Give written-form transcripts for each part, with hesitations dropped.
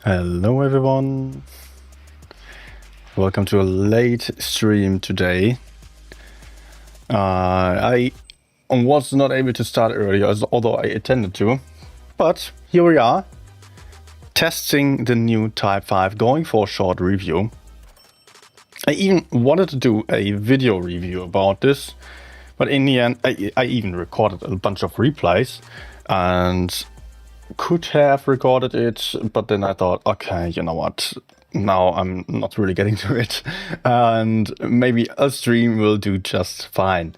Hello everyone, welcome to a late stream today. I was not able to start earlier, although I intended to, but here we are, testing the new Type 5, going for a short review. I even wanted to do a video review about this, but in the end I even recorded a bunch of replays and could have recorded it, but then I thought, okay, you know what, now I'm not really getting to it, and maybe a stream will do just fine.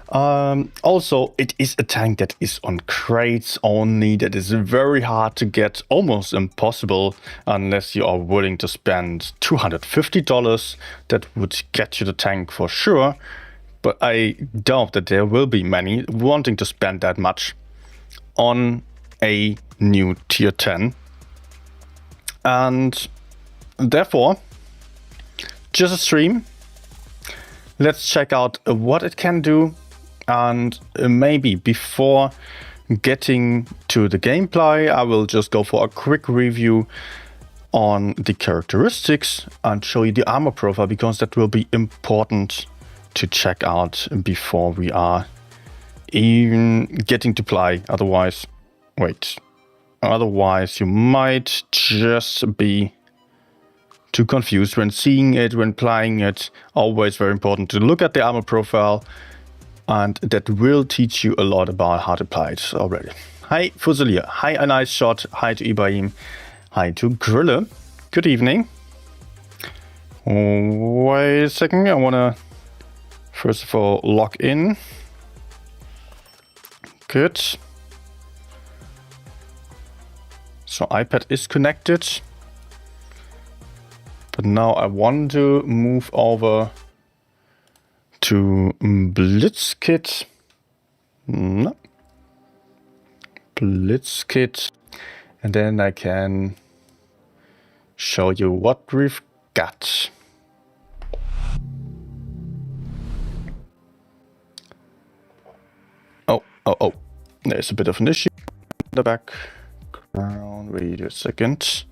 Also, it is a tank that is on crates only, that is very hard to get, almost impossible, unless you are willing to spend $250. That would get you the tank for sure, but I doubt that there will be many wanting to spend that much on a new tier 10, and therefore just a stream. Let's check out what it can do, and maybe before getting to the gameplay I will just go for a quick review on the characteristics and show you the armor profile, because that will be important to check out before we are even getting to play. Otherwise you might just be too confused when seeing it, when playing it. Always very important to look at the armor profile, and that will teach you a lot about how to play it already. Hi Fusilier, hi A Nice Shot, hi to Ibrahim, hi to Grille, good evening. Wait a second, I wanna first of all log in. Good. So iPad is connected, but now I want to move over to Blitzkit. No. Blitzkit, and then I can show you what we've got. Oh, there's a bit of an issue in the back. Wait a second.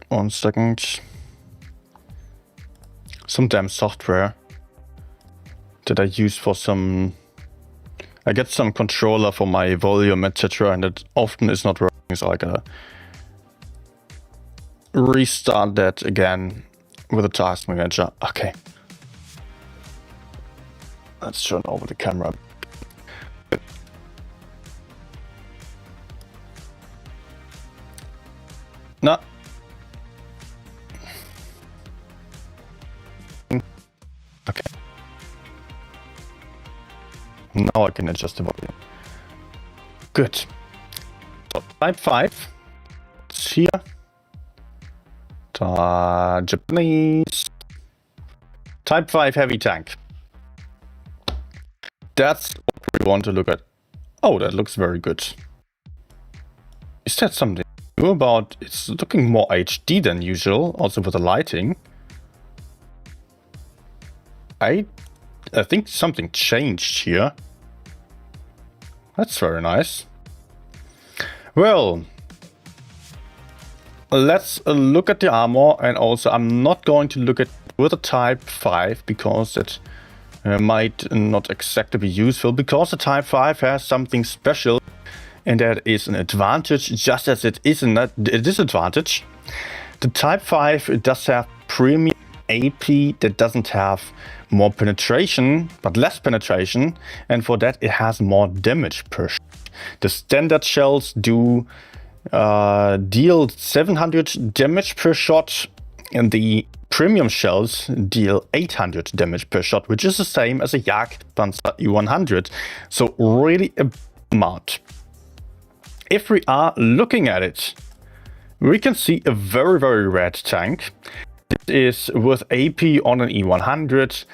One second. Some damn software that I use for some. I get some controller for my volume, etc., and it often is not working, so I gotta restart that again with a task manager. Okay. Let's turn over the camera. No. Okay. Now I can adjust the volume. Good. So Type 5. It's here. Japanese. Type 5 heavy tank. That's what we want to look at. Oh, that looks very good. Is that something new about? It's looking more HD than usual, also with the lighting. I think something changed here. That's very nice. Well, let's look at the armor, and also I'm not going to look at with a Type 5 because it might not exactly be useful, because the Type 5 has something special, and that is an advantage just as it is a disadvantage. The Type 5, it does have premium AP that doesn't have more penetration but less penetration, and for that it has more damage per shot. The standard shells do deal 700 damage per shot, and the premium shells deal 800 damage per shot, which is the same as a Jagdpanzer E100. So really a big amount. If we are looking at it, we can see a very, very red tank. It is with AP on an E100,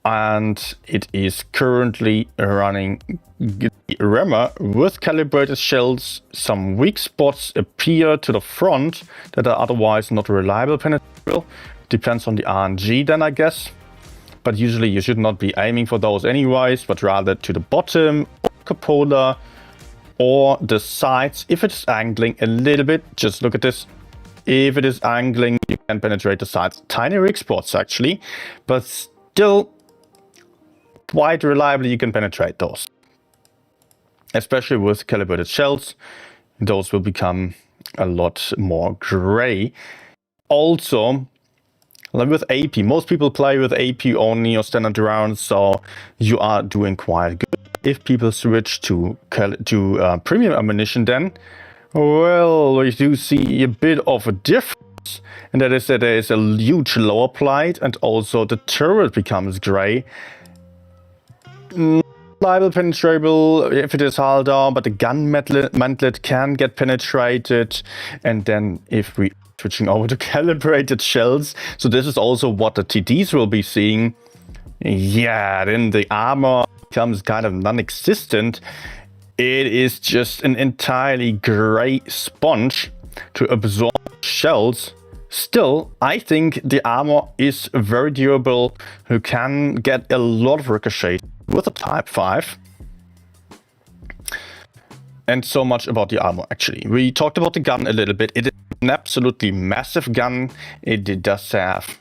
and it is currently running the rammer with calibrated shells. Some weak spots appear to the front that are otherwise not reliable penetrable. Depends on the RNG then, I guess. But usually you should not be aiming for those anyways, but rather to the bottom cupola or the sides. If it's angling a little bit, just look at this. If it is angling, you can penetrate the sides. Tiny rig spots actually, but still quite reliably you can penetrate those. Especially with calibrated shells, those will become a lot more gray. Also, like with AP, most people play with AP only or standard rounds, so you are doing quite good. If people switch to premium ammunition, then, well, we do see a bit of a difference, and that is that there is a huge lower plate, and also the turret becomes gray. Reliable, penetrable if it is hull down, but the gun mantlet can get penetrated. And then if we switching over to calibrated shells, so this is also what the TDs will be seeing. Yeah, then the armor becomes kind of non-existent. It is just an entirely gray sponge to absorb shells. Still, I think the armor is very durable. You can get a lot of ricochet with a Type 5. And so much about the armor, actually. We talked about the gun a little bit. It is an absolutely massive gun. It does have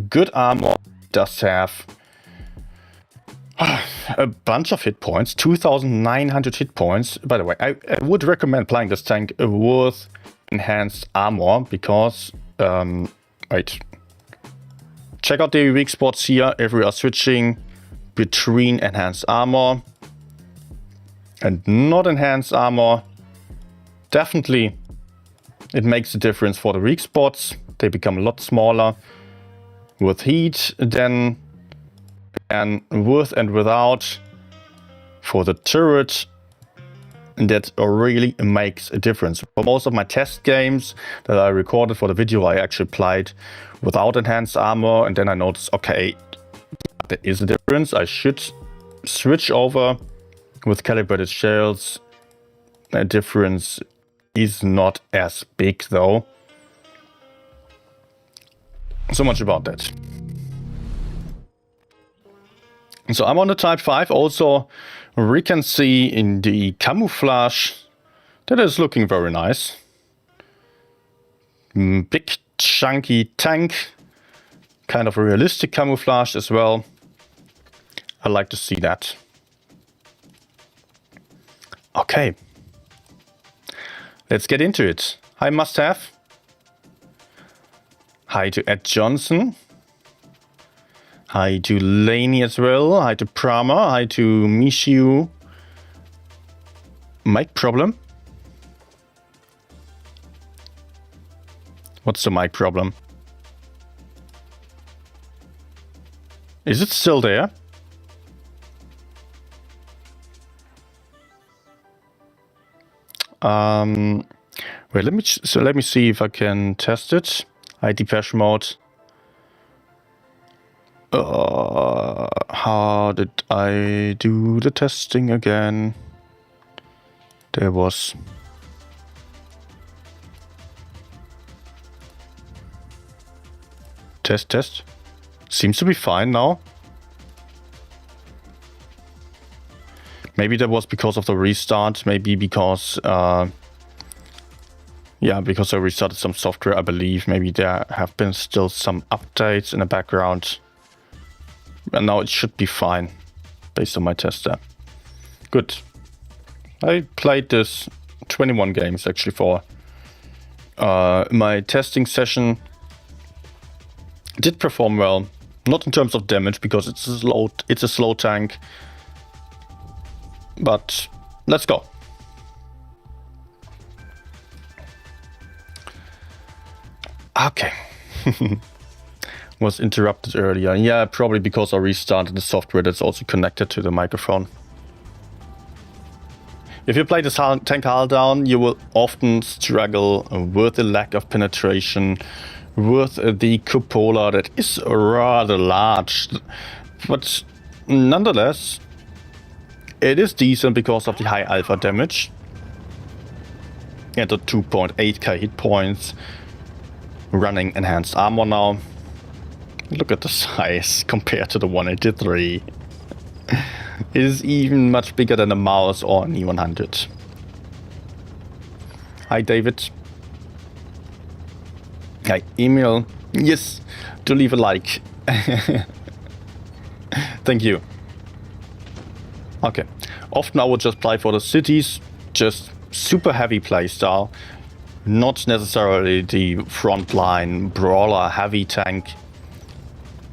good armor. It does have a bunch of hit points. 2,900 hit points. By the way, I would recommend playing this tank with enhanced armor because... wait. Check out the weak spots here if we are switching between enhanced armor and not enhanced armor. Definitely it makes a difference for the weak spots. They become a lot smaller with heat than and with and without. For the turret, that really makes a difference. For most of my test games that I recorded for the video, I actually played without enhanced armor, and then I noticed, okay, there is a difference. I should switch over with calibrated shells. The difference is not as big though. So much about that. So I'm on the Type 5. Also, we can see in the camouflage that is looking very nice. Big chunky tank. Kind of a realistic camouflage as well. I like to see that. Okay. Let's get into it. Hi Must Have. Hi to Ed Johnson. Hi to Laney as well. Hi to Prama. Hi to Mishu. Mic problem? What's the mic problem? Is it still there? Wait, let me see if I can test it. Hi Depeche Mode. How did I do the testing again? There was... Test. Seems to be fine now. Maybe that was because of the restart. Maybe because... yeah, because I restarted some software, I believe. Maybe there have been still some updates in the background. And now it should be fine, based on my tester. Good. I played this 21 games actually for my testing session. Did perform well, not in terms of damage because it's a slow tank. But let's go. Okay. Was interrupted earlier. Yeah, probably because I restarted the software that's also connected to the microphone. If you play this tank hull down, you will often struggle with the lack of penetration, with the cupola that is rather large. But nonetheless, it is decent because of the high alpha damage. And the 2.8k hit points. Running enhanced armor now. Look at the size compared to the 183. is even much bigger than a mouse or an E100. Hi, David. Hi, Emil. Yes, to leave a like. Thank you. Okay. Often I would just play for the cities, just super heavy playstyle, not necessarily the frontline brawler heavy tank.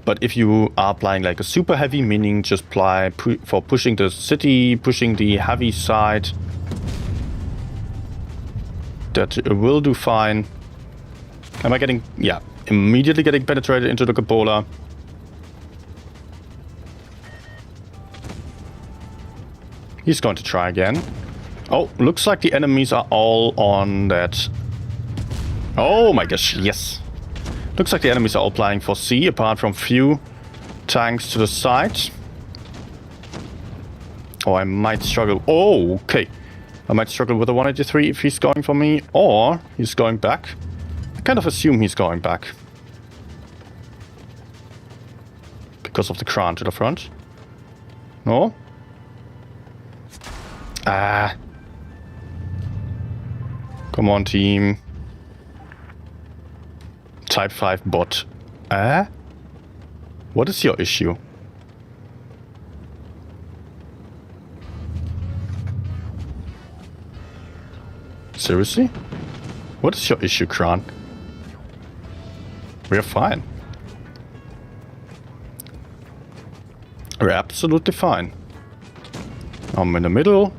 But if you are playing like a super heavy, meaning just play for pushing the city, pushing the heavy side, that will do fine. Am I getting, yeah, immediately getting penetrated into the cupola. He's going to try again. Oh, looks like the enemies are all on that. Oh my gosh, yes. Looks like the enemies are all playing for C, apart from few tanks to the side. Oh, I might struggle. Oh, okay. I might struggle with the 183 if he's going for me, or he's going back. I kind of assume he's going back. Because of the crown to the front. No? Ah. Come on, team. Type 5 bot. Ah? What is your issue? Seriously? What is your issue, Kran? We're fine. We're absolutely fine. I'm in the middle.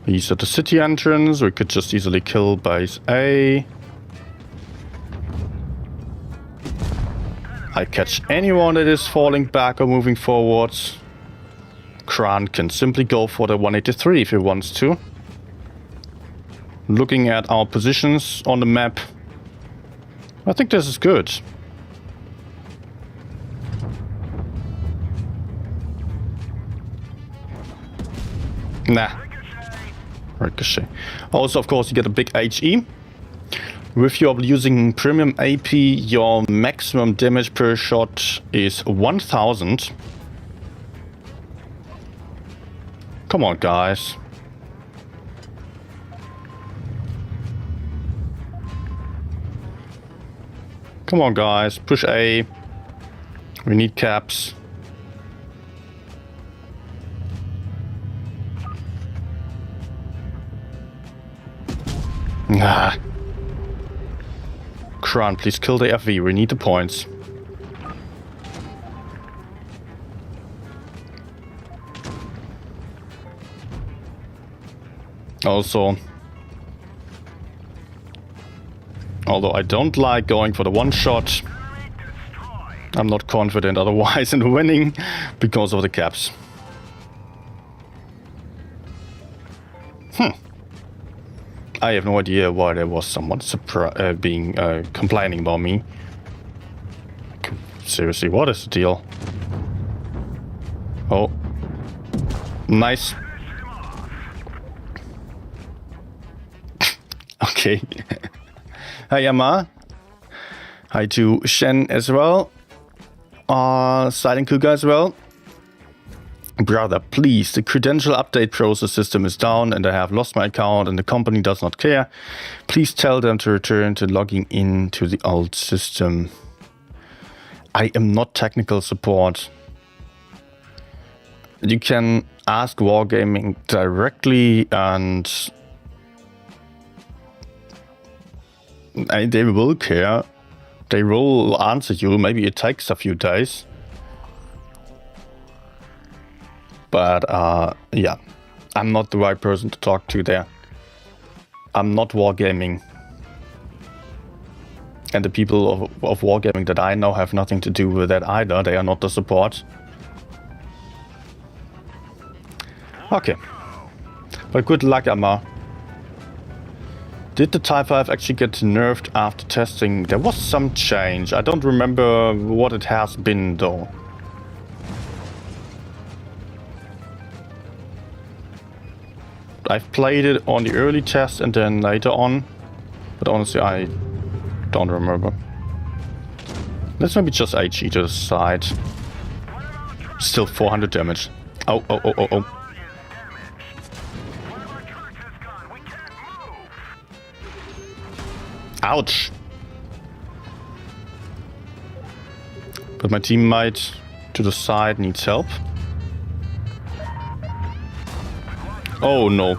He's at the city entrance. We could just easily kill base A. I catch anyone that is falling back or moving forwards. Kran can simply go for the 183 if he wants to. Looking at our positions on the map, I think this is good. Nah. Ricochet. Also, of course, you get a big HE. If you're using premium AP, your maximum damage per shot is 1000. Come on, guys. Come on, guys. Push A. We need caps. Nah. Kran, please kill the FV. We need the points. Also, although I don't like going for the one shot, I'm not confident otherwise in winning because of the caps. I have no idea why there was someone complaining about me. Seriously, what is the deal? Oh. Nice. Okay. Hi, Yama. Hi to Shen as well. Silent Cougar as well. Brother, please, the credential update process system is down and I have lost my account and the company does not care. Please tell them to return to logging in to the old system. I am not technical support. You can ask Wargaming directly and they will care. They will answer you. Maybe it takes a few days. But, yeah, I'm not the right person to talk to there. I'm not Wargaming. And the people of Wargaming that I know have nothing to do with that either. They are not the support. Okay. But good luck, Amma. Did the Type 5 actually get nerfed after testing? There was some change. I don't remember what it has been, though. I've played it on the early test and then later on, but honestly I don't remember. Let's maybe just HE to the side. Still 400 damage. Oh, oh, oh, oh, oh. Ouch! But my teammate to the side needs help. Oh no.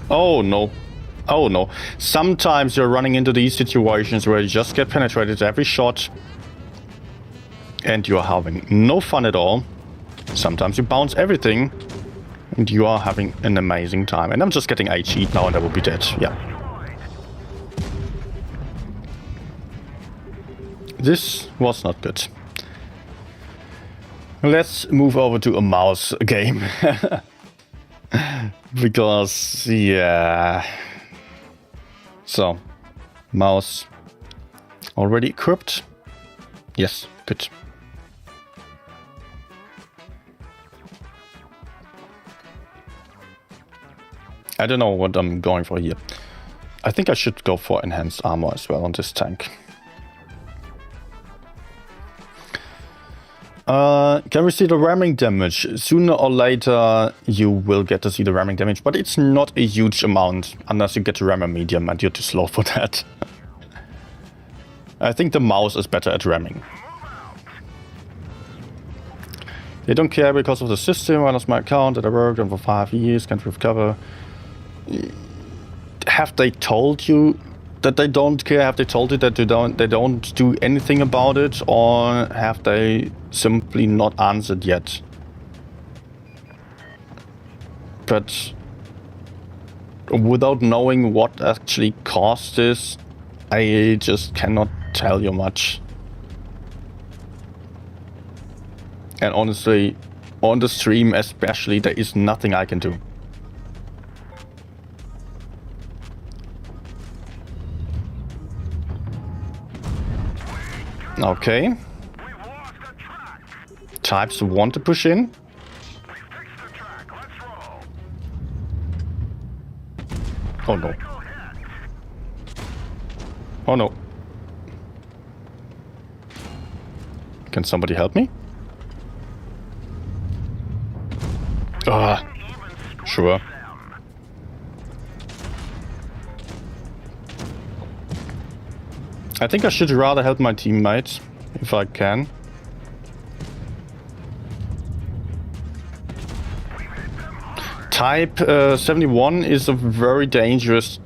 Oh no. Oh no. Sometimes you're running into these situations where you just get penetrated every shot and you're having no fun at all. Sometimes you bounce everything and you are having an amazing time. And I'm just getting HE'd now and I will be dead. Yeah. This was not good. Let's move over to a mouse game. Because, yeah. So, mouse already equipped? Yes, good. I don't know what I'm going for here. I think I should go for enhanced armor as well on this tank. Can we see the ramming damage? Sooner or later you will get to see the ramming damage, but it's not a huge amount unless you get to rammer medium and you're too slow for that. I think the mouse is better at ramming. They don't care because of the system. I lost my account that I worked on for 5 years, can't recover. Have they told you that they don't care? Have they told you that they don't do anything about it, or have they simply not answered yet? But without knowing what actually caused this, I just cannot tell you much. And honestly, on the stream especially, there is nothing I can do. Okay. Types want to push in. Oh no. Oh no. Can somebody help me? Sure. I think I should rather help my teammates, if I can. Type 71 is a very dangerous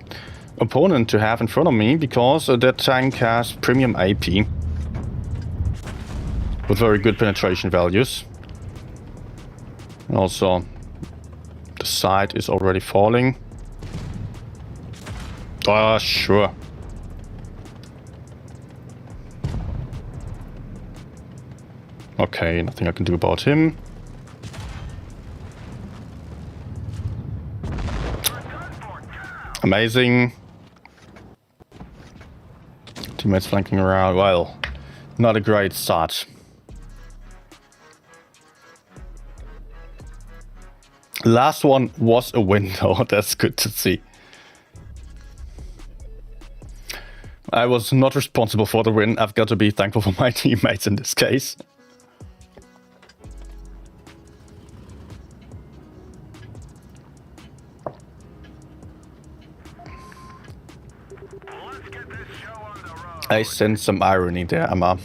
opponent to have in front of me, because that tank has premium AP with very good penetration values. And also, the side is already falling. Sure. Okay, nothing I can do about him. Amazing. Teammates flanking around. Well, not a great start. Last one was a win though. That's good to see. I was not responsible for the win. I've got to be thankful for my teammates in this case. I sense some irony there, Amma.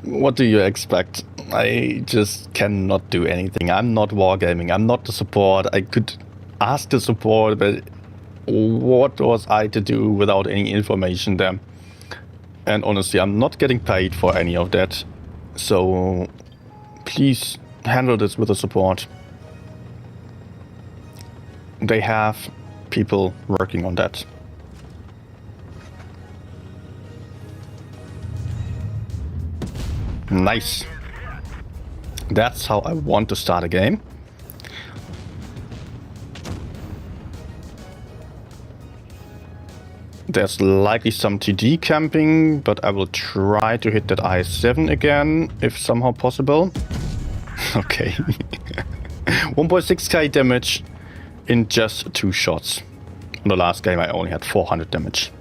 What do you expect? I just cannot do anything. I'm not wargaming. I'm not the support. I could ask the support, but what was I to do without any information there? And honestly, I'm not getting paid for any of that. So please handle this with the support. They have people working on that. Nice. That's how I want to start a game. There's likely some TD camping, but I will try to hit that I7 again, if somehow possible. Okay. 1.6k damage in just 2 shots. In the last game I only had 400 damage.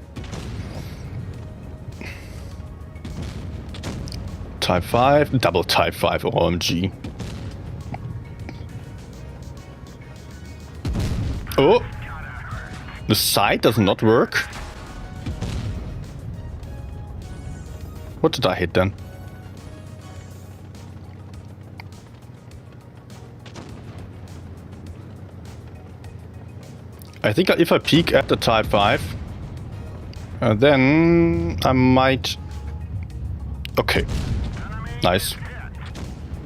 Type 5, double Type 5, OMG. Oh! The side does not work. What did I hit then? I think if I peek at the Type 5, then I might... Okay. Nice.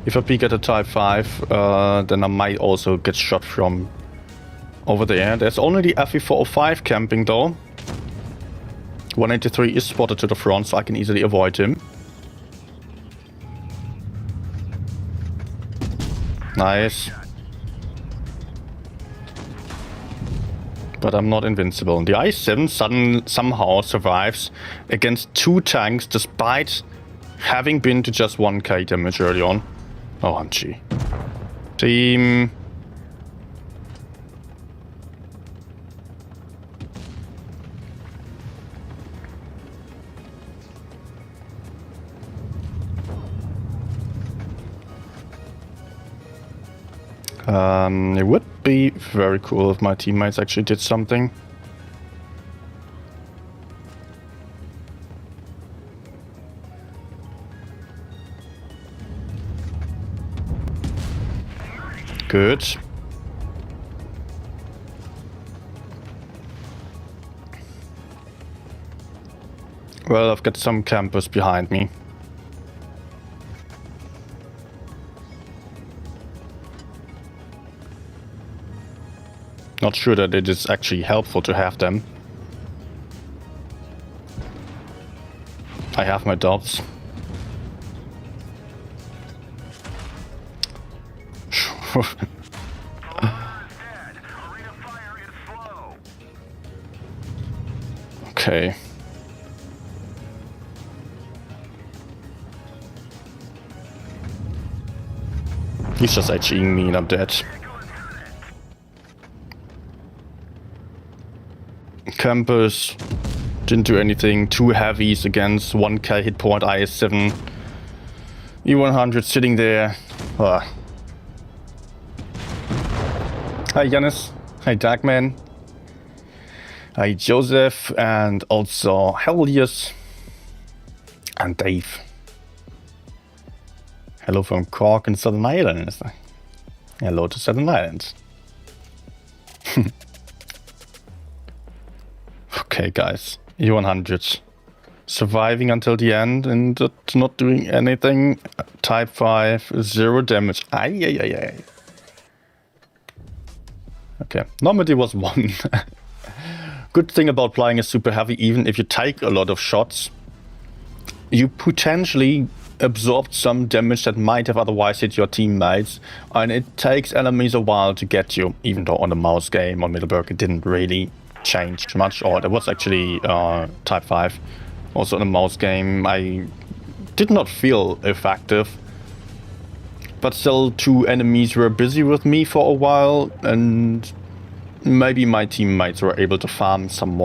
If I peek at the Type 5, then I might also get shot from over there. There's only the FE405 camping though. 183 is spotted to the front, so I can easily avoid him. Nice. But I'm not invincible. The I-7 somehow survives against 2 tanks despite having been to just 1k damage early on. OMG. Team... It would be very cool if my teammates actually did something. Good. Well, I've got some campers behind me. Not sure that it is actually helpful to have them. I have my doubts. Okay. He's just edging me and I'm dead. Campers didn't do anything. 2 heavies against 1k hit point IS-7. E100 sitting there. Hi Janis. Hi Darkman. Hi Joseph. And also Helios. And Dave. Hello from Cork and Southern Ireland. Hello to Southern Ireland. Okay, guys, E100 surviving until the end and not doing anything. Type 5, 0 damage. Ay. Okay, Normandy was 1. Good thing about playing a super heavy, even if you take a lot of shots, you potentially absorb some damage that might have otherwise hit your teammates, and it takes enemies a while to get you, even though on the mouse game on Middleburg it didn't really changed much, or there was actually Type 5 also in a mouse game. I did not feel effective, but still 2 enemies were busy with me for a while, and maybe my teammates were able to farm some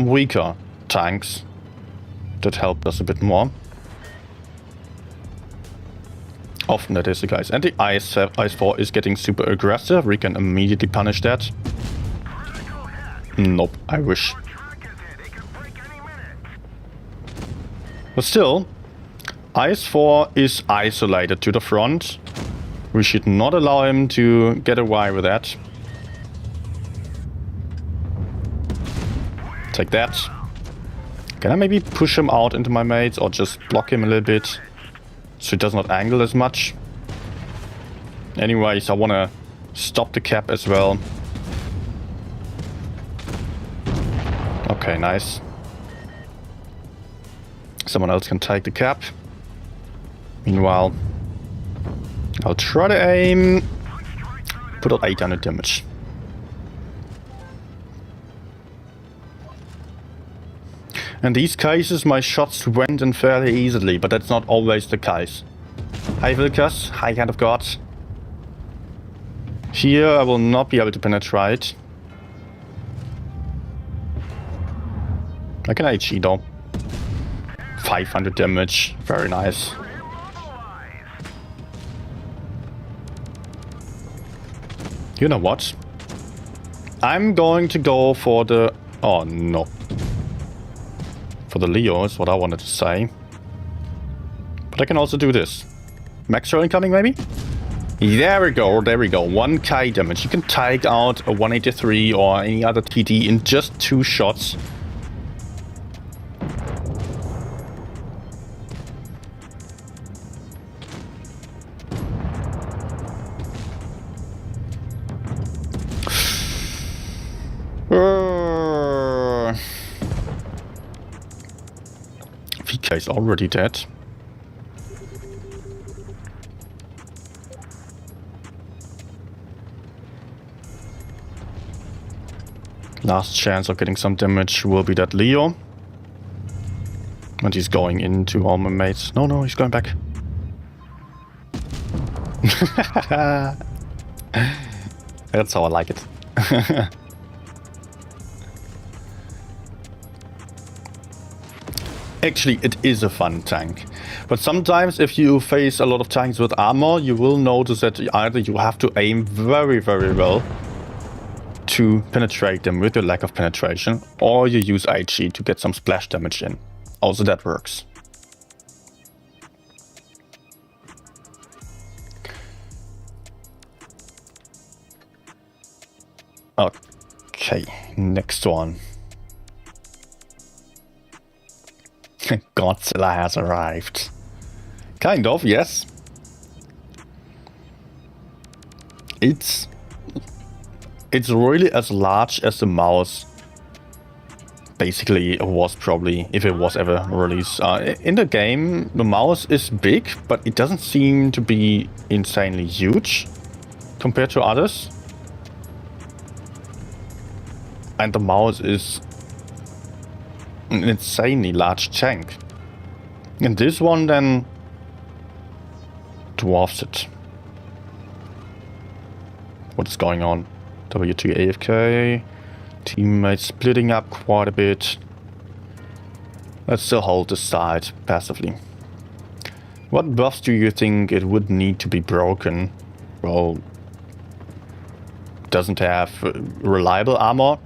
weaker tanks that helped us a bit more. Often that is the case. And the IS-4 is getting super aggressive. We can immediately punish that. Nope, I wish. But still, IS-4 is isolated to the front. We should not allow him to get away with that. Take that. Can I maybe push him out into my mates or just block him a little bit so he does not angle as much? Anyways, I want to stop the cap as well. Okay, nice. Someone else can take the cap. Meanwhile, I'll try to aim. Put out 800 damage. In these cases, my shots went in fairly easily, but that's not always the case. Hi Vilkas, hi Hand of God. Here I will not be able to penetrate. I can HE though. 500 damage. Very nice. You know what? I'm going to go for the... Oh, no. For the Leo is what I wanted to say. But I can also do this. Max throw incoming, maybe? There we go, there we go. 1k damage. You can take out a 183 or any other TD in just 2 shots. VK is already dead. Last chance of getting some damage will be that Leo. And he's going into all my mates. No, no, he's going back. That's how I like it. Actually, it is a fun tank. But sometimes if you face a lot of tanks with armor, you will notice that either you have to aim very, very well to penetrate them with your lack of penetration, or you use HE to get some splash damage in. Also that works. Okay, next one. Godzilla has arrived. Kind of, yes. It's really as large as the mouse basically was probably, if it was ever released. In the game, the mouse is big, but it doesn't seem to be insanely huge compared to others. And the mouse is an insanely large tank. And this one then dwarfs it. What is going on? W2 AFK. Teammates splitting up quite a bit. Let's still hold this side passively. What buffs do you think it would need to be broken? Well, doesn't have reliable armor.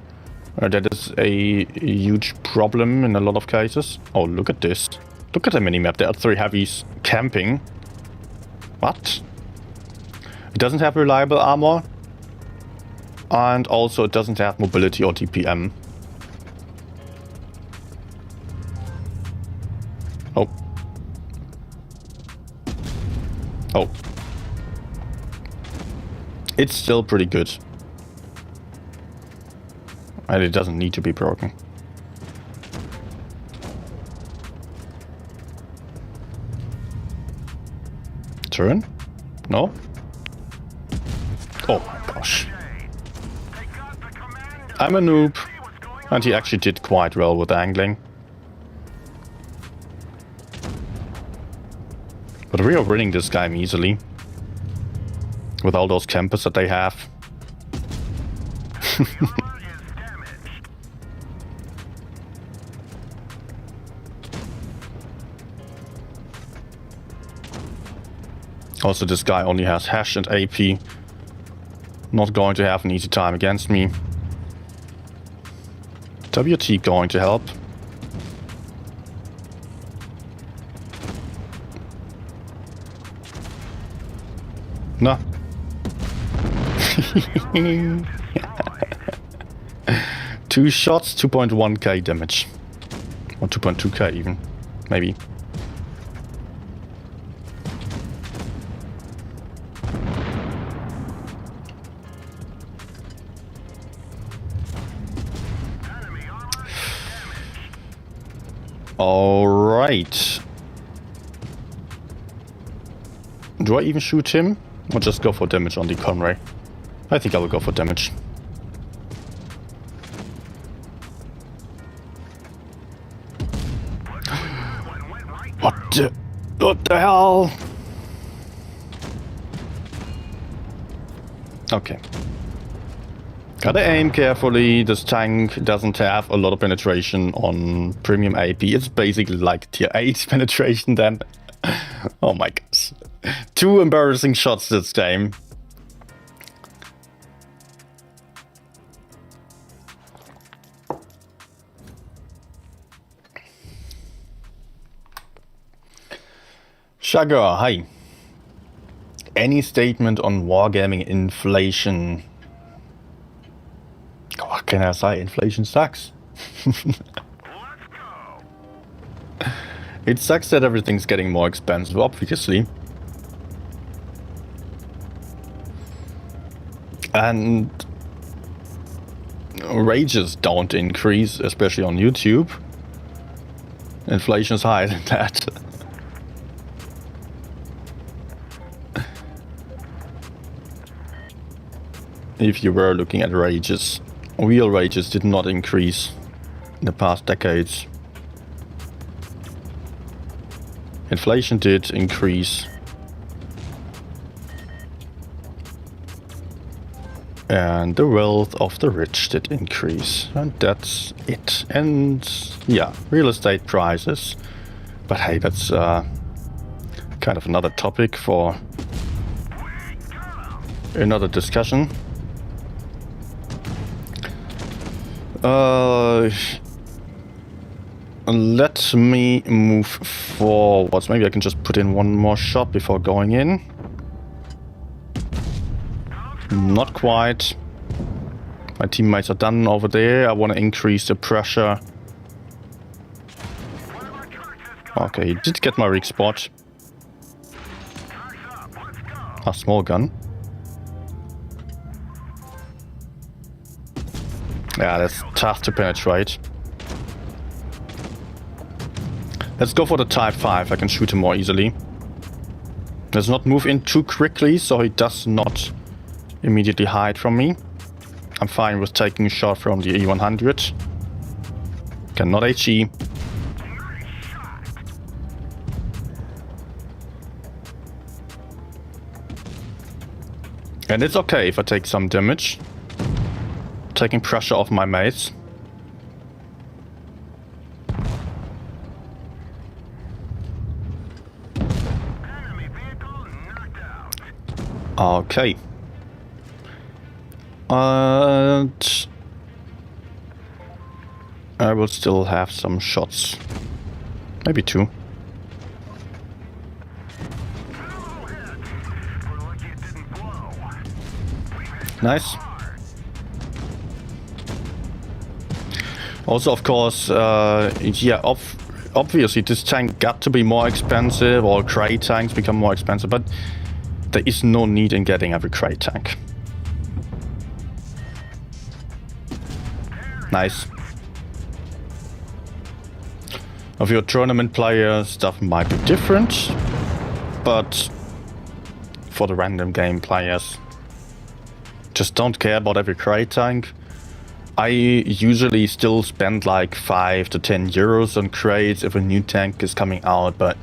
That is a huge problem in a lot of cases. Oh, look at this. Look at the minimap. There are 3 heavies camping. What? It doesn't have reliable armor. And also it doesn't have mobility or TPM. Oh. Oh. It's still pretty good. And it doesn't need to be broken. Turn? No? Oh my gosh. I'm a noob. And he actually did quite well with angling. But we are winning this game easily. With all those campers that they have. Also, this guy only has hash and AP. Not going to have an easy time against me. WT going to help. No. 2 shots, 2.1k damage. Or 2.2k even, maybe. Alright. Do I even shoot him? Or just go for damage on the Conray? I think I will go for damage. What the hell? Okay. Gotta aim carefully. This tank doesn't have a lot of penetration on premium AP. It's basically like tier 8 penetration then. Oh my gosh. 2 embarrassing shots this game. Sugar, hi. Any statement on wargaming inflation? What can I say? Inflation sucks. It sucks that everything's getting more expensive, obviously. And wages don't increase, especially on YouTube. Inflation's higher than that. If you were looking at wages, real wages did not increase in the past decades. Inflation did increase. And the wealth of the rich did increase. And that's it. And yeah, real estate prices. But hey, that's kind of another topic for another discussion. Let me move forwards. Maybe I can just put in one more shot before going in. Not quite. My teammates are done over there. I want to increase the pressure. Okay, he did get my weak spot. A small gun. Yeah, that's tough to penetrate. Let's go for the Type 5. I can shoot him more easily. Let's not move in too quickly so he does not immediately hide from me. I'm fine with taking a shot from the E100. Cannot HE. And it's okay if I take some damage. Taking pressure off my mates. Okay. And I will still have some shots. Maybe 2. Nice. Also, of course, yeah, obviously this tank got to be more expensive, or crate tanks become more expensive, but there is no need in getting every crate tank. Nice. Of your tournament players, stuff might be different, but for the random game players, just don't care about every crate tank. I usually still spend like 5 to 10 euros on crates if a new tank is coming out, but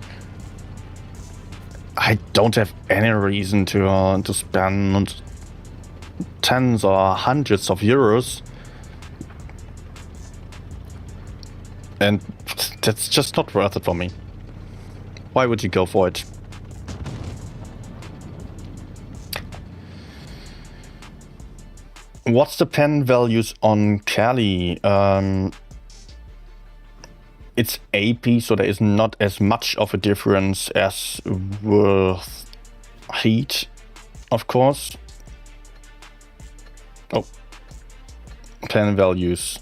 I don't have any reason to spend tens or hundreds of euros. And that's just not worth it for me. Why would you go for it? What's the pen values on Cali? It's AP, so there is not as much of a difference as with heat, of course. Oh, pen values.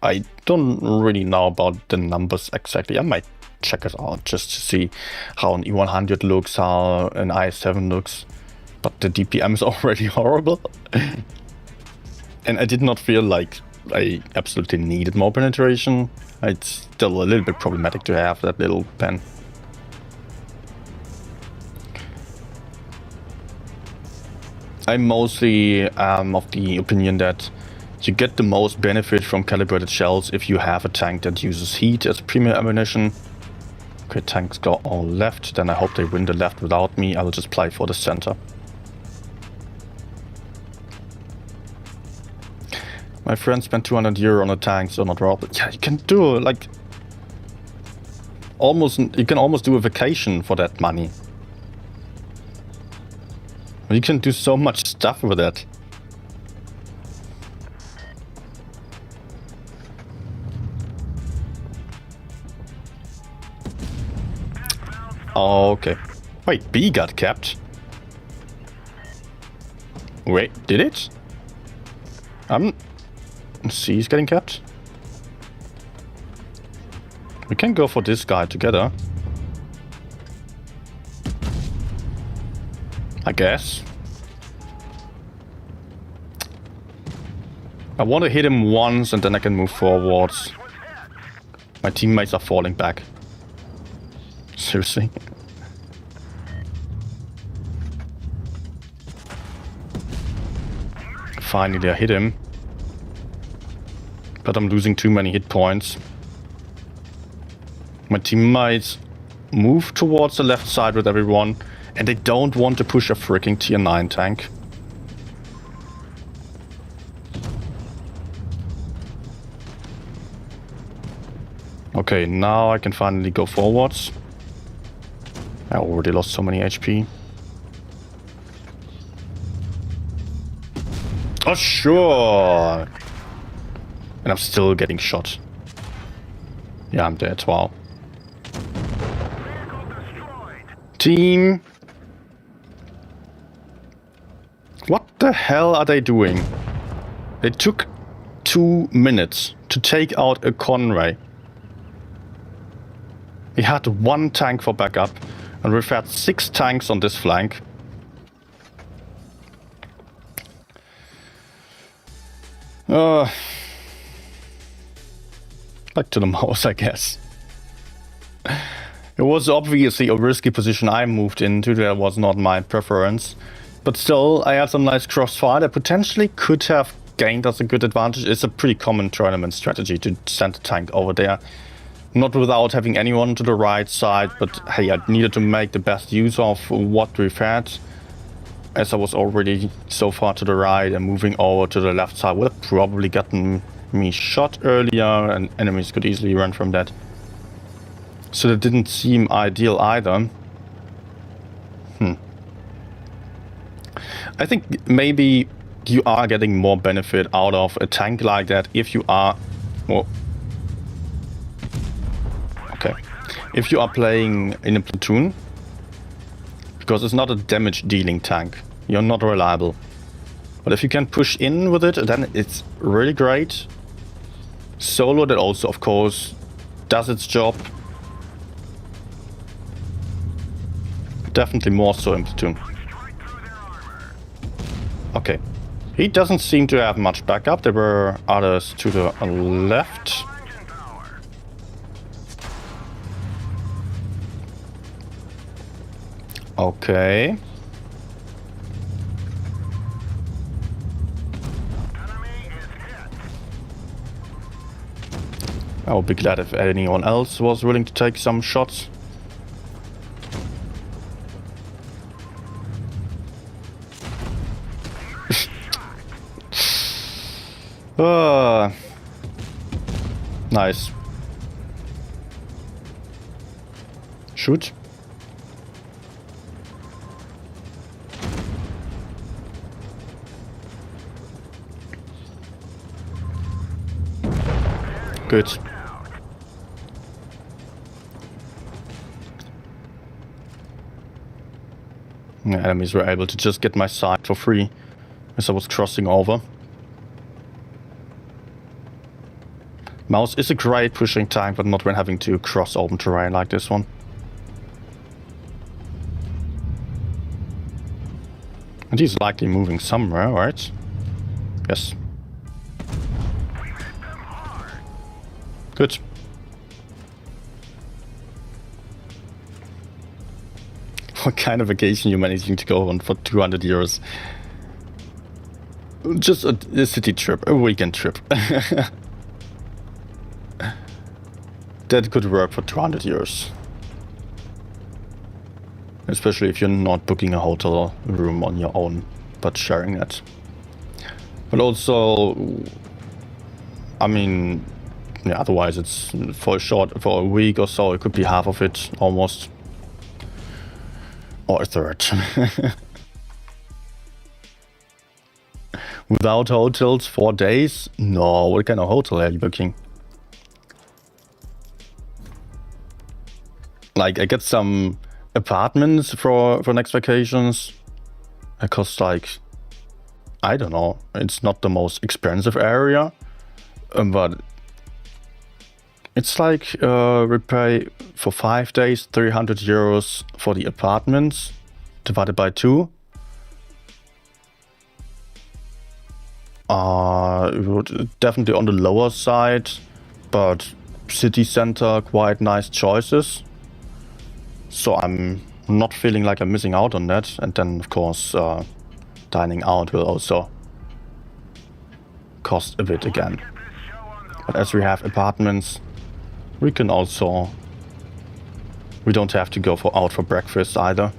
I don't really know about the numbers exactly. I might check it out just to see how an E100 looks, how an i7 looks. But the DPM is already horrible. And I did not feel like I absolutely needed more penetration. It's still a little bit problematic to have that little pen. I'm mostly of the opinion that you get the most benefit from calibrated shells if you have a tank that uses heat as premier ammunition. Okay, tanks go all left, then I hope they win the left without me. I will just play for the center. My friend spent 200 euro on a tank, so not rob. Yeah, you can do like almost. You can almost do a vacation for that money. You can do so much stuff with it. Okay. Wait, B got capped. Wait, did it? C is getting capped. We can go for this guy together. I guess. I want to hit him once and then I can move forwards. My teammates are falling back. Seriously? Finally I hit him. But I'm losing too many hit points. My teammates move towards the left side with everyone. And they don't want to push a freaking tier 9 tank. Okay, now I can finally go forwards. I already lost so many HP. Oh, sure! And I'm still getting shot. Yeah, I'm dead. Wow. Team! What the hell are they doing? They took 2 minutes to take out a Conway. We had 1 tank for backup, and we've had 6 tanks on this flank. Back to the mouse, I guess. It was obviously a risky position I moved into. That was not my preference. But still, I had some nice crossfire that potentially could have gained us a good advantage. It's a pretty common tournament strategy to send a tank over there. Not without having anyone to the right side, but hey, I needed to make the best use of what we've had. As I was already so far to the right and moving over to the left side would have probably gotten me shot earlier and enemies could easily run from that. So that didn't seem ideal either. I think maybe you are getting more benefit out of a tank like that if you are... Well, okay. If you are playing in a platoon. Because it's not a damage dealing tank. You're not reliable. But if you can push in with it, then it's really great. Solo, that also, of course, does its job. Definitely more so in platoon. Okay. He doesn't seem to have much backup. There were others to the left. Okay. I would be glad if anyone else was willing to take some shots. Nice. Shoot. Good. The enemies were able to just get my side for free as I was crossing over. Mouse is a great pushing tank, but not when having to cross open terrain like this one. And he's likely moving somewhere, right? Yes. Good. What kind of vacation you managing to go on for 200 euros? Just a city trip, a weekend trip. That could work for 200 euros. Especially if you're not booking a hotel room on your own, but sharing it. But also, I mean, yeah, otherwise it's for a week or so, it could be half of it almost. Or a third. Without hotels, 4 days? No, what kind of hotel are you booking? Like, I get some apartments for next vacations. It costs like, I don't know, it's not the most expensive area, but it's like we pay for 5 days 300 euros for the apartments divided by 2. Definitely on the lower side, but city center, quite nice choices. So I'm not feeling like I'm missing out on that. And then, of course, dining out will also cost a bit again. But as we have apartments, we can also... We don't have to go out for breakfast either.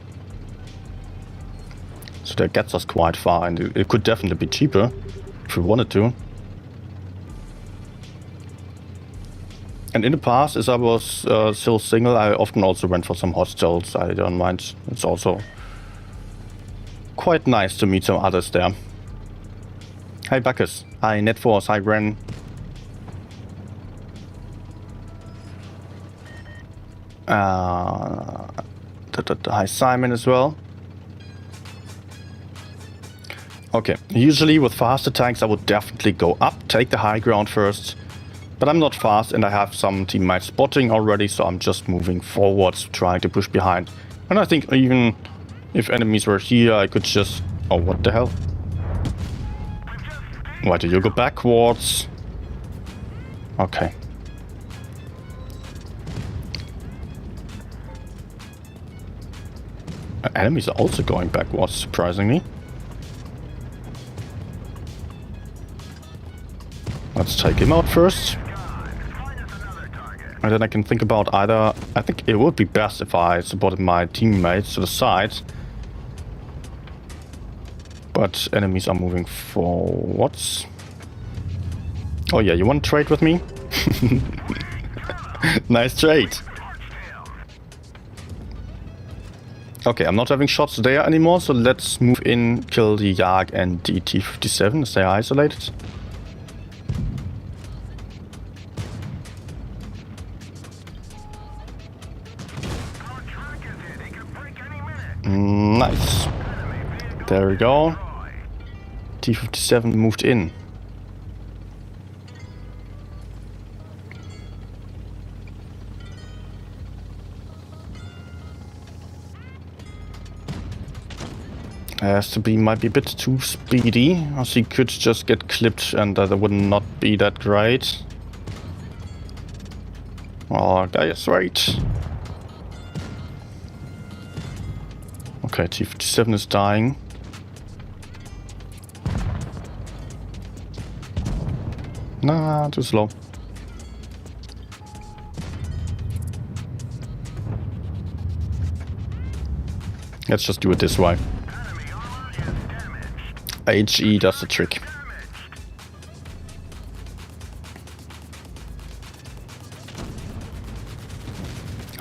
So that gets us quite far, and it could definitely be cheaper if we wanted to. And in the past, as I was still single, I often also went for some hostels. I don't mind. It's also quite nice to meet some others there. Hi Bacchus. Hi Netforce. Hi Ren. Hi Simon as well. Okay, usually with faster tanks I would definitely go up, take the high ground first. But I'm not fast and I have some teammates spotting already, so I'm just moving forwards, trying to push behind. And I think even if enemies were here, I could just... Oh, what the hell? Why do you go backwards? Okay. Enemies are also going backwards, surprisingly. Let's take him out first. And then I can think about either... I think it would be best if I supported my teammates to the side. But enemies are moving forwards. Oh yeah, you want to trade with me? Nice trade. Okay, I'm not having shots there anymore, so let's move in, kill the CAWXK and the T-57 as they are isolated. Nice. There we go. T-57 moved in. Has to be, might be a bit too speedy, as he could just get clipped and that would not be that great. Oh, guy is right. Okay, T-57 is dying. Nah, too slow. Let's just do it this way. HE does the trick.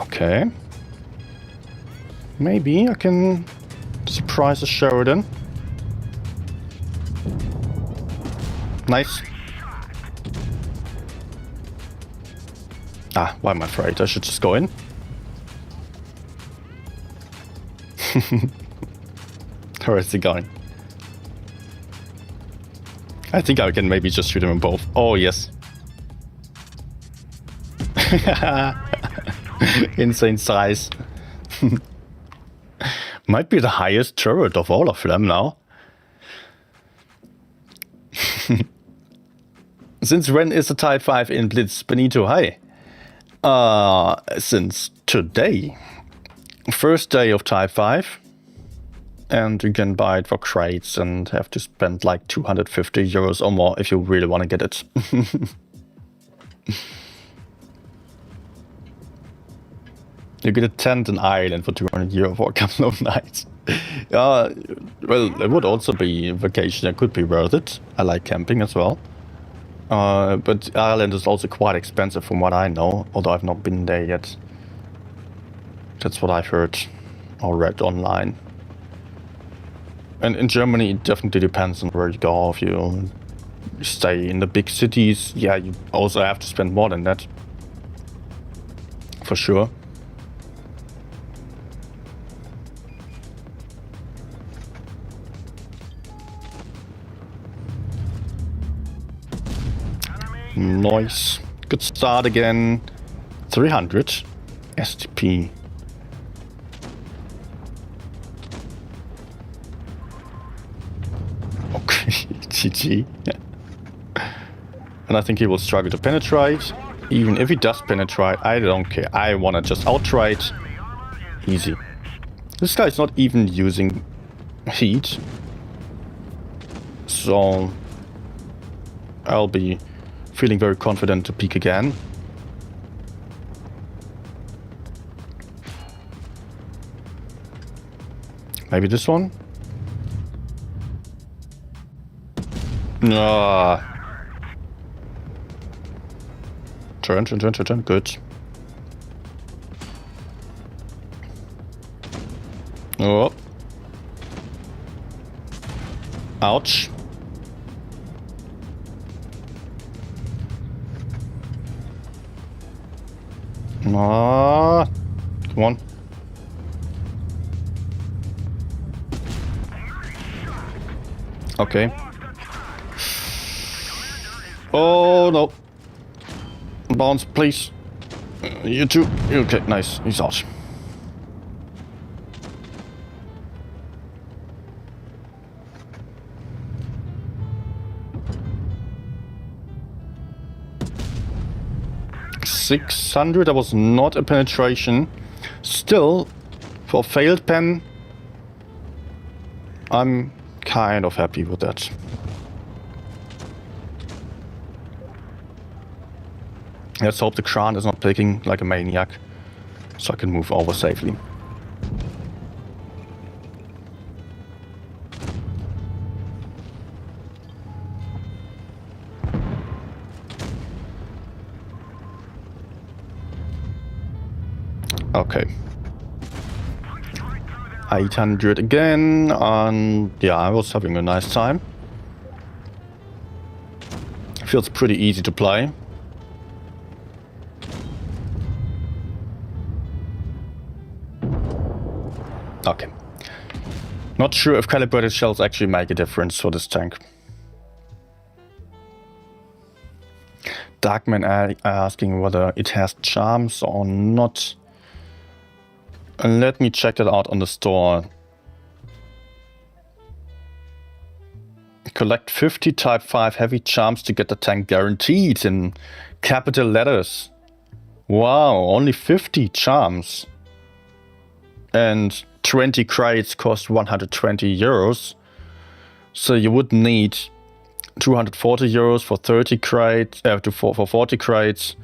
Okay. Maybe I can surprise the Sheridan. Nice. Ah, why am I afraid? I should just go in. Where is he going? I think I can maybe just shoot him in both. Oh, yes. Insane size. Might be the highest turret of all of them now. Since when is a Type 5 in Blitz? Benito, hi. Since today. First day of Type 5. And you can buy it for crates and have to spend like 250 euros or more if you really want to get it. You get a tent and island for 200 euro for a couple of nights. Well, it would also be a vacation that could be worth it. I like camping as well. But Ireland is also quite expensive from what I know, although I've not been there yet. That's what I've heard or read online. And in Germany, it definitely depends on where you go. If you stay in the big cities, yeah, you also have to spend more than that. For sure. Nice. Good start again. 300 STP. Okay, GG. And I think he will struggle to penetrate. Even if he does penetrate, I don't care. I want to just outright. Easy. This guy is not even using heat. So I'll be feeling very confident to peek again. Maybe this one? Ah. Turn. Good. Oh. Ouch. Ah. Come on. Okay. Oh no. Bounce, please. You too. Okay, nice. He's out. $600. That was not a penetration. Still, for failed pen, I'm kind of happy with that. Let's hope the Kran is not picking like a maniac, so I can move over safely. Okay. 800 again, and yeah, I was having a nice time. Feels pretty easy to play. Okay. Not sure if calibrated shells actually make a difference for this tank. Darkman asking whether it has charms or not. Let me check that out on the store. Collect 50 Type 5 heavy charms to get the tank guaranteed in capital letters. Wow, only 50 charms. And 20 crates cost 120 euros. So you would need 240 euros for 30 crates, for 40 crates.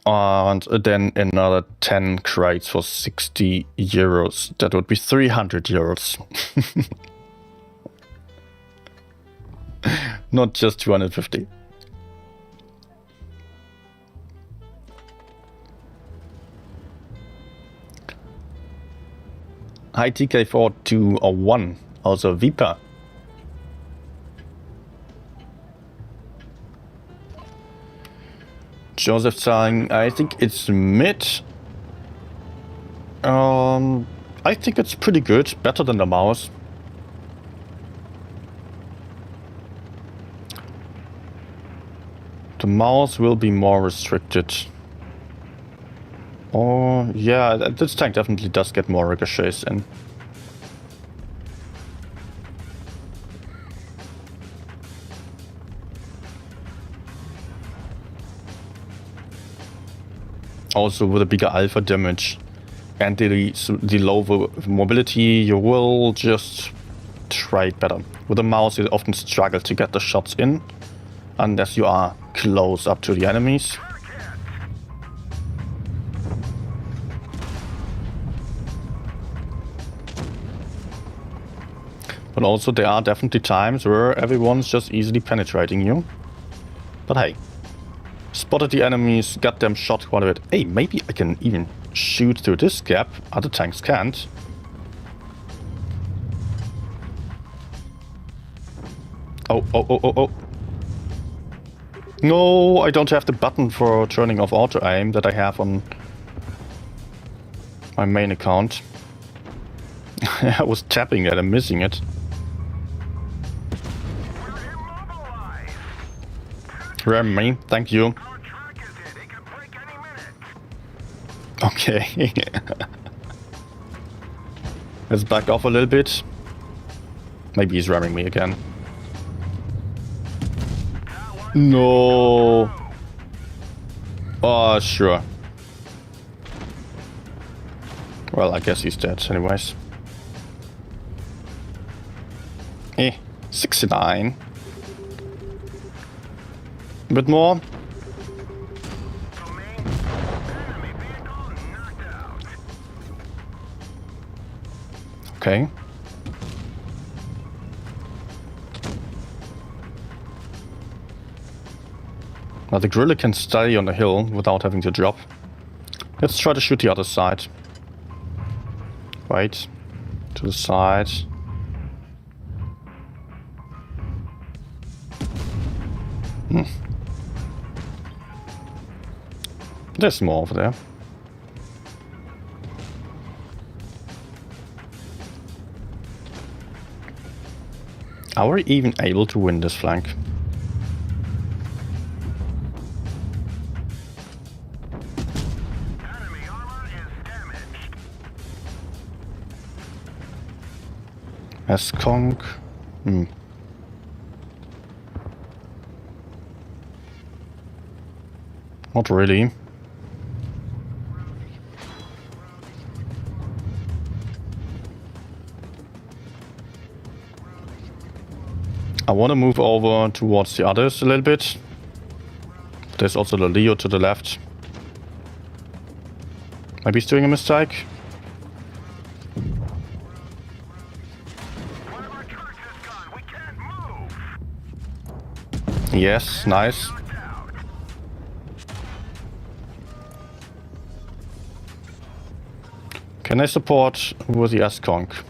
And then another 10 crates for 60 euros. That would be 300 euros. Not just 250. Hi TK4201, also Vipa. Joseph saying, I think it's mid. I think it's pretty good, better than the mouse. The mouse will be more restricted. Oh, yeah, this tank definitely does get more ricochets in. Also with a bigger alpha damage and the low mobility, you will just trade better. With a mouse, you often struggle to get the shots in unless you are close up to the enemies. But also there are definitely times where everyone's just easily penetrating you. But hey, spotted the enemies, got them shot quite a bit. Hey, maybe I can even shoot through this gap. Other tanks can't. Oh, oh, oh, oh, oh. No, I don't have the button for turning off auto-aim that I have on my main account. I was tapping it and missing it. Ram me, thank you. Okay. Let's back off a little bit. Maybe he's ramming me again. No. Oh, sure. Well, I guess he's dead anyways. 69. A bit more. Okay. Now the gorilla can stay on the hill without having to drop. Let's try to shoot the other side. Wait. To the side. There's more over there. Are we even able to win this flank? Enemy armor is damaged. CAWXK. Not really. I want to move over towards the others a little bit. There's also the Leo to the left. Maybe he's doing a mistake. One of our trucks is gone. We can't move. Yes, nice. Knocked out. Can I support with the CAWXK?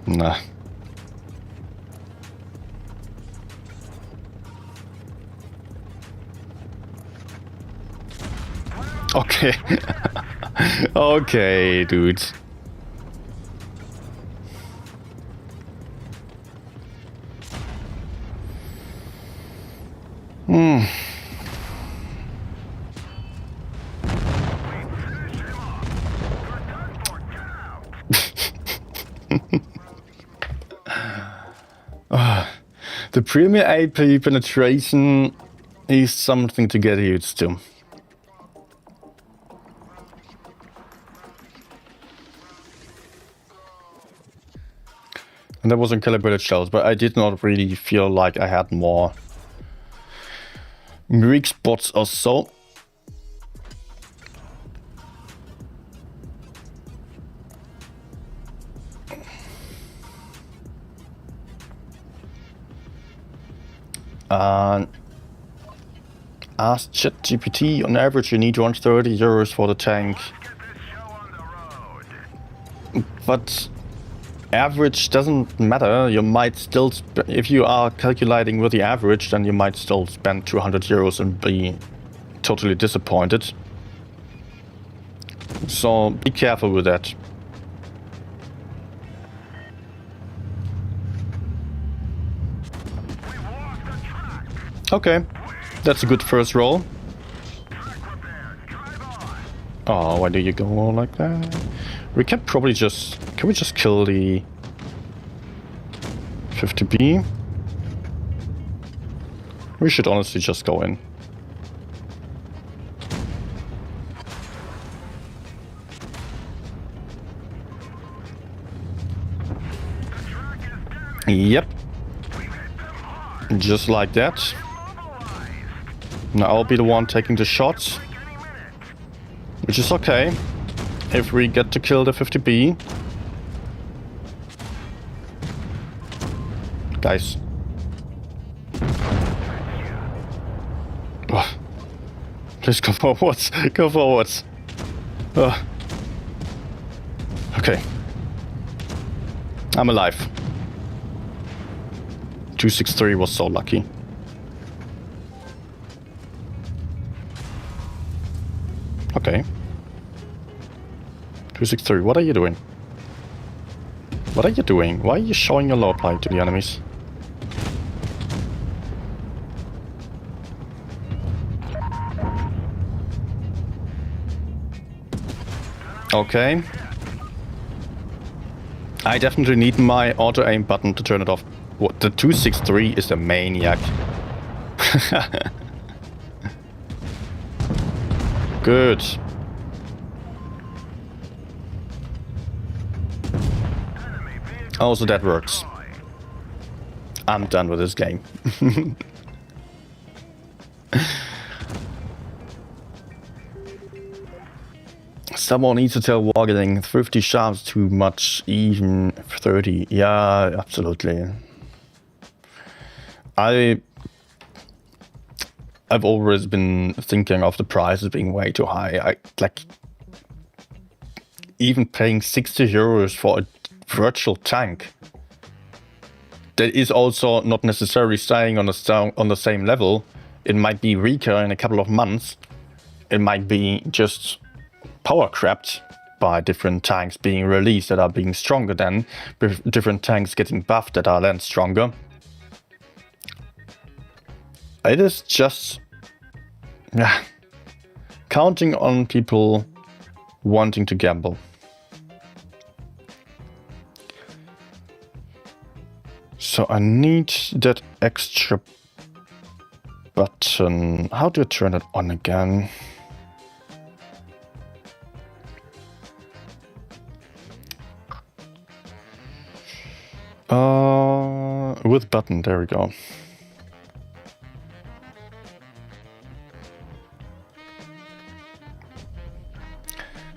Nah. Okay. Okay, dude. The premier AP penetration is something to get used to. And that was in calibrated shells, but I did not really feel like I had more weak spots or so. Ask ChatGPT, on average you need 130 euros for the tank. Get this show on the road. But average doesn't matter. You might still, if you are calculating with the average, then you might still spend 200 euros and be totally disappointed. So be careful with that. We lost the track. Okay, that's a good first roll. Track repaired. Drive on. Oh, why do you go like that? We can probably just... Can we just kill the 50B? We should honestly just go in. The track is damaged. Yep, We've hit them hard. just like that. Mobilized. Now I'll be the one taking the shots, Like any minute. which is okay. If we get to kill the 50B. Guys. Oh. Please go forwards. Go forwards. Oh. Okay. I'm alive. 263 was so lucky. Okay. 263, what are you doing? What are you doing? Why are you showing your low light to the enemies? Okay. I definitely need my auto-aim button to turn it off. What, the 263 is a maniac. Good. Oh, so that works. I'm done with this game. Someone needs to tell Wargaming 50 sharps too much, even 30. Yeah, absolutely. I've always been thinking of the prices being way too high. I like even paying 60 euros for a virtual tank that is also not necessarily staying on the same level. It might be weaker in a couple of months. It might be just power crept by different tanks being released that are being stronger than, different tanks getting buffed that are then stronger. It is just, yeah, counting on people wanting to gamble. So I need that extra button. How do I turn it on again? With button, there we go.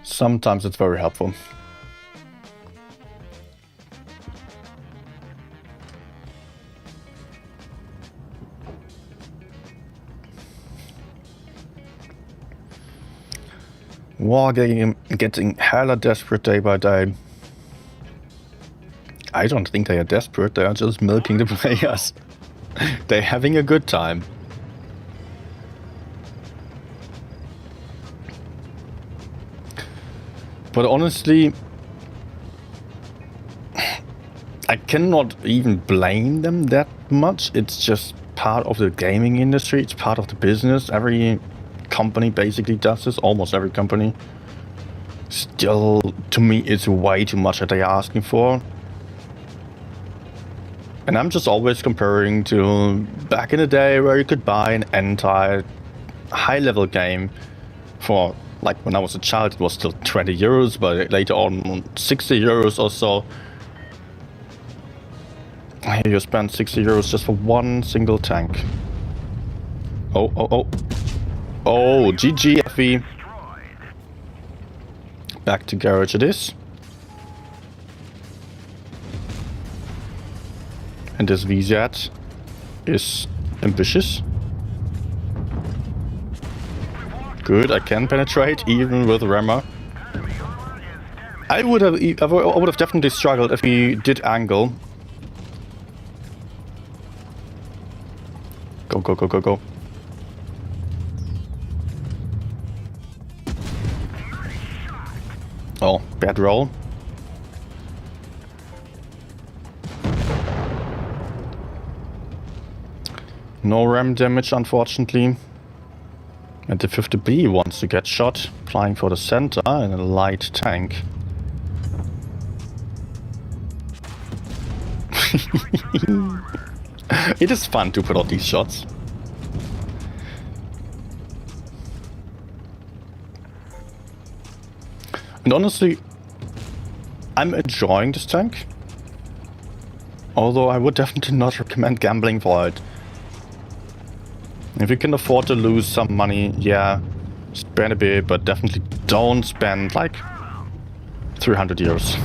Sometimes it's very helpful. Wargaming getting hella desperate day by day. I don't think they are desperate, they are just milking the players. They're having a good time. But honestly, I cannot even blame them that much. It's just part of the gaming industry, it's part of the business. Every company basically does this, almost every company. Still, to me, it's way too much that they're asking for. And I'm just always comparing to back in the day where you could buy an entire high-level game for, like when I was a child, it was still 20 euros, but later on 60 euros or so. Here you spend 60 euros just for one single tank. Oh, oh, oh. Oh, GG, FE. Back to garage it is. And this VZ is ambitious. Good, I can penetrate even with rammer. I would have definitely struggled if he did angle. Go, go, go, go, go. Oh, bad roll. No ram damage, unfortunately. And the 50B wants to get shot, flying for the center in a light tank. It is fun to put out these shots. And honestly, I'm enjoying this tank. Although I would definitely not recommend gambling for it. If you can afford to lose some money, yeah, spend a bit, but definitely don't spend like 300 euros.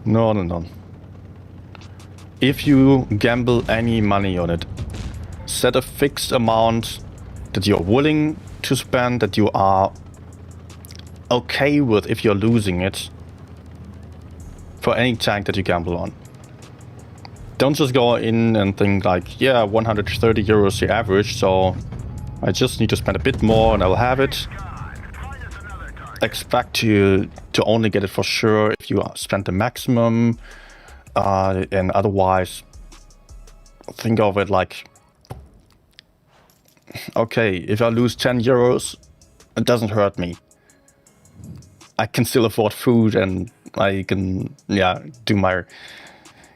No, no, no. if you gamble any money on it, set a fixed amount that you're willing to spend, that you are okay with if you're losing it for any tank that you gamble on. Don't just go in and think like, yeah, 130 euros the average, so I just need to spend a bit more and I'll have it. Expect to only get it for sure if you spend the maximum, and otherwise think of it like, okay, if I lose 10 euros, it doesn't hurt me. I can still afford food and I can, yeah,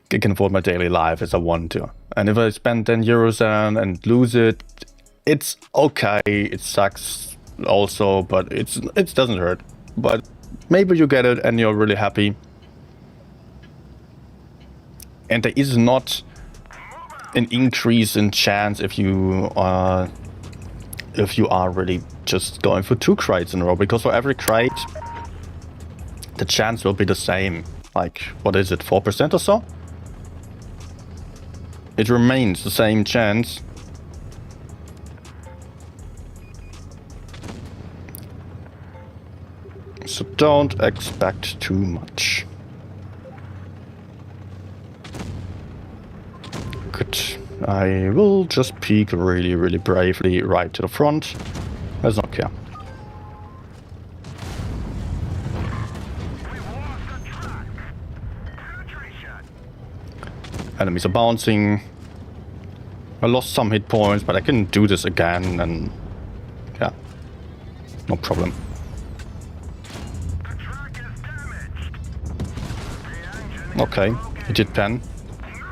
I can afford my daily life as I want to. And if I spend 10 euros and lose it, it's okay. It sucks also, but it doesn't hurt. But maybe you get it and you're really happy. And there is not an increase in chance if you are really just going for 2 crates in a row, because for every crate the chance will be the same. Like, what is it, 4% or so? It remains the same chance. So don't expect too much. Good. I will just peek really, really bravely right to the front. Let's not care. Enemies are bouncing. I lost some hit points, but I can do this again and yeah, no problem. Okay, he did pen,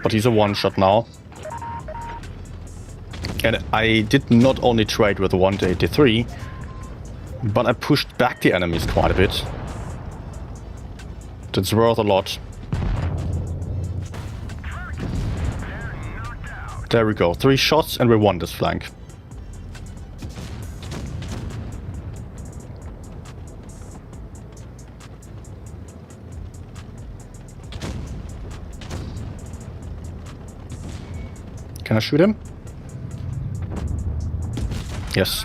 but he's a one-shot now. And I did not only trade with 183, but I pushed back the enemies quite a bit. That's worth a lot. There we go, 3 shots and we won this flank. Can I shoot him? Yes.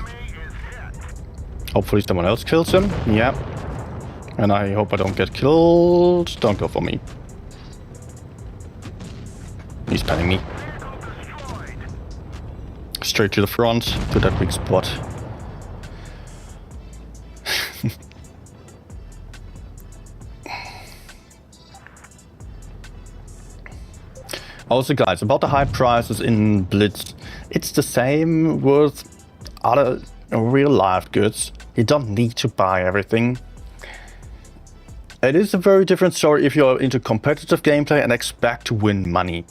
Hopefully someone else kills him. Yeah. And I hope I don't get killed. Don't go for me. He's panning me. Straight to the front, to that weak spot. Also guys, about the high prices in Blitz, it's the same with other real life goods. You don't need to buy everything. It is a very different story if you're into competitive gameplay and expect to win money.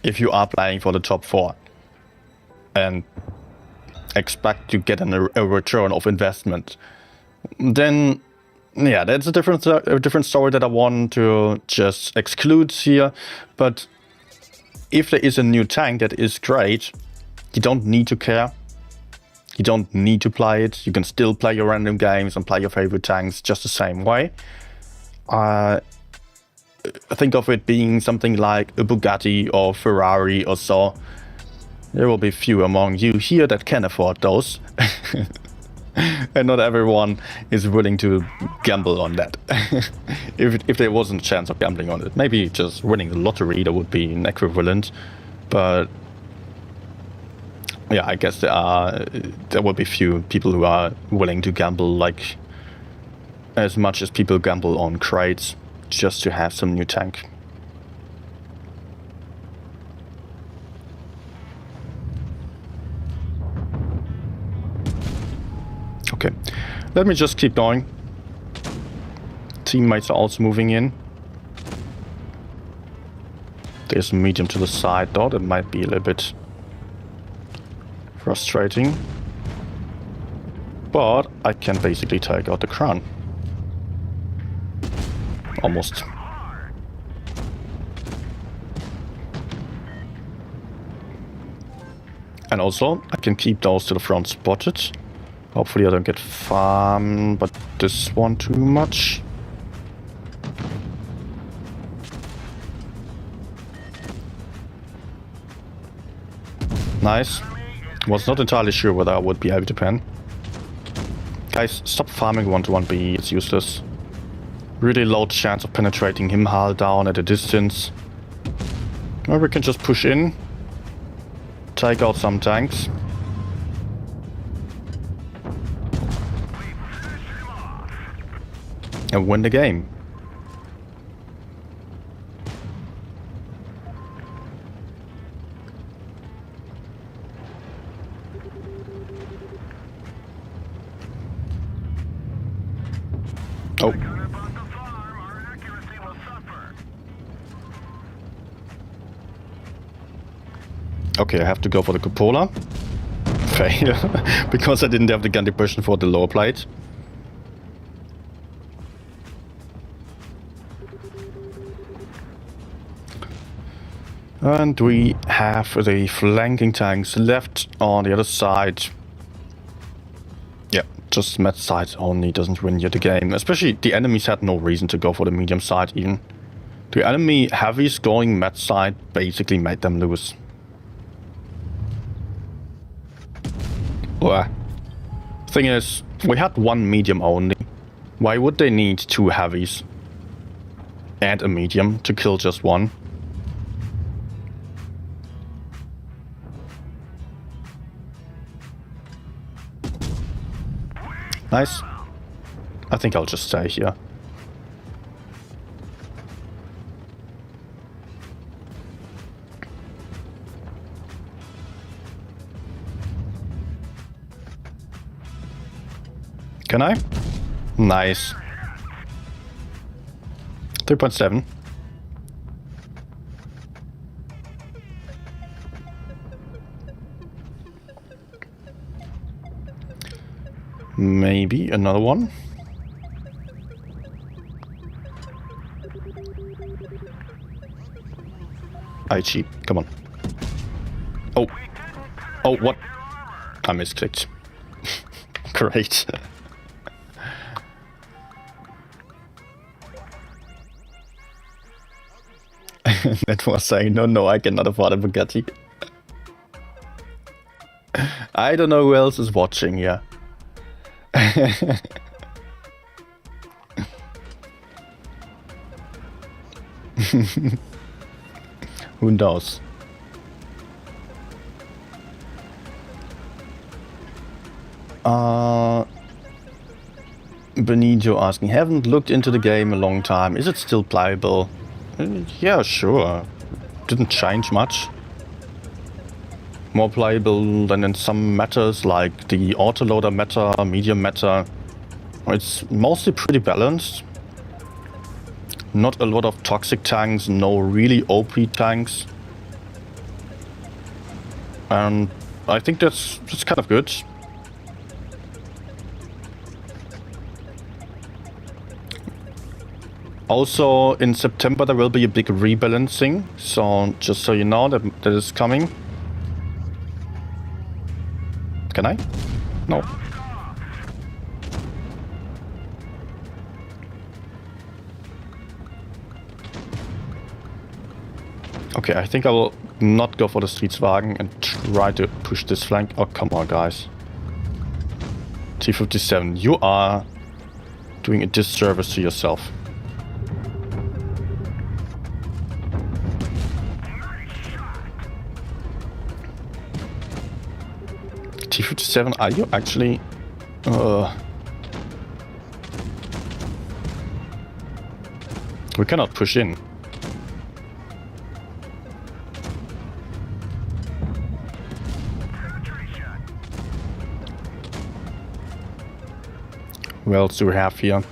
If you are playing for the top 4. And expect to get a return of investment. Then, yeah, that's a different story that I want to just exclude here. But if there is a new tank that is great, you don't need to care. You don't need to play it. You can still play your random games and play your favorite tanks just the same way. Think of it being something like a Bugatti or Ferrari or so. There will be few among you here that can afford those. And not everyone is willing to gamble on that. If there wasn't a chance of gambling on it. Maybe just winning the lottery, that would be an equivalent. But yeah, I guess there will be few people who are willing to gamble like as much as people gamble on crates just to have some new tank. Okay, let me just keep going. Teammates are also moving in. There's a medium to the side though, that might be a little bit frustrating. But I can basically take out the crown. Almost. And also, I can keep those to the front spotted. Hopefully I don't get farmed, but this one too much. Nice. Was not entirely sure whether I would be able to pen. Guys, stop farming 1-1B, it's useless. Really low chance of penetrating him hull down at a distance. Or we can just push in. Take out some tanks. And win the game. Oh. Okay, I have to go for the cupola. Fail. Because I didn't have the gun depression for the lower plate. And we have the flanking tanks left on the other side. Yeah, just med side only doesn't win you the game. Especially the enemies had no reason to go for the medium side even. The enemy heavies going med side basically made them lose. Thing is, we had one medium only. Why would they need two heavies and a medium to kill just one? Nice. I think I'll just stay here. Can I? Nice. 3.7. Maybe another one. I cheat. Come on. Oh. Oh, what? I misclicked. Great. That was saying, no, I cannot afford a Bugatti. I don't know who else is watching here. Who knows? Benito asking, haven't looked into the game a long time. Is it still playable? Yeah, sure. Didn't change much. More playable than in some metas like the autoloader meta, medium meta. It's mostly pretty balanced. Not a lot of toxic tanks, no really OP tanks. And I think that's kind of good. Also, in September there will be a big rebalancing, so just so you know that is coming. Can I? No. Okay, I think I will not go for the Streetswagen and try to push this flank. Oh, come on, guys. T57, you are doing a disservice to yourself. T57, are you actually... We cannot push in. Who else do we have here?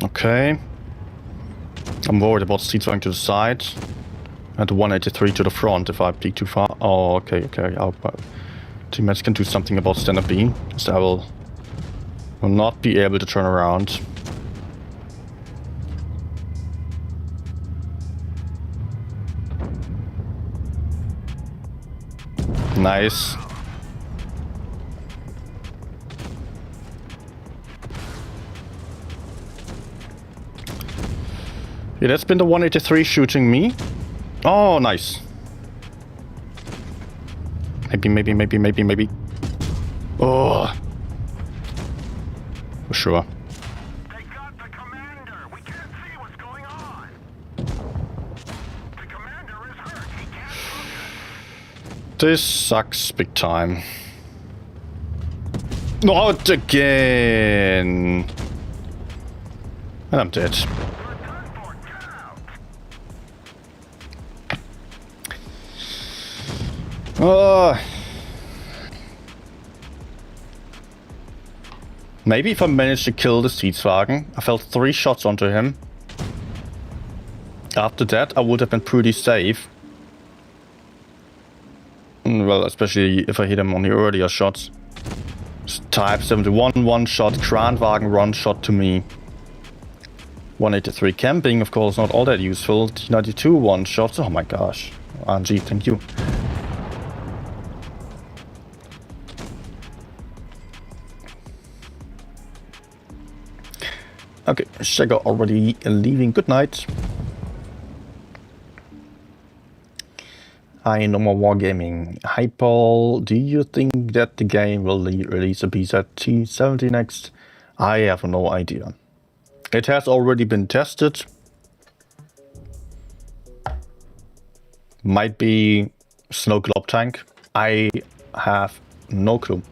Okay. I'm worried about seats going to the side. And 183 to the front if I peek too far. Oh, okay. Teammates can do something about stand-up B. So I will not be able to turn around. Nice. Yeah, that's been the 183 shooting me. Oh, nice. Maybe. Oh. For sure. They got the commander. We can't see what's going on. The commander is hurt. He can't focus. This sucks big time. Not again. And I'm dead. We're done for. Get out. Oh. Maybe if I managed to kill the Sietswagen, I felt 3 shots onto him. After that, I would have been pretty safe. Well, especially if I hit him on the earlier shots. Type 71 one shot, Kranwagen 1 shot to me. 183 camping, of course, not all that useful. T92 one shots. Oh my gosh. RNG, thank you. Okay, Shagger already leaving. Good night. Hi, no more wargaming. Hi, Paul. Do you think that the game will release a BZT70 next? I have no idea. It has already been tested. Might be Snow Globe Tank. I have no clue.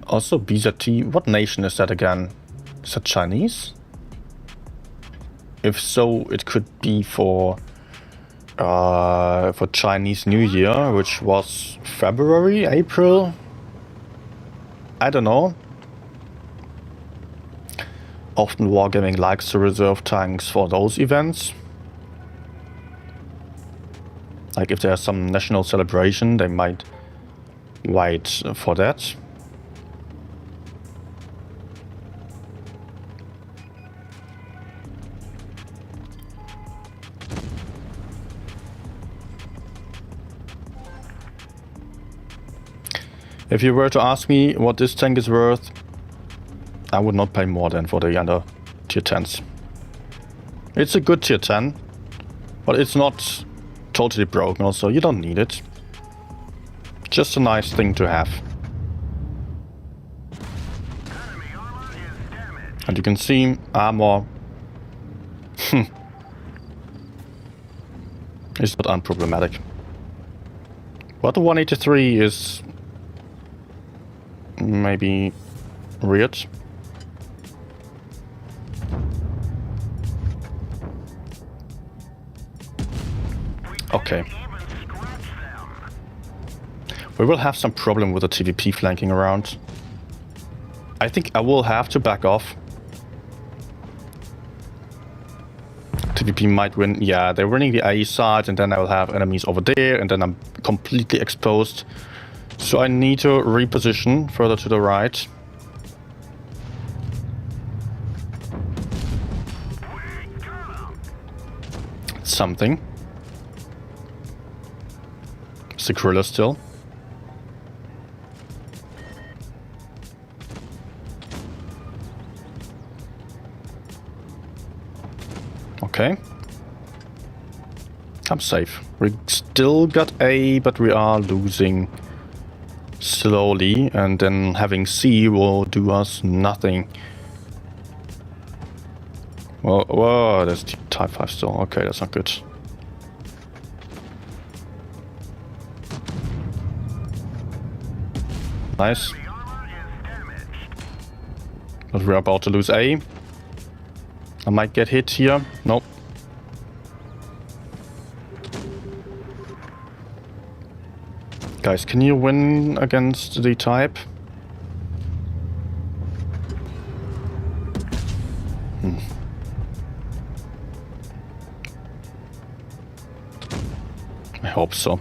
Also, BZT. What nation is that again? Is that Chinese? If so, it could be for Chinese New Year, which was February, April. I don't know. Often Wargaming likes to reserve tanks for those events. Like if there's some national celebration, they might wait for that. If you were to ask me what this tank is worth, I would not pay more than for the other tier 10s. It's a good tier 10, but it's not totally broken also, you don't need it. Just a nice thing to have. Enemy armor is damaged. And you can see armor. It's not unproblematic. But the 183 is maybe weird. Okay. We will have some problem with the TVP flanking around. I think I will have to back off. TVP might win. Yeah, they're winning the AE side, and then I will have enemies over there, and then I'm completely exposed. So I need to reposition further to the right. Something. Securilla still. Okay. I'm safe. We still got A, but we are losing slowly, and then having C will do us nothing. Well, whoa, there's Type 5 still. Okay, that's not good. Nice. But we're about to lose A. I might get hit here. Nope. Guys, can you win against the Type? I hope so.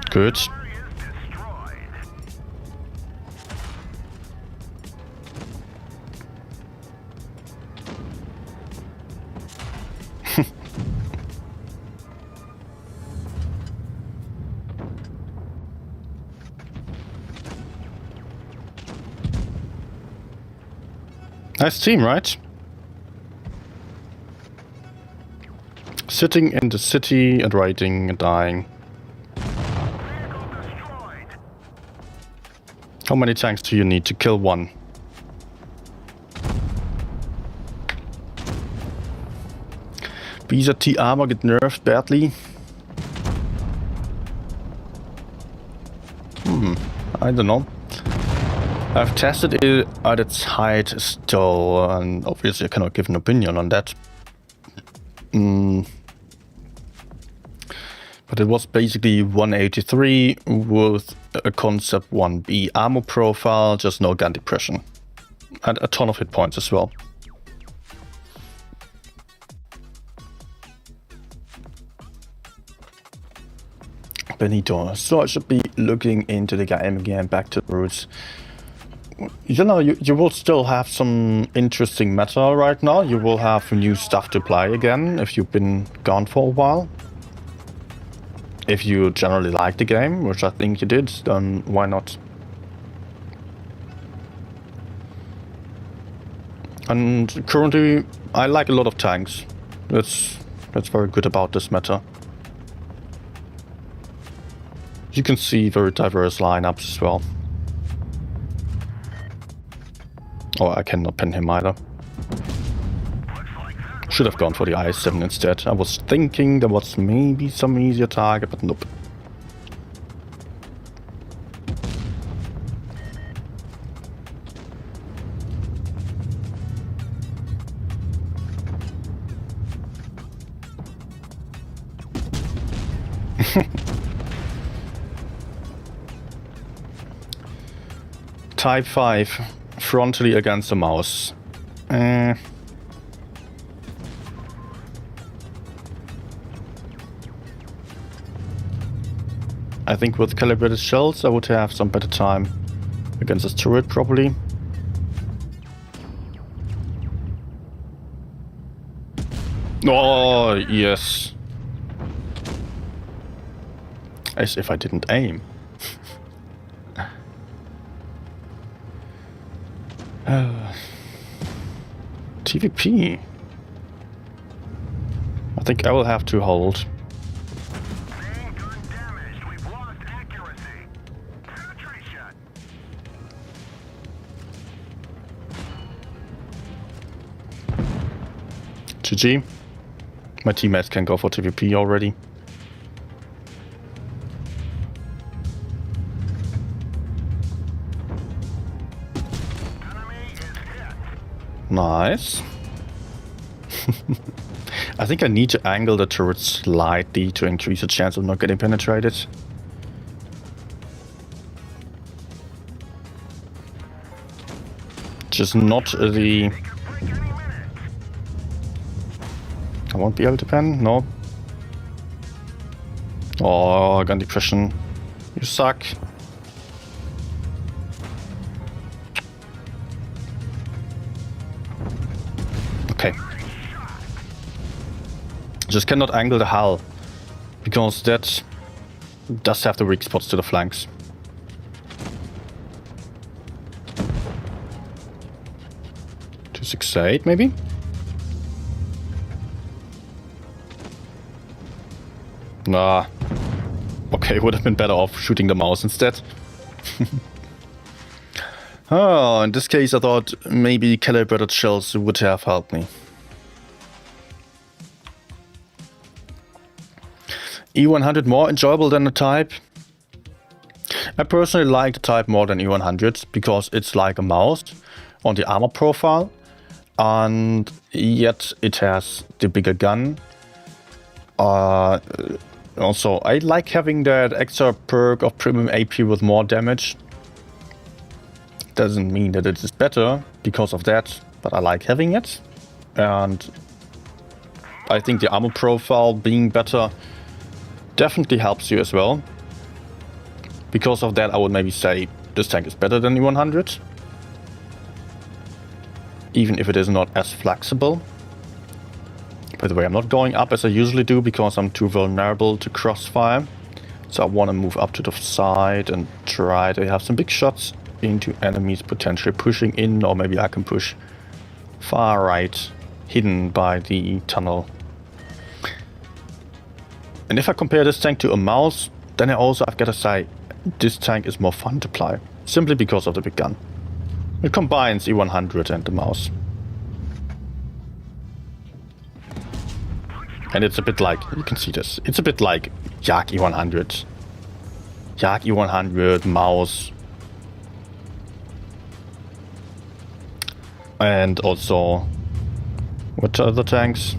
Good. Nice team, right? Sitting in the city and waiting and dying. Vehicle destroyed. How many tanks do you need to kill one? BZT armor get nerfed badly. I don't know. I've tested it at its height still, and obviously I cannot give an opinion on that. But it was basically 183 with a concept 1B armor profile, just no gun depression. And a ton of hit points as well. Benito. So I should be looking into the game again, back to the roots. You know, you will still have some interesting meta right now. You will have new stuff to play again if you've been gone for a while. If you generally like the game, which I think you did, then why not? And currently, I like a lot of tanks. That's very good about this meta. You can see very diverse lineups as well. Oh, I cannot pin him either. Should have gone for the i7 instead. I was thinking there was maybe some easier target, but nope. Type 5, frontally against the mouse. I think with calibrated shells I would have some better time against this turret probably. Oh, yes. As if I didn't aim. TVP. I think I will have to hold. Main gun damaged. We've lost accuracy. Penetration. GG. My teammates can go for TVP already. Enemy is hit. Nice. I think I need to angle the turret slightly to increase the chance of not getting penetrated. Just not the... Break any minute. I won't be able to pen, no. Oh, gun depression. You suck. Okay. Just cannot angle the hull, because that does have the weak spots to the flanks. Two 6-8 maybe? Nah. Okay, would have been better off shooting the mouse instead. Oh, in this case I thought maybe calibrated shells would have helped me. E100 more enjoyable than the Type? I personally like the Type more than E100 because it's like a mouse on the armor profile, and yet it has the bigger gun. Also, I like having that extra perk of premium AP with more damage. Doesn't mean that it is better because of that, but I like having it. And I think the armor profile being better definitely helps you as well. Because of that, I would maybe say this tank is better than the 100. Even if it is not as flexible. By the way, I'm not going up as I usually do because I'm too vulnerable to crossfire. So I want to move up to the side and try to have some big shots into enemies potentially pushing in, or maybe I can push Far right, hidden by the tunnel. And if I compare this tank to a mouse, then I've got to say, this tank is more fun to play. Simply because of the big gun. It combines E100 and the mouse. And it's a bit like, you can see this, it's a bit like CAWXK E100. CAWXK E100, mouse. And also, what are the tanks?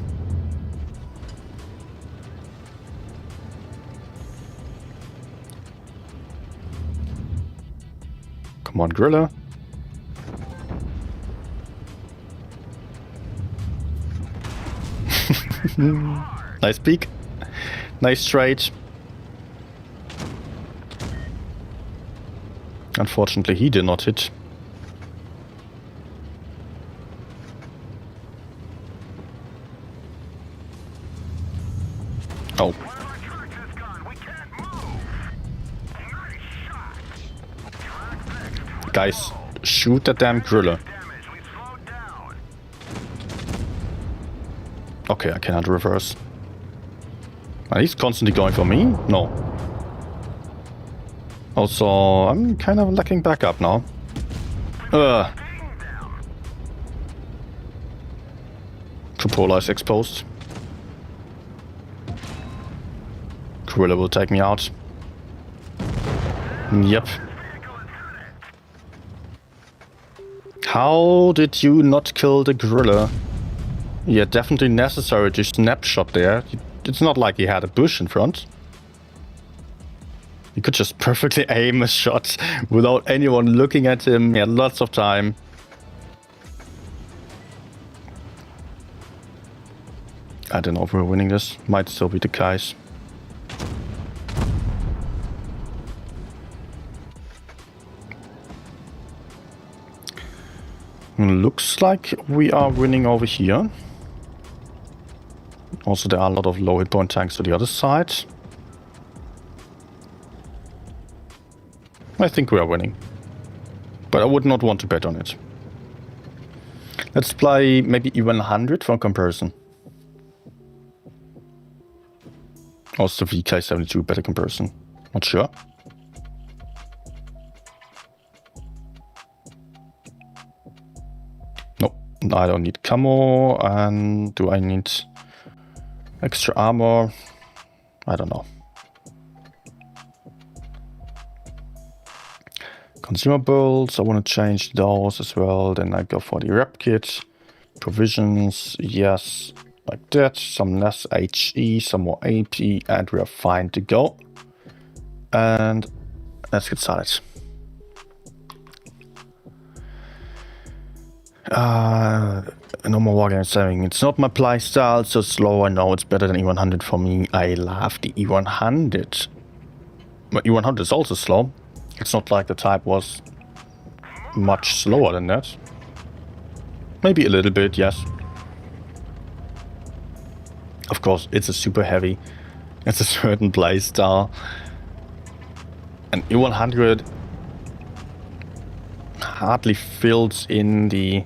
Come on, Griller. Nice peek. Nice straight. Unfortunately, he did not hit. Oh. Guys, shoot the damn Griller. Okay, I cannot reverse. He's constantly going for me? No. Also, I'm kind of lacking backup now. Cupola is exposed. Gorilla will take me out. Yep. How did you not kill the Gorilla? Yeah, definitely necessary to snapshot there. It's not like he had a bush in front. He could just perfectly aim a shot without anyone looking at him. He had lots of time. I don't know if we're winning this. Might still be the guys. Looks like we are winning over here. Also, there are a lot of low hit point tanks to the other side. I think we are winning. But I would not want to bet on it. Let's play maybe E100 for comparison. Also VK72 better comparison. Not sure. Nope. I don't need camo. And do I need extra armor? I don't know. Consumables, I want to change those as well. Then I go for the rep kit. Provisions, yes, like that. Some less HE, some more AP, and we are fine to go. And let's get started. No more wargame saying it's not my play style, so slow. I know it's better than E100 for me. I love the E100. But E100 is also slow. It's not like the type was much slower than that. Maybe a little bit, yes. Of course, it's a super heavy. It's a certain play style. And E100 hardly fills in the...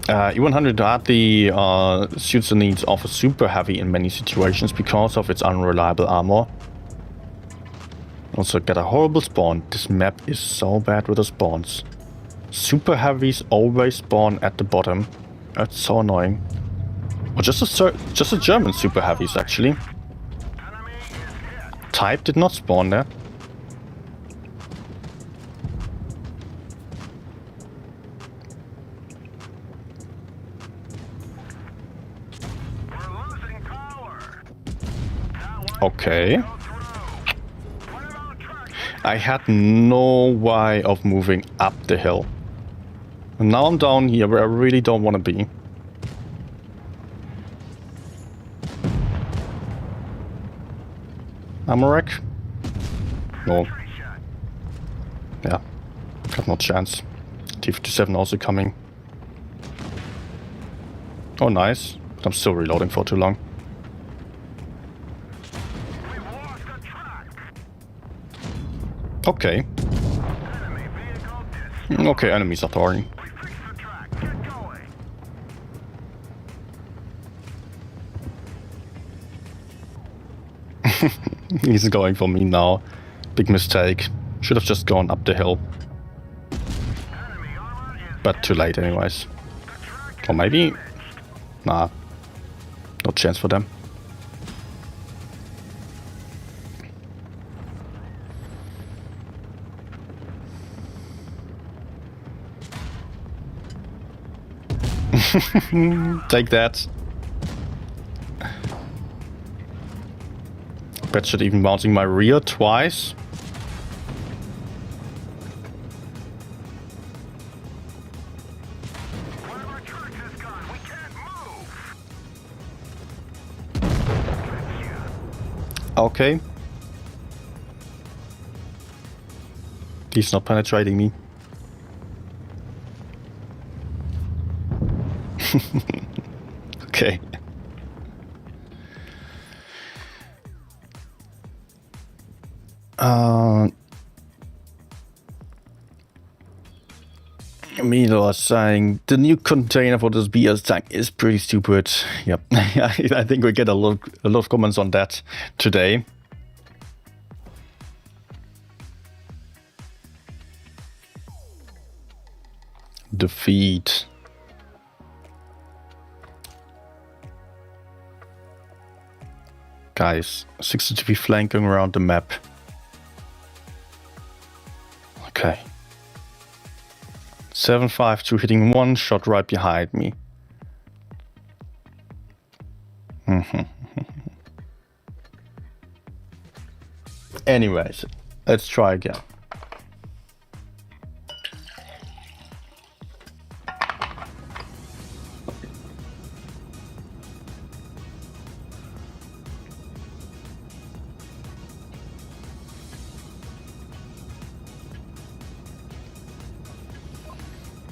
E100 hardly suits the needs of a super heavy in many situations because of its unreliable armor. Also get a horrible spawn. This map is so bad with the spawns. Super heavies always spawn at the bottom. That's so annoying. Or just a German super heavies actually. Type did not spawn there. Okay. I had no way of moving up the hill. And now I'm down here where I really don't want to be. Ammo rack? No. Yeah. Got no chance. T-57 also coming. Oh, nice. But I'm still reloading for too long. Okay. Okay, enemies are talking. We fixed the track. Get going. He's going for me now. Big mistake. Should have just gone up the hill. Enemy armor is But too late anyways. the track Or is maybe... damaged. Nah. No chance for them. Take that. Bet should even bouncing my rear twice. One of our trucks is gone. We can't move. Okay. He's not penetrating me. Okay. Milo was saying the new container for this BS tank is pretty stupid. Yep, I think we get a lot of comments on that today. Defeat. Guys, 60 flanking around the map. Okay. 752 hitting one shot right behind me. Anyways, let's try again.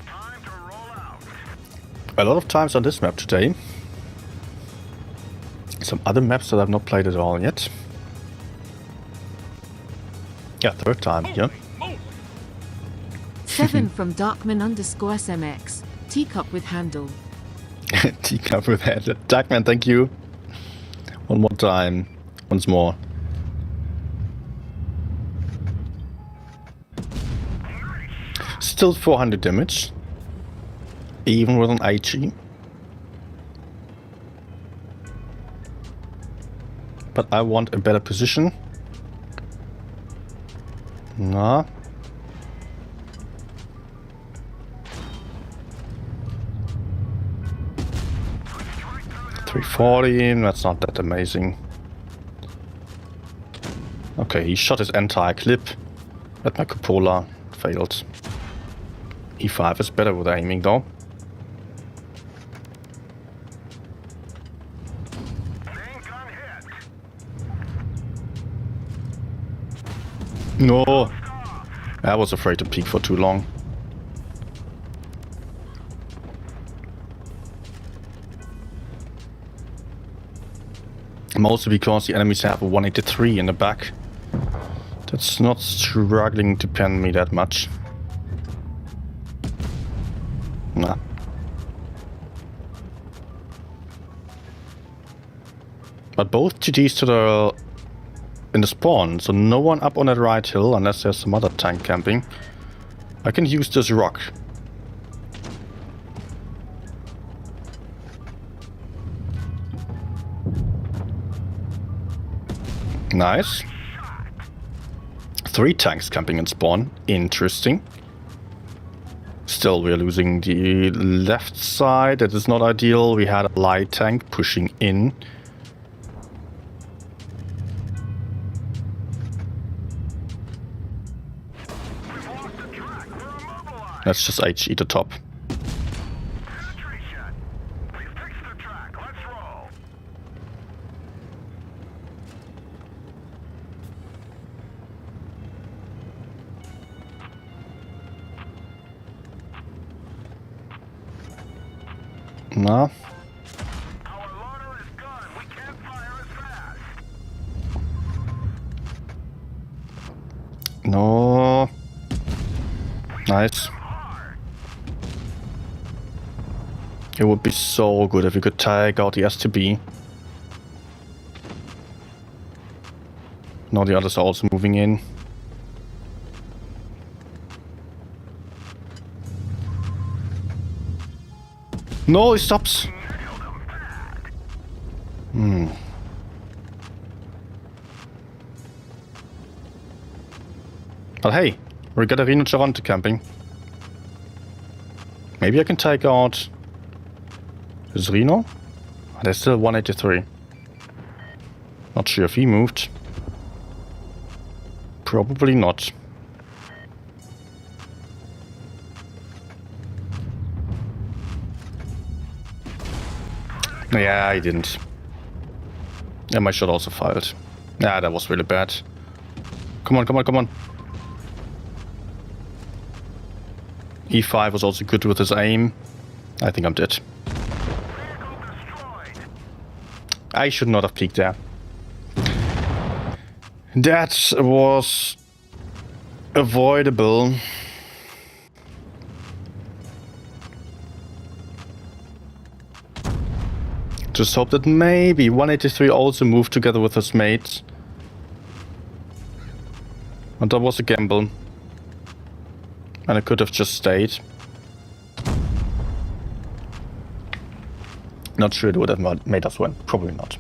Time to roll out. A lot of times on this map today. Some other maps that I've not played at all yet. Yeah, third time here. 7 from Darkman_SMX. Teacup with handle. Teacup with head. Darkman, thank you. One more time. Once more. Still 400 damage. Even with an HE. But I want a better position. Nah. .340, that's not that amazing. Okay, he shot his entire clip. But my cupola failed. E5 is better with aiming though. Main gun hit. No! I was afraid to peek for too long. Mostly because the enemies have a 183 in the back. That's not struggling to pen me that much. Nah. But both GGs to the in the spawn, so no one up on that right hill unless there's some other tank camping. I can use this rock. Nice. 3 tanks camping in spawn. Interesting. Still, we're losing the left side. That is not ideal. We had a light tank pushing in. We've lost the track. We're immobilized. Let's just HE the top. Penetration. We fixed the track. Let's roll. Nah. Our loader is gone. We can't fire as fast. No. Nice. Hard. It would be so good if we could take out the STB. Now the others are also moving in. No, he stops. But hey, we got a Reno Toronto camping. Maybe I can take out this Reno? There's still 183. Not sure if he moved. Probably not. Yeah, I didn't. Yeah, my shot also failed. Yeah, that was really bad. Come on, come on, come on. E5 was also good with his aim. I think I'm dead. I should not have peeked there. That was avoidable. Just hope that maybe 183 also moved together with his mates. And that was a gamble. And I could have just stayed. Not sure it would have made us win. Probably not.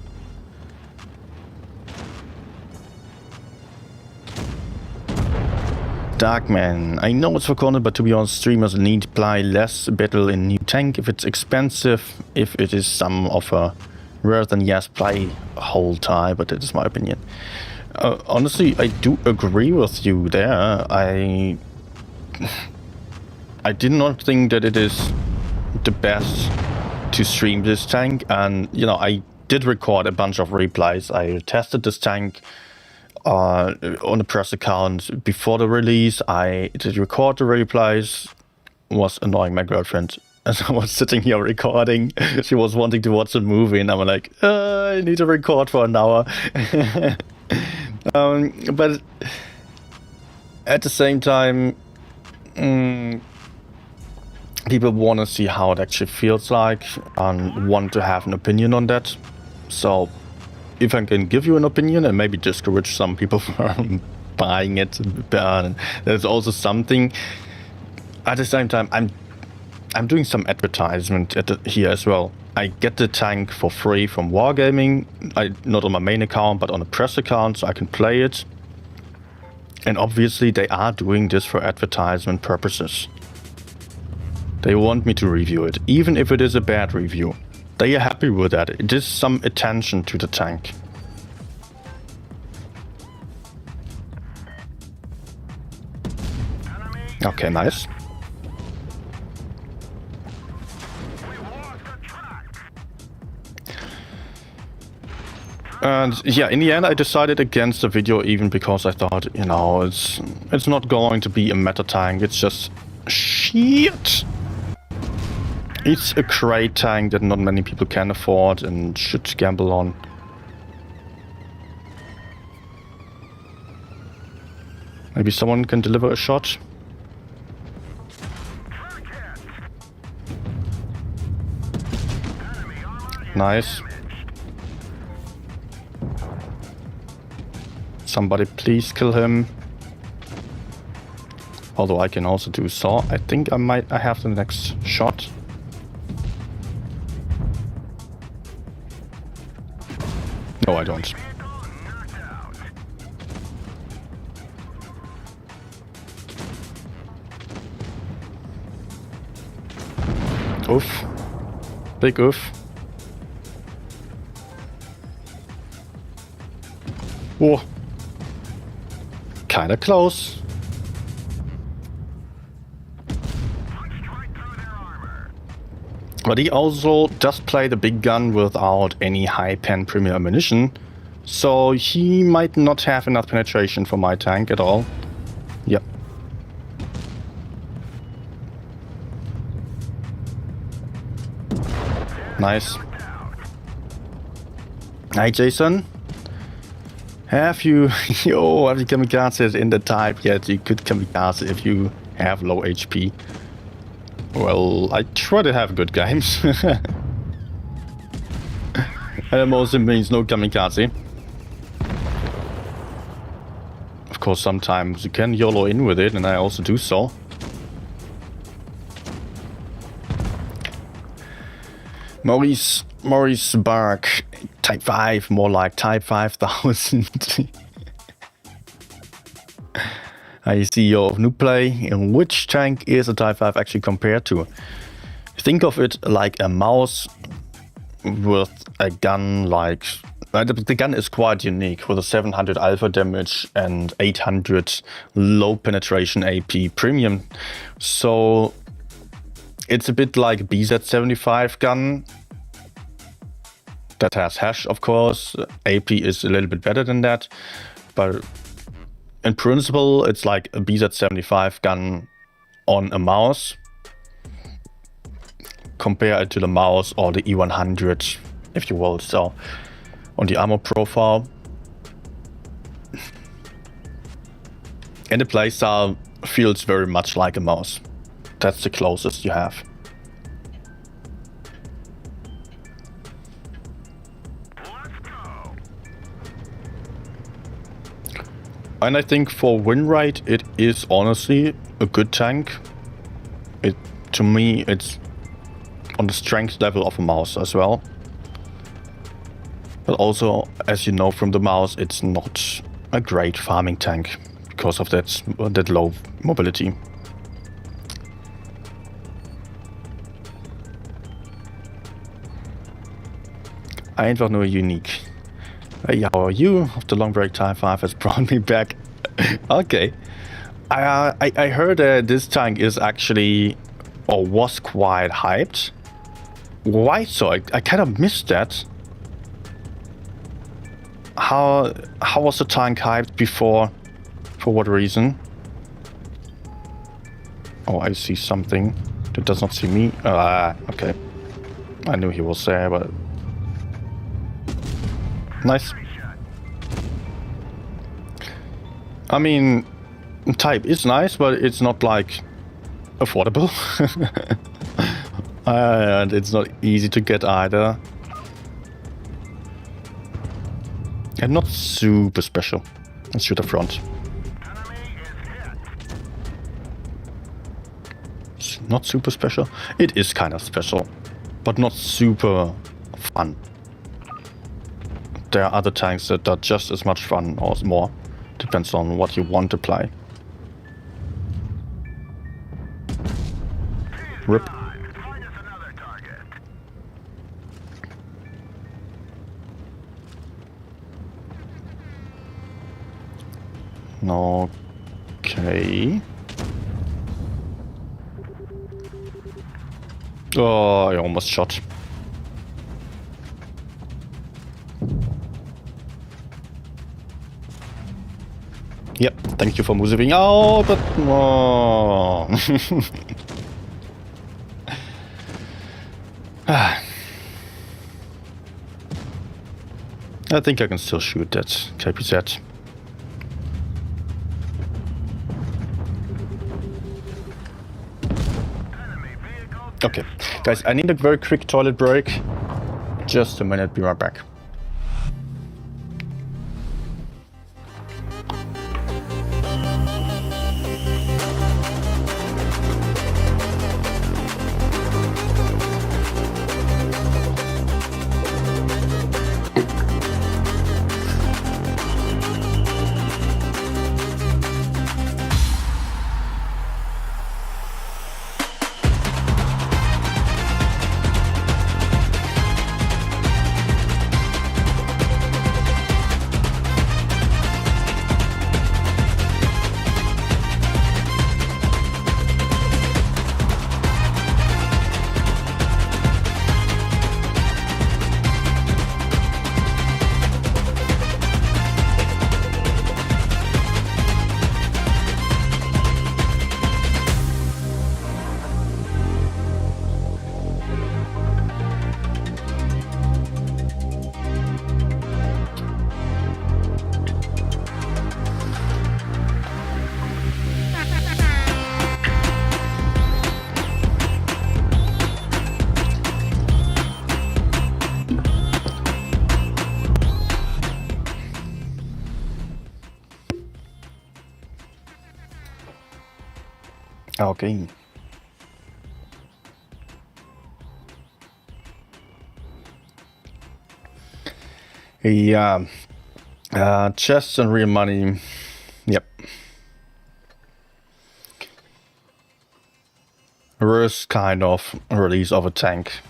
Darkman. I know it's for corner, but to be honest, streamers need to play less battle in new tank if it's expensive. If it is some offer, rather than yes, play whole time. But that is my opinion. Honestly, I do agree with you there. I did not think that it is the best to stream this tank, and you know, I did record a bunch of replays. I tested this tank on a press account before the release. I did record the replays. Was annoying my girlfriend as I was sitting here recording. She was wanting to watch a movie, and I'm like, I need to record for an hour. But at the same time, people want to see how it actually feels like and want to have an opinion on that. So if I can give you an opinion and maybe discourage some people from buying it, there's also something. At the same time, I'm doing some advertisement here as well. I get the tank for free from Wargaming, not on my main account, but on a press account, so I can play it. And obviously they are doing this for advertisement purposes. They want me to review it, even if it is a bad review. They are happy with that. It is some attention to the tank. Okay, nice. And yeah, in the end I decided against the video, even because I thought, you know, it's not going to be a meta tank, it's just shit. It's a great tank that not many people can afford and should gamble on. Maybe someone can deliver a shot. Nice. Somebody please kill him. Although I can also do so. I think I have the next shot. No, I don't. Oof. Big oof. Whoa. Kinda close. But he also does play the big gun without any high pen premier ammunition, so he might not have enough penetration for my tank at all. Yep. Nice. Hi Jason. Have you kamikaze in the type yet? You could kamikaze if you have low HP. Well, I try to have good games. And also means no kamikaze. Of course, sometimes you can YOLO in with it, and I also do so. Maurice Bark, Type 5, more like Type 5000. I see your new play. And which tank is a Type 5 actually compared to? Think of it like a mouse with a gun like... the gun is quite unique with a 700 alpha damage and 800 low penetration AP premium. So it's a bit like BZ75 gun that has hash, of course. AP is a little bit better than that, but in principle it's like a BZ75 gun on a mouse. Compare it to the mouse or the E100, if you will. So on the armor profile. And the playstyle feels very much like a mouse. That's the closest you have. Let's go. And I think for win rate, it is honestly a good tank. To me, it's on the strength level of a mouse as well. But also, as you know from the mouse, it's not a great farming tank because of that low mobility. Einfach nur unique. Hey, how are you? After long break, Type 5 has brought me back. Okay. I heard this tank is actually, or was quite hyped. Why so? I kind of missed that. How was the tank hyped before? For what reason? Oh, I see something that does not see me. Okay. I knew he was there, but... Nice. I mean, type is nice, but it's not like affordable. And it's not easy to get either. And not super special. Let's shoot the front. It's not super special. It is kind of special, but not super fun. There are other tanks that are just as much fun or more. Depends on what you want to play. Rip. Okay. Oh, I almost shot. Yep, thank you for moving. Oh, but oh. I think I can still shoot that KPZ. Okay, guys, I need a very quick toilet break. Just a minute, be right back. Okay. Yeah. Chests and real money. Yep. Worst kind of release of a tank.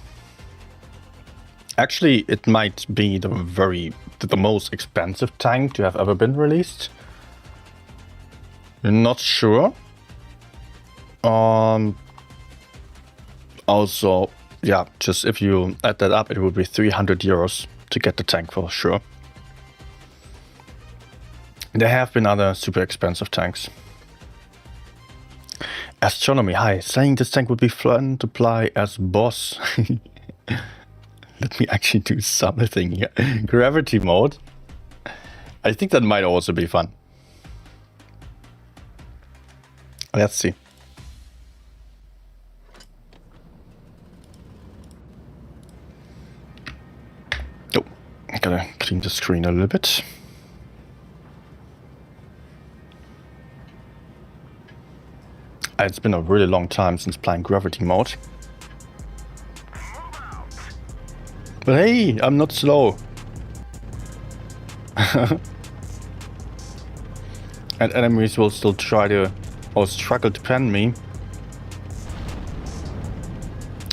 Actually, it might be the most expensive tank to have ever been released. Not sure. Also, yeah, just if you add that up, it would be 300 euros to get the tank for sure. There have been other super expensive tanks. Astronomy, hi, saying this tank would be fun to play as boss. Let me actually do something here. Gravity mode. I think that might also be fun. Let's see. Oh, I gotta clean the screen a little bit. It's been a really long time since playing gravity mode. But hey, I'm not slow. And enemies will still try to, or struggle to pen me.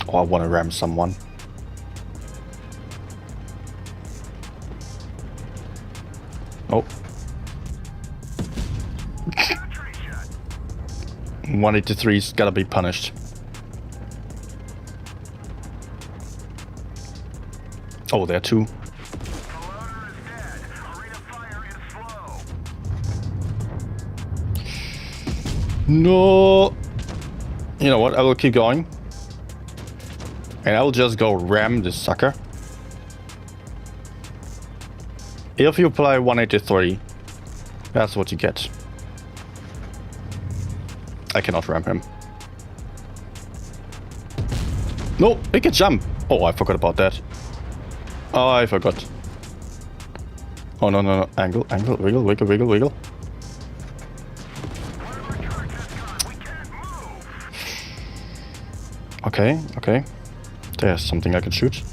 Oh, I want to ram someone. Oh. 183's gotta be punished. Oh, there are two. No. You know what? I will keep going. And I will just go ram this sucker. If you play 183, that's what you get. I cannot ram him. No, he can jump. Oh, I forgot about that. Oh, I forgot. Oh, no, no, no. Angle, angle, wiggle, wiggle, wiggle, wiggle. Okay, okay. There's something I can shoot.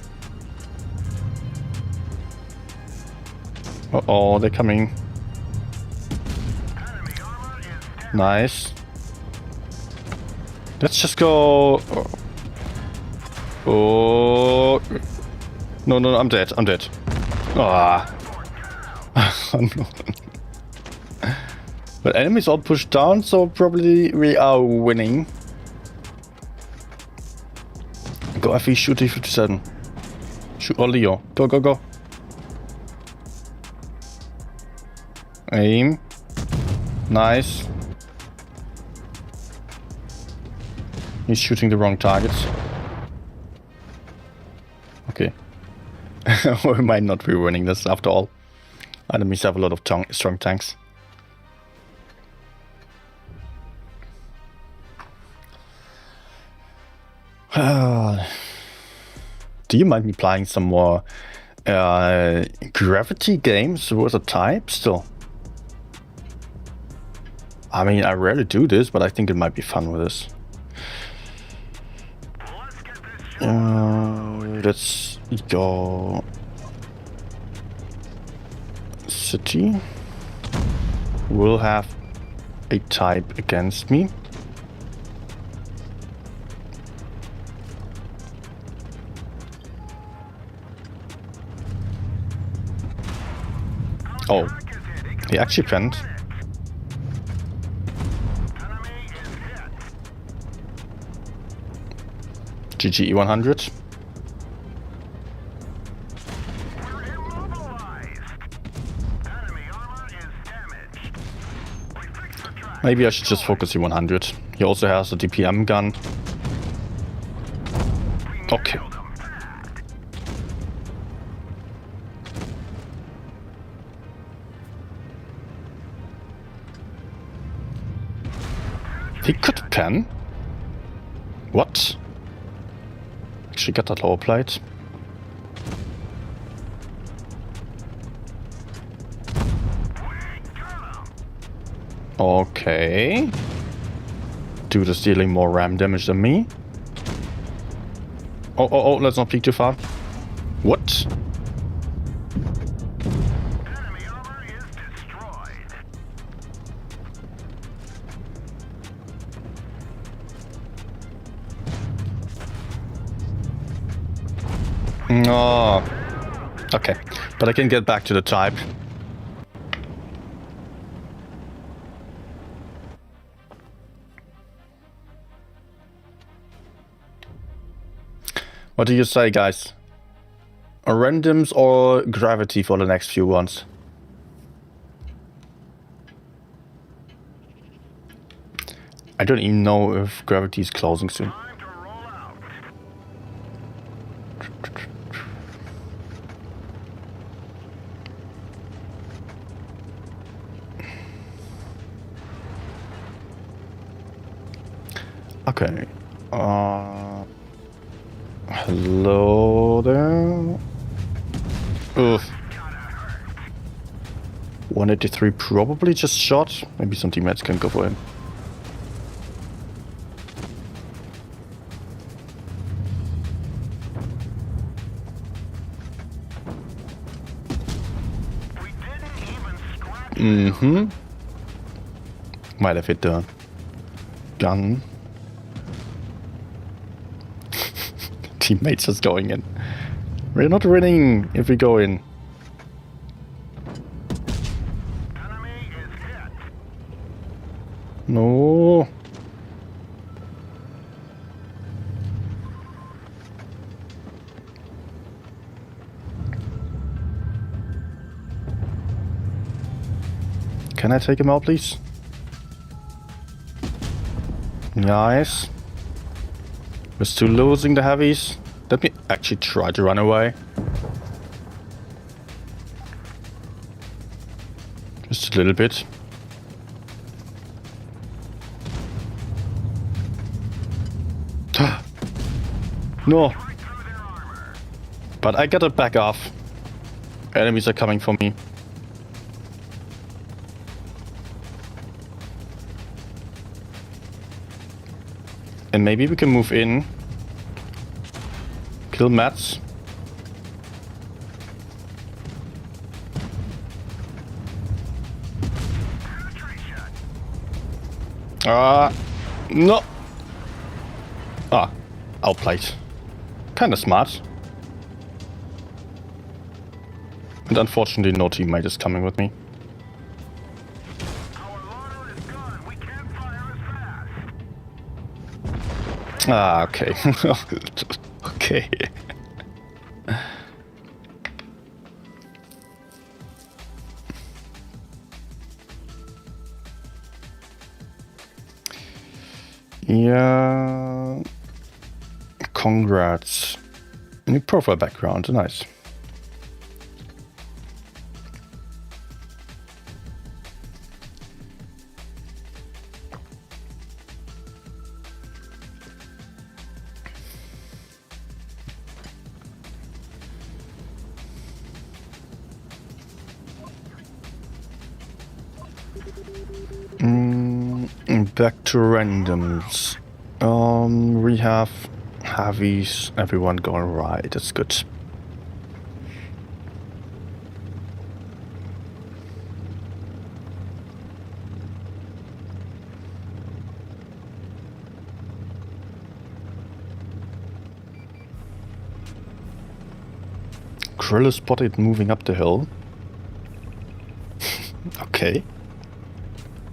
Uh-oh, they're coming. Nice. Let's just go... Oh... No, no, I'm dead, I'm dead. Ah. Oh, no. But enemies all pushed down, so probably we are winning. Go FE, shoot T57. Shoot all Leo. Go, go, go. Aim. Nice. He's shooting the wrong targets. Okay. We might not be winning this after all. Enemies have a lot of strong tanks. Do you mind me playing some more gravity games with a type still? I mean, I rarely do this, but I think it might be fun with this. Let's go city. Will have a type against me. Oh, he actually penned. GG E100. Maybe I should just focus E100. He also has a DPM gun. Okay. He could pen. What? Actually got that lower plate. Okay. Dude is dealing more ram damage than me. Oh, let's not peek too far. What? Enemy armor is destroyed. Oh. Okay, but I can get back to the type. What do you say, guys? Randoms or gravity for the next few ones? I don't even know if gravity is closing soon. Time to roll out. Okay. Hello there. Ugh. 183 probably just shot. Maybe some teammates can go for him. We didn't even scratch. Mm-hmm. Might have hit the gun. Teammates just going in. We're not winning if we go in. Enemy is hit. No. Can I take him out, please? Nice. We're still losing the heavies. Let me actually try to run away. Just a little bit. No. Right through their armor. But I gotta back off. Enemies are coming for me. And maybe we can move in. Kill Mats. No. Outplayed. Kinda smart. And unfortunately no teammate is coming with me. Our loader is gone. We can't fire as fast. Okay. Okay. Yeah. Congrats. New profile background, nice. Back to randoms. We have heavies, everyone going right, that's good. Krill is spotted moving up the hill. Okay.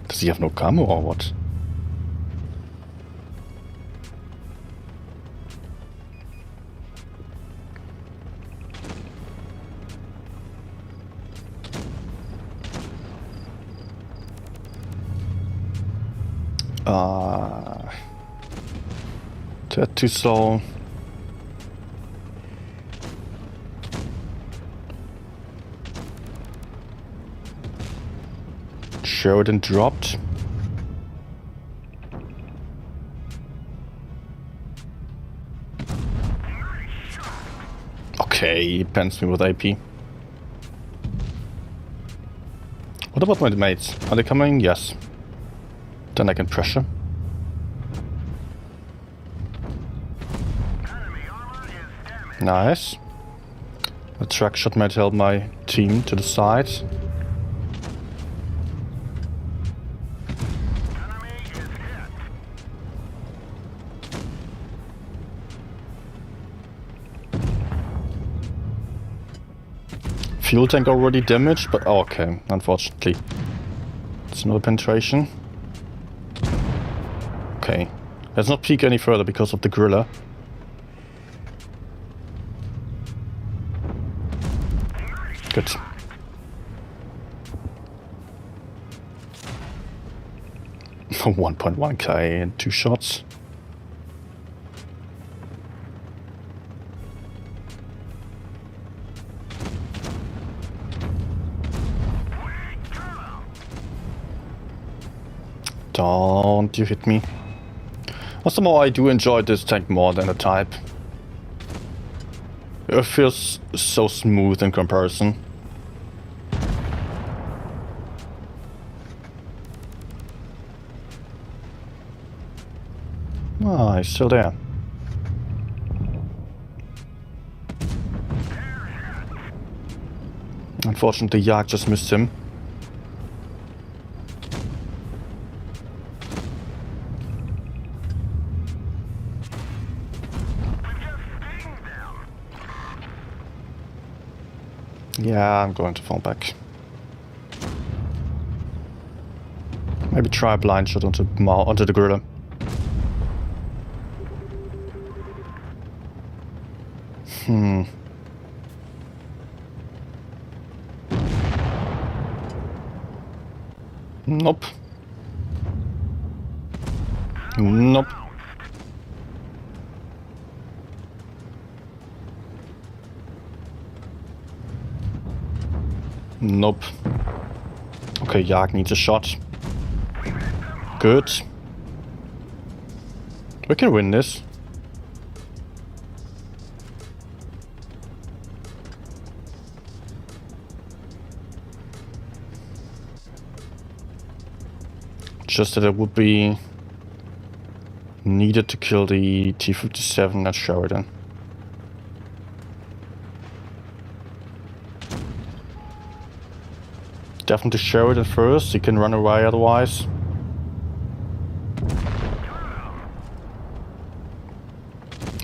Does he have no camo or what? That too slow. Sheridan dropped. Okay, he pens me with AP. What about my mates? Are they coming? Yes. Then I can pressure. Nice. The track shot might help my team to the side. Enemy is hit. Fuel tank already damaged, but oh, okay, unfortunately. It's another penetration. Okay. Let's not peek any further because of the gorilla. Good. For 1.1k and 2 shots. Don't you hit me. Also, more I do enjoy this tank more than the Type. It feels so smooth in comparison. Ah, he's still there. Unfortunately, CAWXK just missed him. Yeah, I'm going to fall back. Maybe try a blind shot onto the gorilla. Nope. Nope. Nope. Okay, CAWXK needs a shot. Good. We can win this. Just that it would be needed to kill the T-57 at Sheridan. Definitely Sheridan first, he can run away otherwise.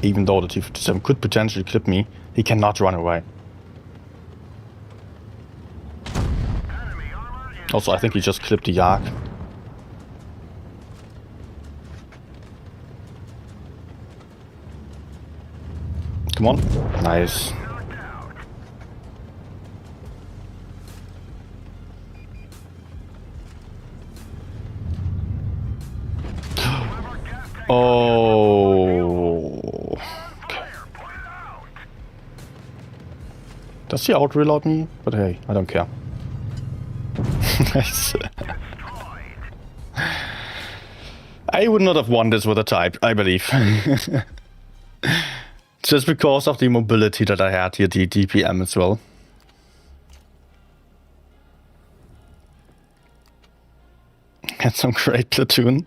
Even though the T-57 could potentially clip me, he cannot run away. Also, I think he just clipped the CAWXK. Come on. Nice. Oh. Okay. Does he out-reload me? But hey, I don't care. Nice. I would not have won this with a Type, I believe. Just because of the mobility that I had here, the DPM as well. Had some great platoon.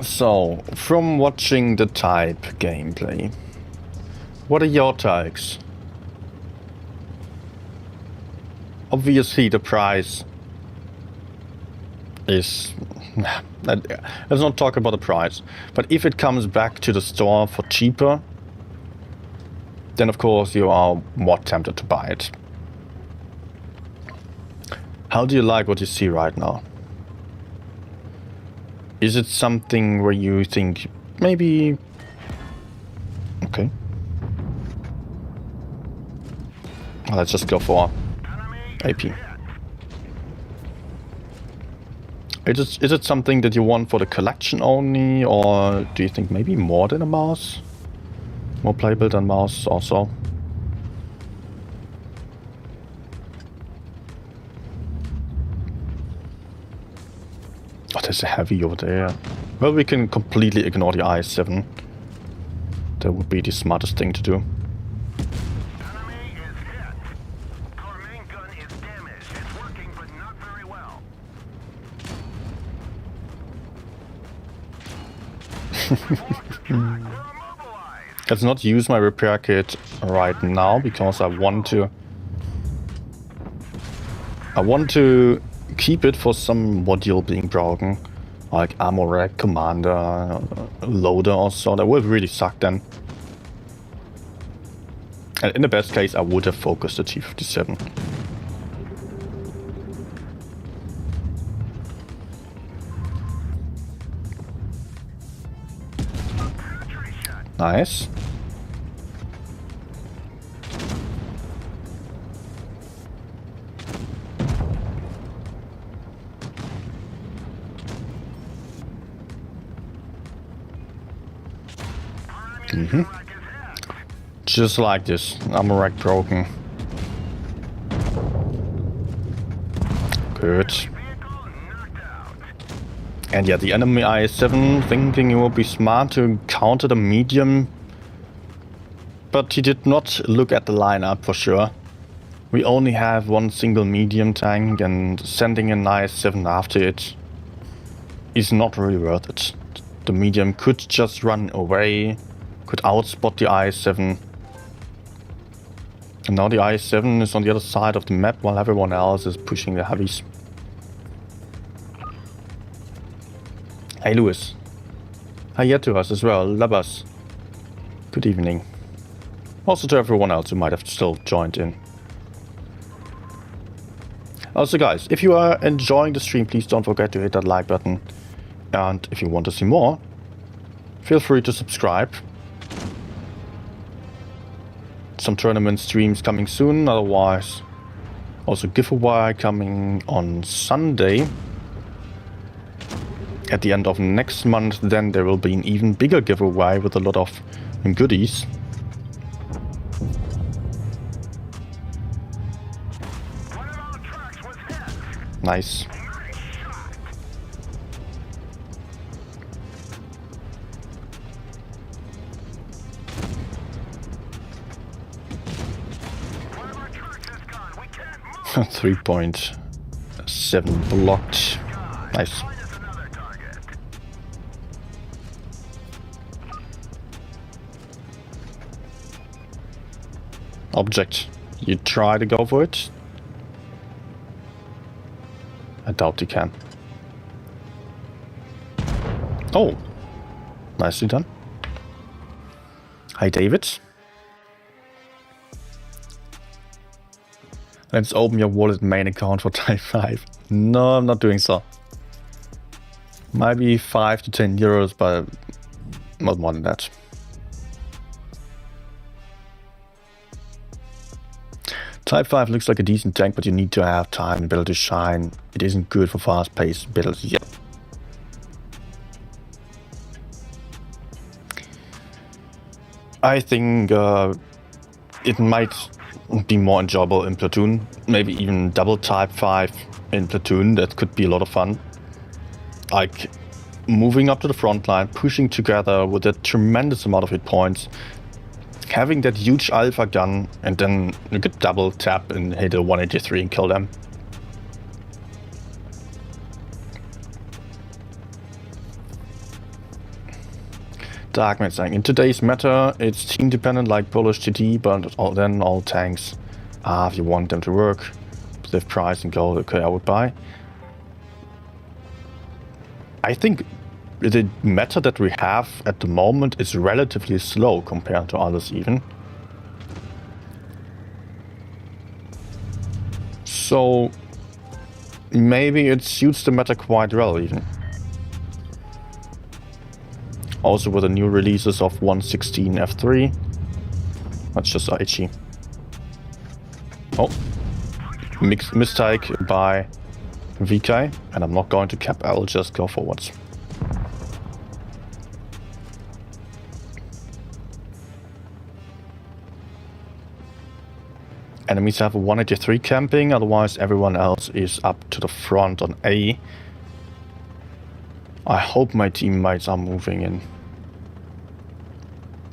So, from watching the Type gameplay, what are your takes? Obviously the price is... Let's not talk about the price, but if it comes back to the store for cheaper, then of course you are more tempted to buy it. How do you like what you see right now? Is it something where you think maybe... Okay. Well, let's just go for AP. Is it something that you want for the collection only, or do you think maybe more than a mouse? More playable than mouse also? Oh, this There's a heavy over there. Well, we can completely ignore the IS-7. That would be the smartest thing to do. Enemy is hit. Our main gun is damaged. It's working, but not very well. We're immobilized. Let's not use my repair kit right now because I want to keep it for some module being broken, like armor rack, commander, loader or so. That would really suck then. And in the best case, I would have focused the T-57. Nice. Just like this, armor rack broken. Good. And yeah, the enemy IS-7 thinking it would be smart to counter the medium, but he did not look at the lineup for sure. We only have one single medium tank, and sending an IS-7 after it is not really worth it. The medium could just run away, could outspot the IS-7. And now the IS-7 is on the other side of the map while everyone else is pushing the heavies. Hey Lewis. Hi to us as well, love us. Good evening. Also to everyone else who might have still joined in. Also guys, if you are enjoying the stream, please don't forget to hit that like button. And if you want to see more, feel free to subscribe. Some tournament streams coming soon, otherwise also giveaway coming on Sunday. At the end of next month, then there will be an even bigger giveaway with a lot of goodies. One of our trucks was hit. Nice. One of our trucks is gone. We can't move. 3.7 blocked. Nice. Find us another target. Object. You try to go for it? I doubt you can. Oh. Nicely done. Hi David. Let's open your wallet main account for Type 5. No, I'm not doing so. Might be 5 to 10 euros, but not more than that. Type 5 looks like a decent tank, but you need to have time and build to shine. It isn't good for fast-paced builds yet. I think it might be more enjoyable in Platoon. Maybe even double Type 5 in Platoon. That could be a lot of fun. Like moving up to the front line, pushing together with a tremendous amount of hit points, having that huge alpha gun, and then you could double tap and hit a 183 and kill them. Darkman saying, in today's meta, it's team dependent like Polish TD, but then all tanks, if you want them to work, with price and gold, okay, I would buy. I think the meta that we have at the moment is relatively slow compared to others even. So maybe it suits the meta quite well even. Also with the new releases of 116 F3. That's just itchy. Oh. Mistake by VK. And I'm not going to cap, I'll just go forwards. Enemies have a 183 camping, otherwise everyone else is up to the front on A. I hope my teammates are moving in.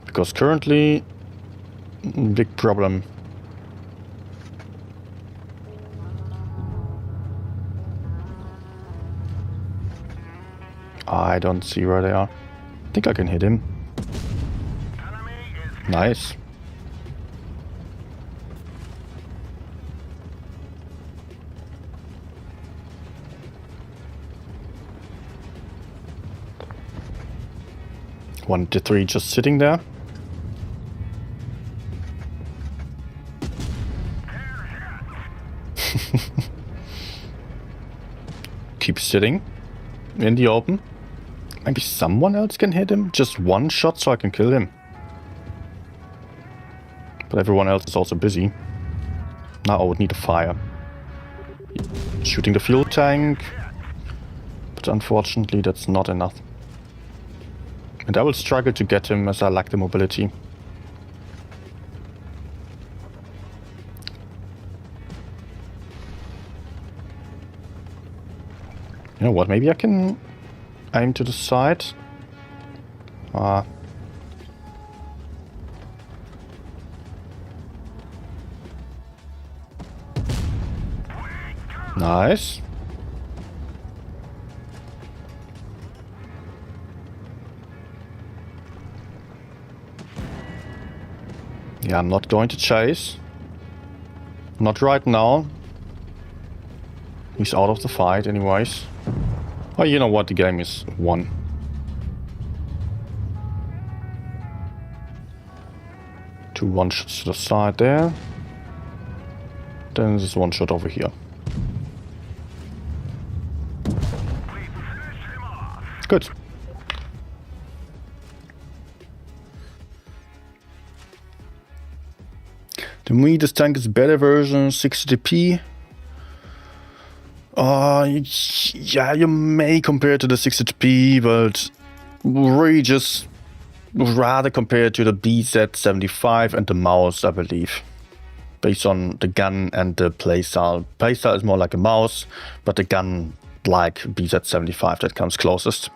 Because currently, big problem. I don't see where they are. I think I can hit him. Enemy is Nice. One to three just sitting there. Keep sitting in the open. Maybe someone else can hit him. Just one shot so I can kill him. But everyone else is also busy. Now I would need a fire. Shooting the fuel tank. But unfortunately that's not enough. And I will struggle to get him as I lack the mobility. You know what, maybe I can aim to the side. Nice. Yeah, I'm not going to chase. Not right now. He's out of the fight anyways. Oh, you know what? The game is won. Two one shots to the side there. Then there's one shot over here. Good. To me, this tank is better version 60p. Yeah, you may compare to the 60p, but really just rather compare to the BZ75 and the mouse, I believe. Based on the gun and the playstyle. Playstyle is more like a mouse, but the gun like BZ75 that comes closest.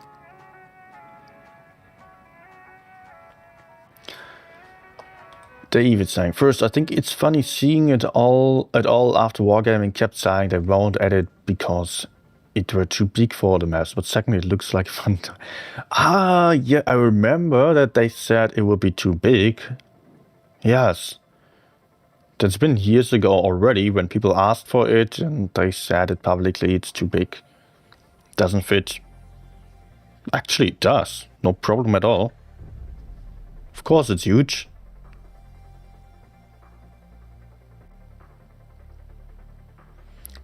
David saying, first, I think it's funny seeing it all after Wargaming kept saying they won't add it because it were too big for the maps. But secondly, it looks like fun. Yeah, I remember that they said it would be too big. Yes. That's been years ago already when people asked for it and they said it publicly it's too big. Doesn't fit. Actually, it does. No problem at all. Of course it's huge.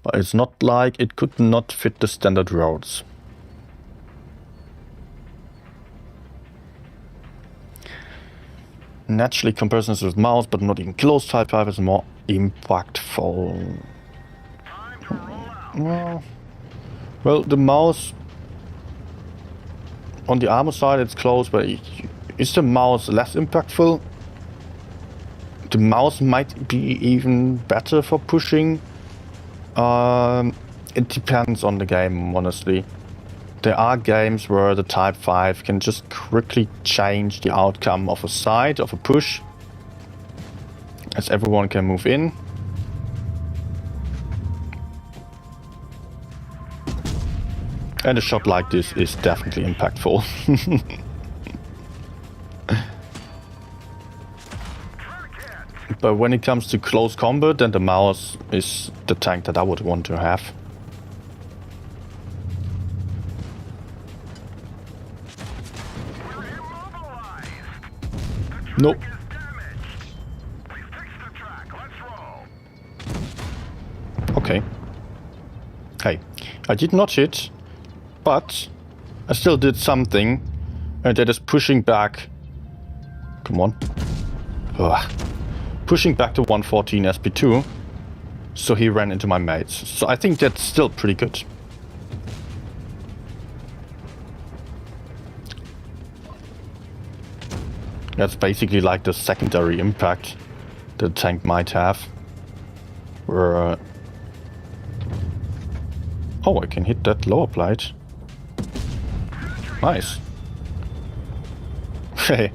But it's not like it could not fit the standard roads. Naturally, comparisons with mouse, but not even close. Type 5 is more impactful. Well, the mouse on the armor side, it's close, but is the mouse less impactful? The mouse might be even better for pushing. It depends on the game, honestly. There are games where the Type 5 can just quickly change the outcome of a side, of a push, as everyone can move in. And a shot like this is definitely impactful. But when it comes to close combat, then the mouse is the tank that I would want to have. Nope. Okay. Hey, I did not hit, but I still did something, and that is pushing back. Come on. Ugh. Pushing back to 114 SP2, so he ran into my mates. So I think that's still pretty good. That's basically like the secondary impact the tank might have. Where, oh, I can hit that lower plate. Nice. Hey.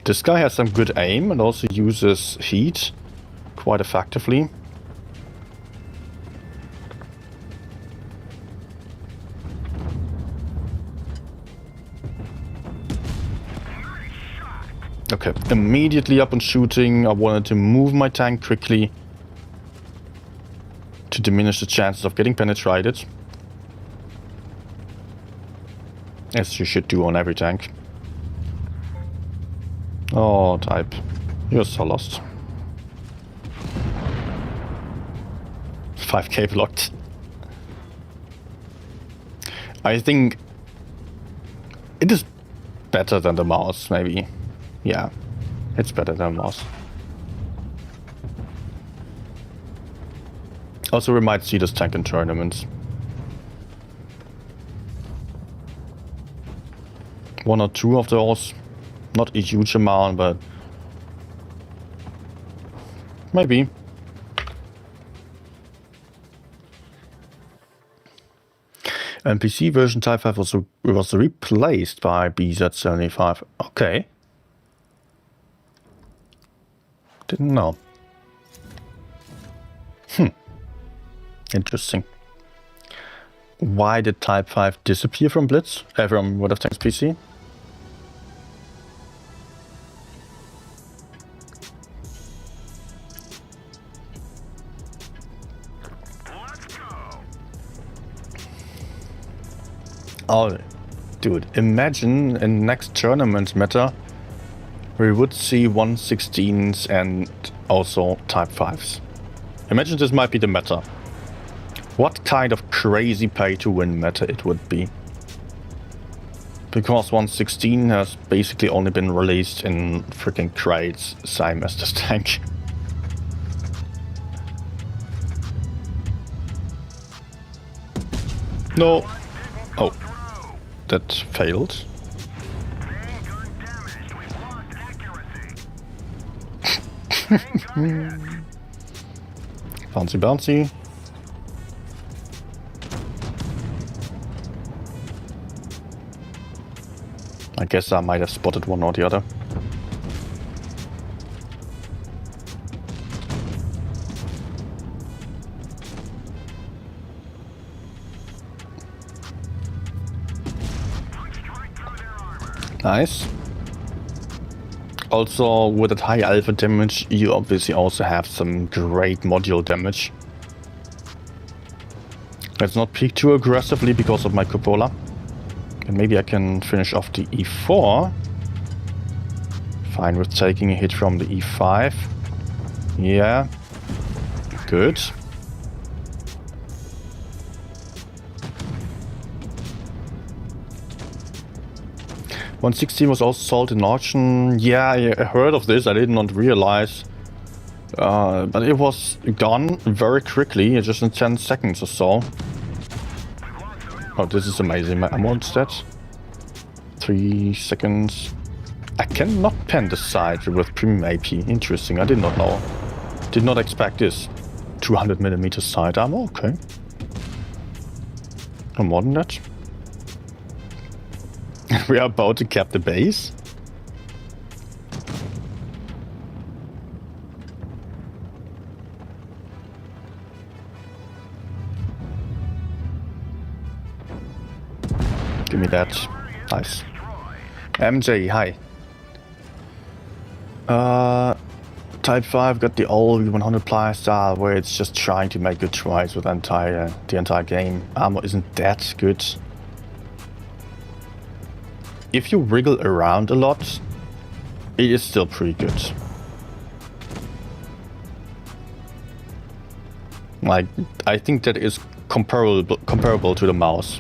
This guy has some good aim and also uses heat quite effectively. Okay, immediately upon shooting, I wanted to move my tank quickly to diminish the chances of getting penetrated. As you should do on every tank. Oh, type. You're so lost. 5k blocked. I think it is better than the mouse, maybe. Yeah, it's better than the mouse. Also, we might see this tank in tournaments. 1 or 2 of those. Not a huge amount, but maybe. NPC version Type 5 was replaced by BZ75. Okay. Didn't know. Interesting. Why did Type 5 disappear from Blitz? From World of Tanks PC? Oh, dude, imagine in next tournament meta we would see 116s and also Type 5s. Imagine this might be the meta. What kind of crazy pay to win meta it would be. Because 116 has basically only been released in freaking crates, same as this tank. No. Oh. That failed. Bouncy bouncy. I guess I might have spotted one or the other. Nice. Also, with that high alpha damage, you obviously also have some great module damage. Let's not peek too aggressively because of my cupola. And maybe I can finish off the E4. Fine with taking a hit from the E5. Yeah. Good. .160 was also sold in auction. Yeah, I heard of this. I did not realize. But it was gone very quickly, just in 10 seconds or so. Oh, this is amazing. My ammo stats. 3 seconds. I cannot pen the side with premium AP. Interesting. I did not know. Did not expect this. 200mm side ammo. Okay. No more than that. We are about to cap the base. Give me that. Nice. MJ, hi. Type 5 got the old 100 player style where it's just trying to make good tries with the entire game. Armor isn't that good. If you wriggle around a lot, it is still pretty good. Like, I think that is comparable to the mouse.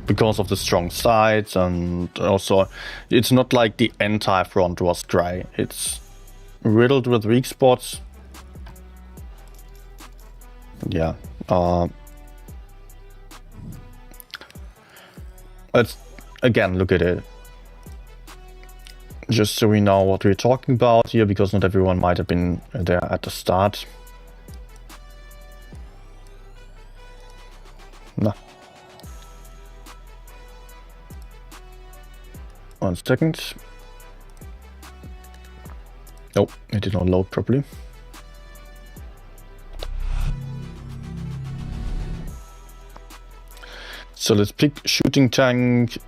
Because of the strong sides, and also it's not like the entire front was dry. It's riddled with weak spots. Yeah. Let's again look at it. Just so we know what we're talking about here, because not everyone might have been there at the start. 1 second. Nope, it did not load properly. So let's pick shooting tank.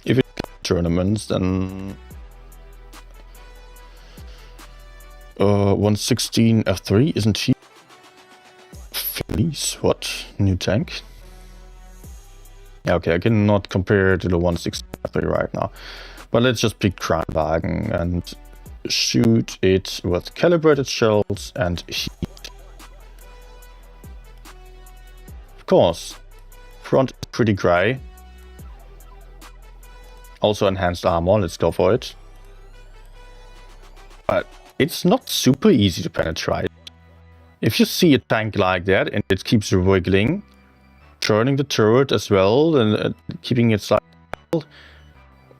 If it's tournaments, then 116 F3 isn't he? Please, what new tank? Yeah, okay, I cannot compare to the 116 F3 right now, but let's just pick Kranwagen and shoot it with calibrated shells and heat. Of course, front is pretty grey. Also enhanced armor, let's go for it. But it's not super easy to penetrate. If you see a tank like that and it keeps wiggling, turning the turret as well and keeping it slightly,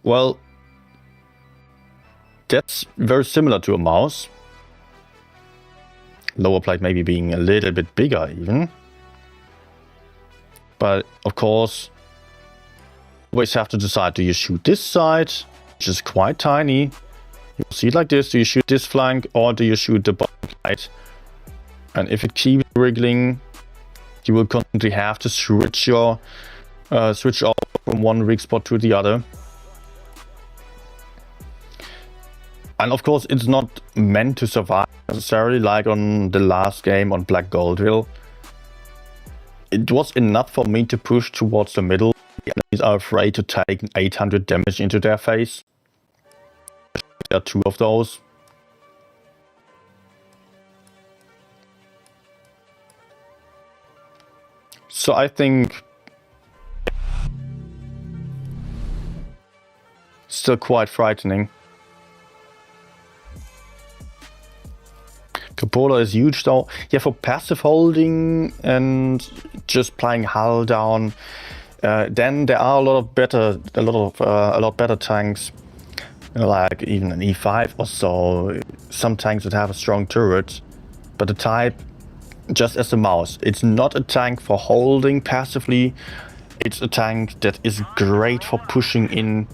well, that's very similar to a mouse. Lower plate maybe being a little bit bigger even. But of course, always have to decide, do you shoot this side, which is quite tiny? You see it like this, do you shoot this flank or do you shoot the bottom plate? And if it keeps wriggling, you will constantly have to switch off from one rig spot to the other. And of course, it's not meant to survive necessarily, like on the last game on Black Goldville. It was enough for me to push towards the middle. The enemies are afraid to take 800 damage into their face. There are 2 of those. So I think still quite frightening. Cupola is huge though. Yeah, for passive holding and just playing hull down, then there are a lot better tanks, like even an E5 or so. Some tanks that have a strong turret, but the type, just as the mouse, it's not a tank for holding passively. It's a tank that is great for pushing in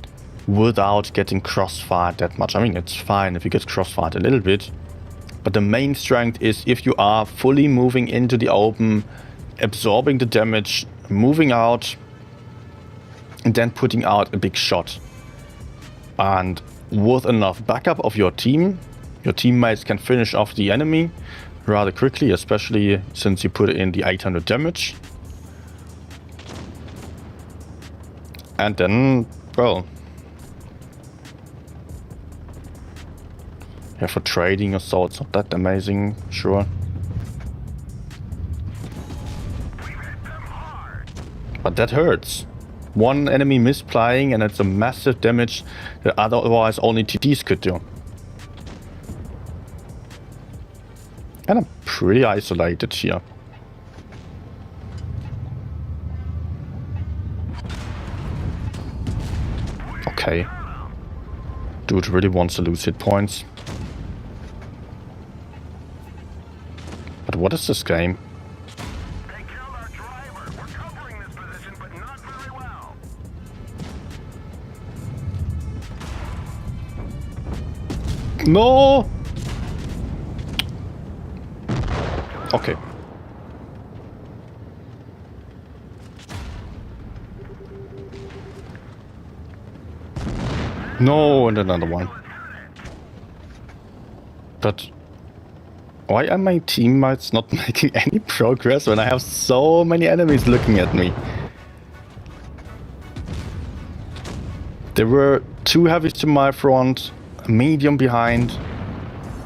without getting crossfired that much. I mean, it's fine if you get crossfired a little bit, but the main strength is if you are fully moving into the open, absorbing the damage, moving out, and then putting out a big shot. And with enough backup of your team, your teammates can finish off the enemy rather quickly, especially since you put in the 800 damage. And then, well, yeah, for trading or so, it's not that amazing, sure. But that hurts. One enemy misplaying and it's a massive damage that otherwise only TDs could do. And I'm pretty isolated here. Okay. Dude really wants to lose hit points. But what is this game? They killed our driver. We're covering this position, but not very well. No! Okay. No, and another one. But why are my teammates not making any progress when I have so many enemies looking at me? There were 2 heavies to my front, a medium behind.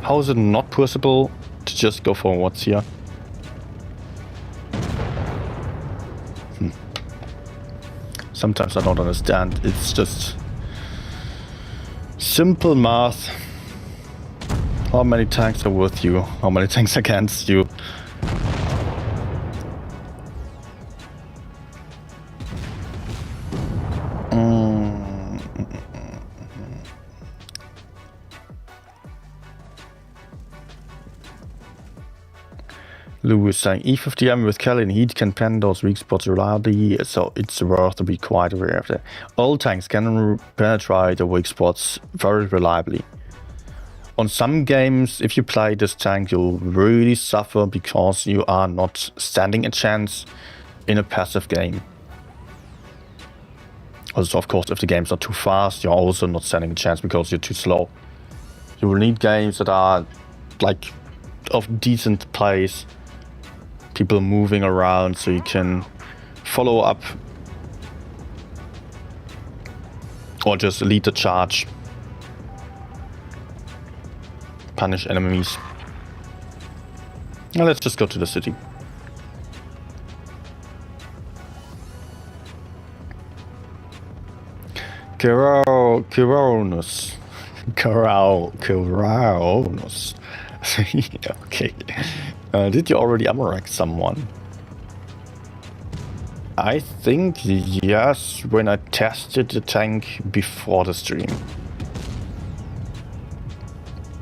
How is it not possible to just go forwards here? Sometimes I don't understand. It's just simple math. How many tanks are with you? How many tanks against you? Lou is saying E50M with Kelly and Heat can pen those weak spots reliably, so it's worth to be quite aware of that. All tanks can penetrate the weak spots very reliably. On some games, if you play this tank, you'll really suffer because you are not standing a chance in a passive game. Also, of course, if the games are too fast, you're also not standing a chance because you're too slow. You will need games that are like of decent pace, people moving around, so you can follow up or just lead the charge, punish enemies. Now let's just go to the city. Kironus. Kironus. Okay. Did you already ammo-rack someone? I think yes, when I tested the tank before the stream.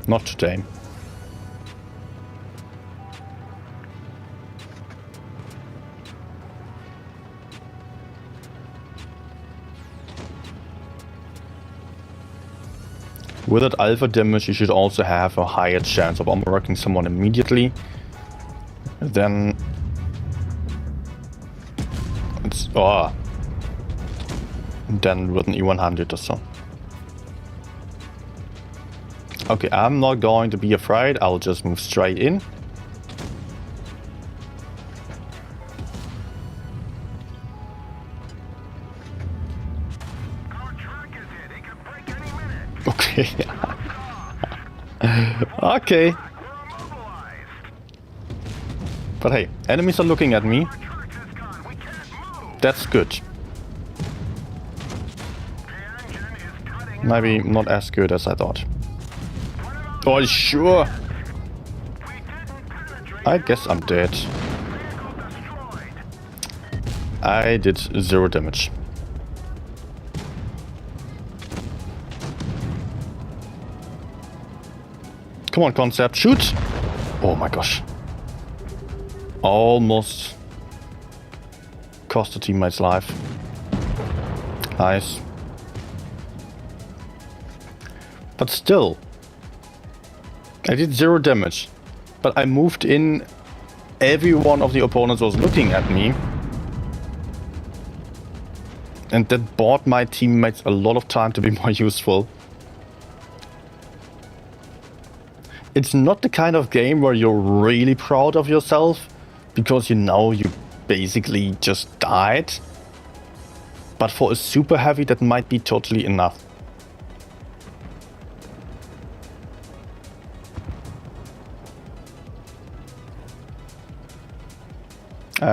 Not today. With that alpha damage, you should also have a higher chance of armor-racking someone immediately. Then it's then with an E100 or so. Okay, I'm not going to be afraid. I'll just move straight in. Our truck is hit. It could break any minute. Okay. Okay. We're immobilized. But hey, enemies are looking at me. Our truck is gone. We can't move. That's good. The engine is cutting. Maybe not as good as I thought. Oh, sure. We didn't penetrate. I guess I'm dead. Vehicle destroyed. I did 0 damage. Come on, concept, shoot! Oh my gosh. Almost cost a teammate's life. Nice. But still, I did 0 damage. But I moved in. Every one of the opponents was looking at me. And that bought my teammates a lot of time to be more useful. It's not the kind of game where you're really proud of yourself, because you know you basically just died. But for a super heavy, that might be totally enough.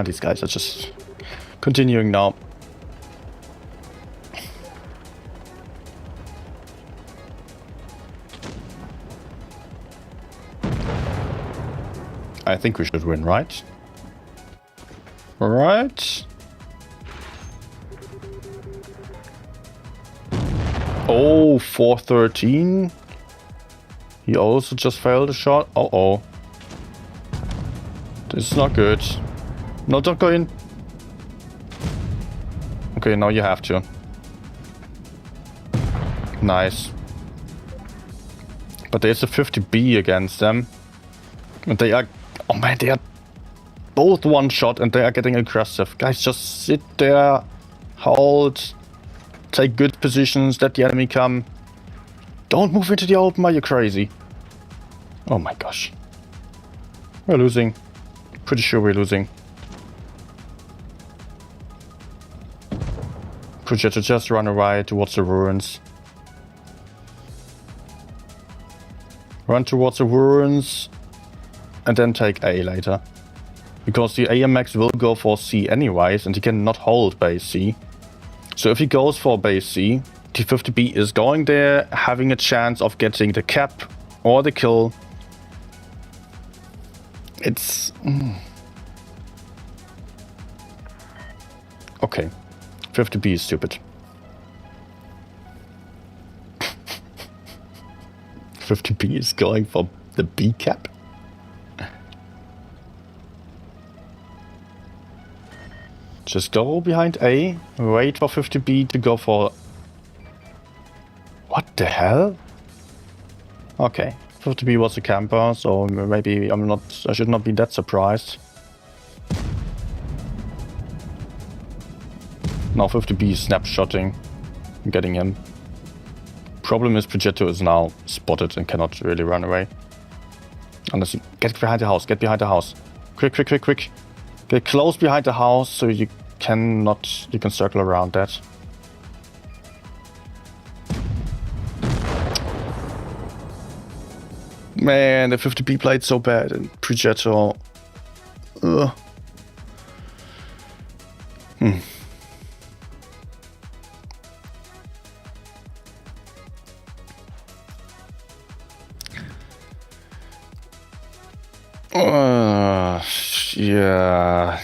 These guys are just continuing now. I think we should win, right? Right? Oh, 413. He also just failed a shot. Uh-oh. This is not good. No, don't go in. Okay, now you have to. Nice. But there's a 50B against them. And they are... Oh man, they are both one shot and they are getting aggressive. Guys, just sit there, hold, take good positions, let the enemy come. Don't move into the open, are you crazy? Oh my gosh. We're losing. Pretty sure we're losing. Pretty sure to just run away towards the ruins. Run towards the ruins. And then take A later. Because the AMX will go for C anyways, and he cannot hold base C. So if he goes for base C, T50B is going there, having a chance of getting the cap or the kill. It's... Okay. 50B is stupid. 50B is going for the B cap? Just go behind A, wait for 50B to go for... What the hell? Okay, 50B was a camper, so maybe I should not be that surprised. Now 50B is snapshotting, getting him. Problem is Progetto is now spotted and cannot really run away. Unless you get behind the house, get behind the house. Quick, quick, quick, quick. Get close behind the house so you can circle around that. Man, the 50B played so bad and Progetto. Yeah.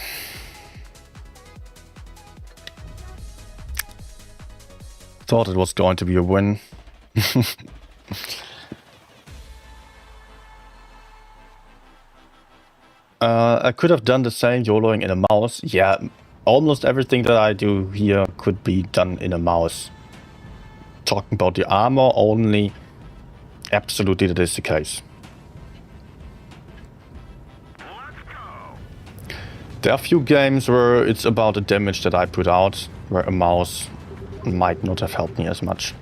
Thought it was going to be a win. I could have done the same YOLOing in a mouse. Yeah, almost everything that I do here could be done in a mouse. Talking about the armor only, absolutely that is the case. There are a few games where it's about the damage that I put out, where a mouse might not have helped me as much.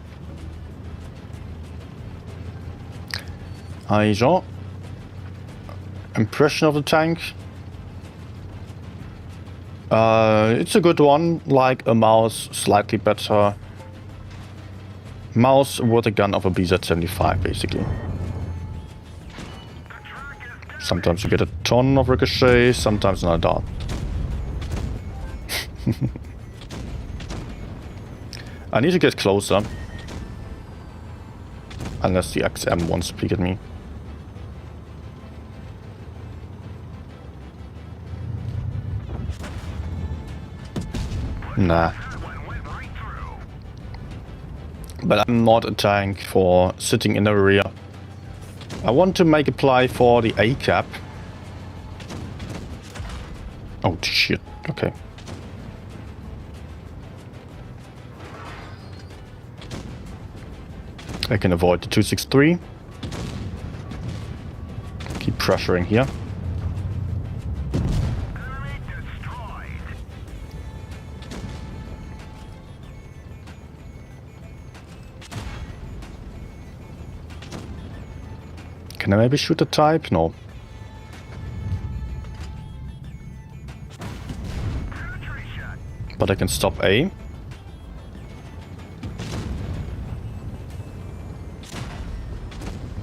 Hi Jean. Impression of the tank? It's a good one, like a mouse, slightly better. Mouse with a gun of a BZ-75 basically. Sometimes you get a ton of ricochet, sometimes not at all. I need to get closer. Unless the XM wants to peek at me. Nah. But I'm not a tank for sitting in the rear. I want to make a play for the A cap. Oh shit, okay. I can avoid the 263. Keep pressuring here. Can I maybe shoot the type? No. But I can stop A.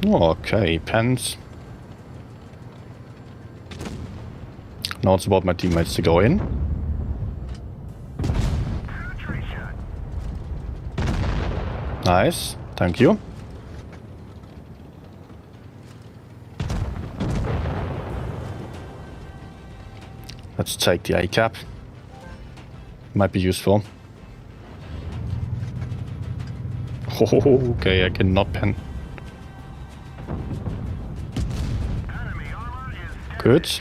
Okay, pens. Now it's about my teammates to go in. Nice, thank you. Let's take the A cap. Might be useful. Oh, okay, I cannot pen. Good.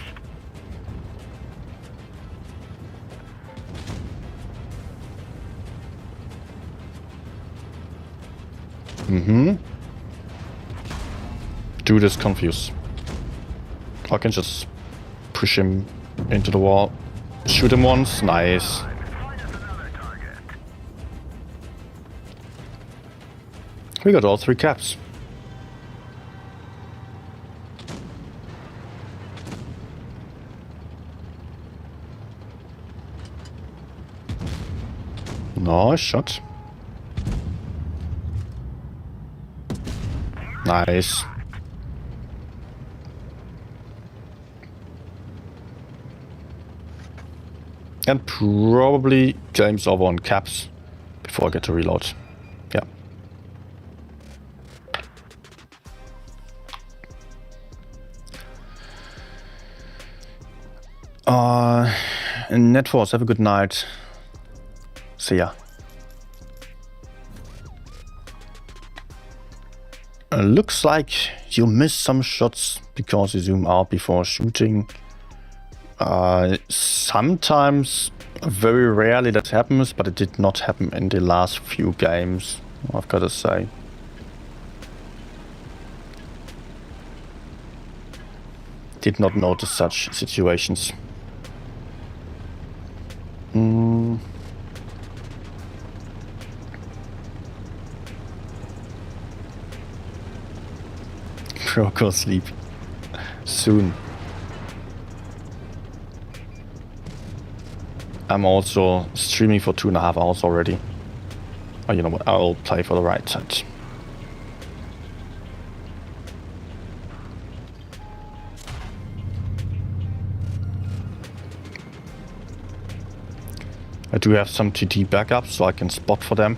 Dude is confused. I can just push him into the wall. Shoot him once. Nice. We got all 3 caps. Nice shot. Nice. And probably game's over on caps before I get to reload. Yeah. Netforce, have a good night. See ya. Looks like you missed some shots because you zoom out before shooting. Sometimes Very rarely that happens, but it did not happen in the last few games, I've got to say. Did not notice such situations. Bro, go sleep. Soon. I'm also streaming for 2.5 hours already. Oh, you know what? I'll play for the right side. I do have some TT backups, so I can spot for them.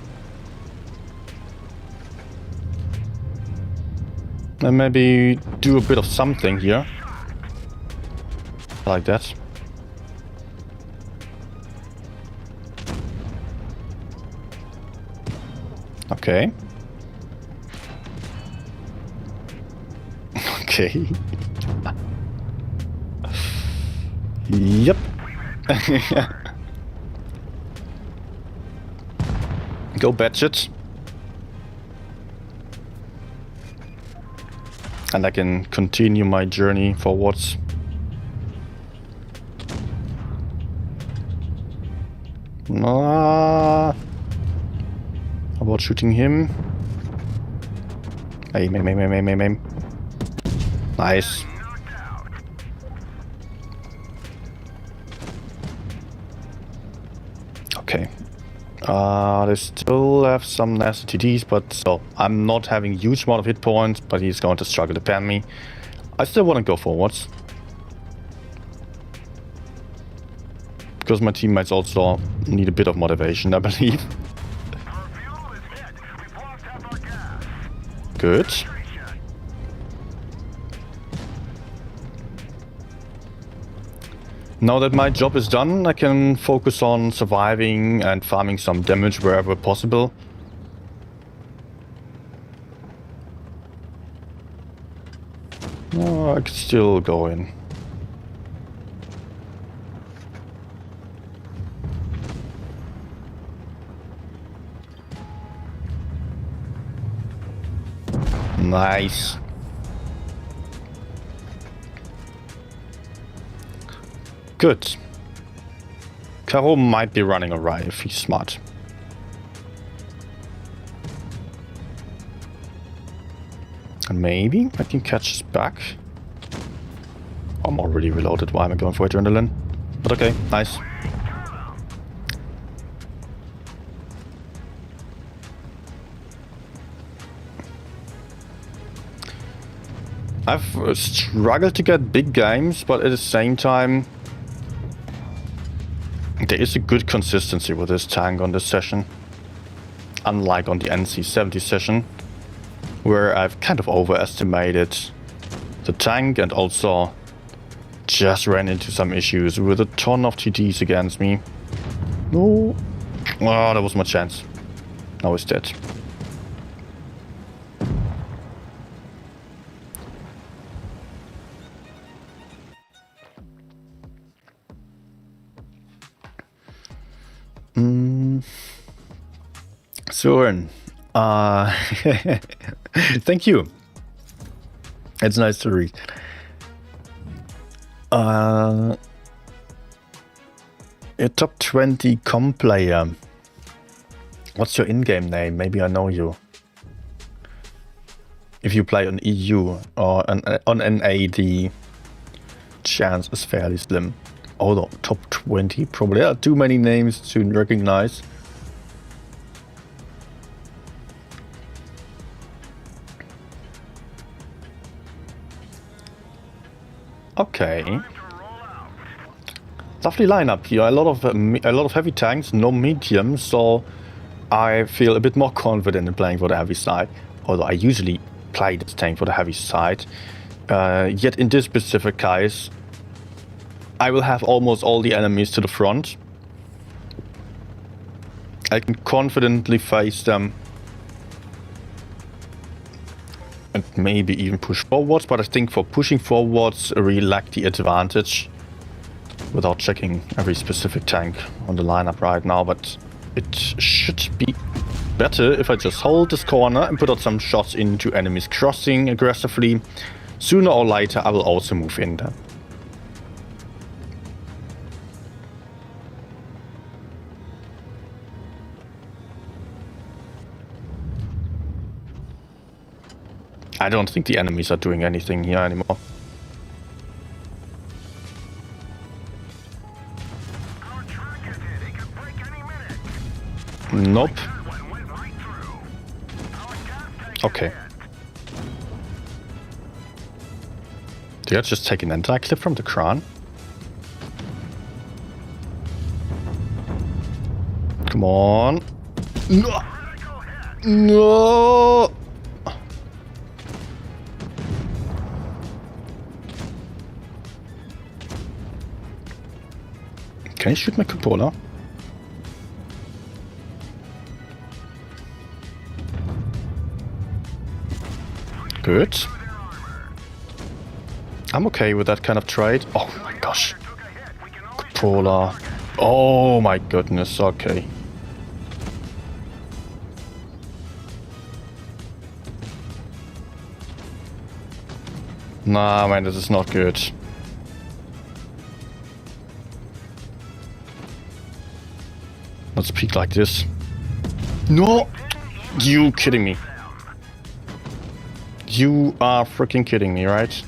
And maybe do a bit of something here. Like that. Okay. Okay. Yep. Go Batchet. And I can continue my journey forwards. How about shooting him? Aim, aim, aim, aim, aim, aim, aim. Nice. Okay. They still have some nasty TDs, but so I'm not having a huge amount of hit points, but he's going to struggle to pan me. I still want to go forwards. Because my teammates also need a bit of motivation, I believe. Good. Now that my job is done, I can focus on surviving and farming some damage wherever possible. Oh, I could still go in. Nice. Good. Caro might be running awry if he's smart. And maybe I can catch us back. I'm already reloaded. Why am I going for adrenaline? But okay, nice. I've struggled to get big games, but at the same time, there is a good consistency with this tank on this session. Unlike on the NC70 session, where I've kind of overestimated the tank and also just ran into some issues with a ton of TTs against me. No. Oh, that was my chance. Now he's dead. Søren, thank you. It's nice to read. A top 20 comp player. What's your in-game name? Maybe I know you. If you play on EU or on NA, the chance is fairly slim. Although top 20, probably there are too many names to recognize. Okay. Lovely lineup here. A lot of heavy tanks, no medium, so I feel a bit more confident in playing for the heavy side. Although I usually play this tank for the heavy side. Yet in this specific case, I will have almost all the enemies to the front. I can confidently face them. And maybe even push forwards, but I think for pushing forwards, I really lack the advantage. without checking every specific tank on the lineup right now, but it should be better if I just hold this corner and put out some shots into enemies crossing aggressively. Sooner or later I will also move in there. I don't think the enemies are doing anything here anymore. Our track is hit. It could break any minute. Nope. That one went right through. Our gas tank is Okay. hit. Did I just take an anti-clip from the Kran? Come on. No! Critical hit. No! Can I shoot my cupola? Good. I'm okay with that kind of trade. Oh my gosh. Took a hit. We can always Cupola. Oh my goodness, okay. Nah, man, this is not good. Let's peek like this. No! You kidding me? You are freaking kidding me, right?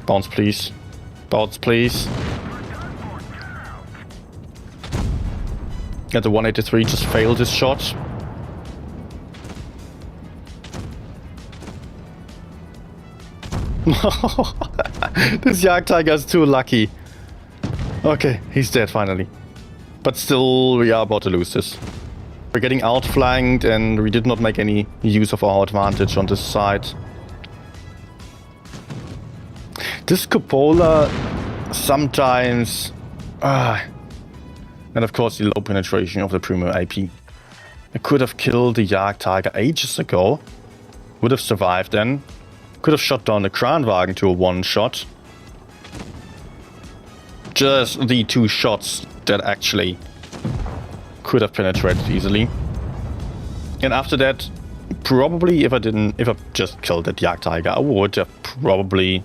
Bounce, please. Bounce, please. Yeah, the 183 just failed his shot. This Jagdtiger is too lucky. Okay, he's dead finally. But still, we are about to lose this. We're getting outflanked and we did not make any use of our advantage on this side. This cupola sometimes... and of course the low penetration of the Primo AP. I could have killed the Jagdtiger ages ago. Would have survived then. Could have shot down the Kranwagen to a one-shot. Just the two shots that actually could have penetrated easily. And after that, probably if I just killed that Jagdtiger, I would have probably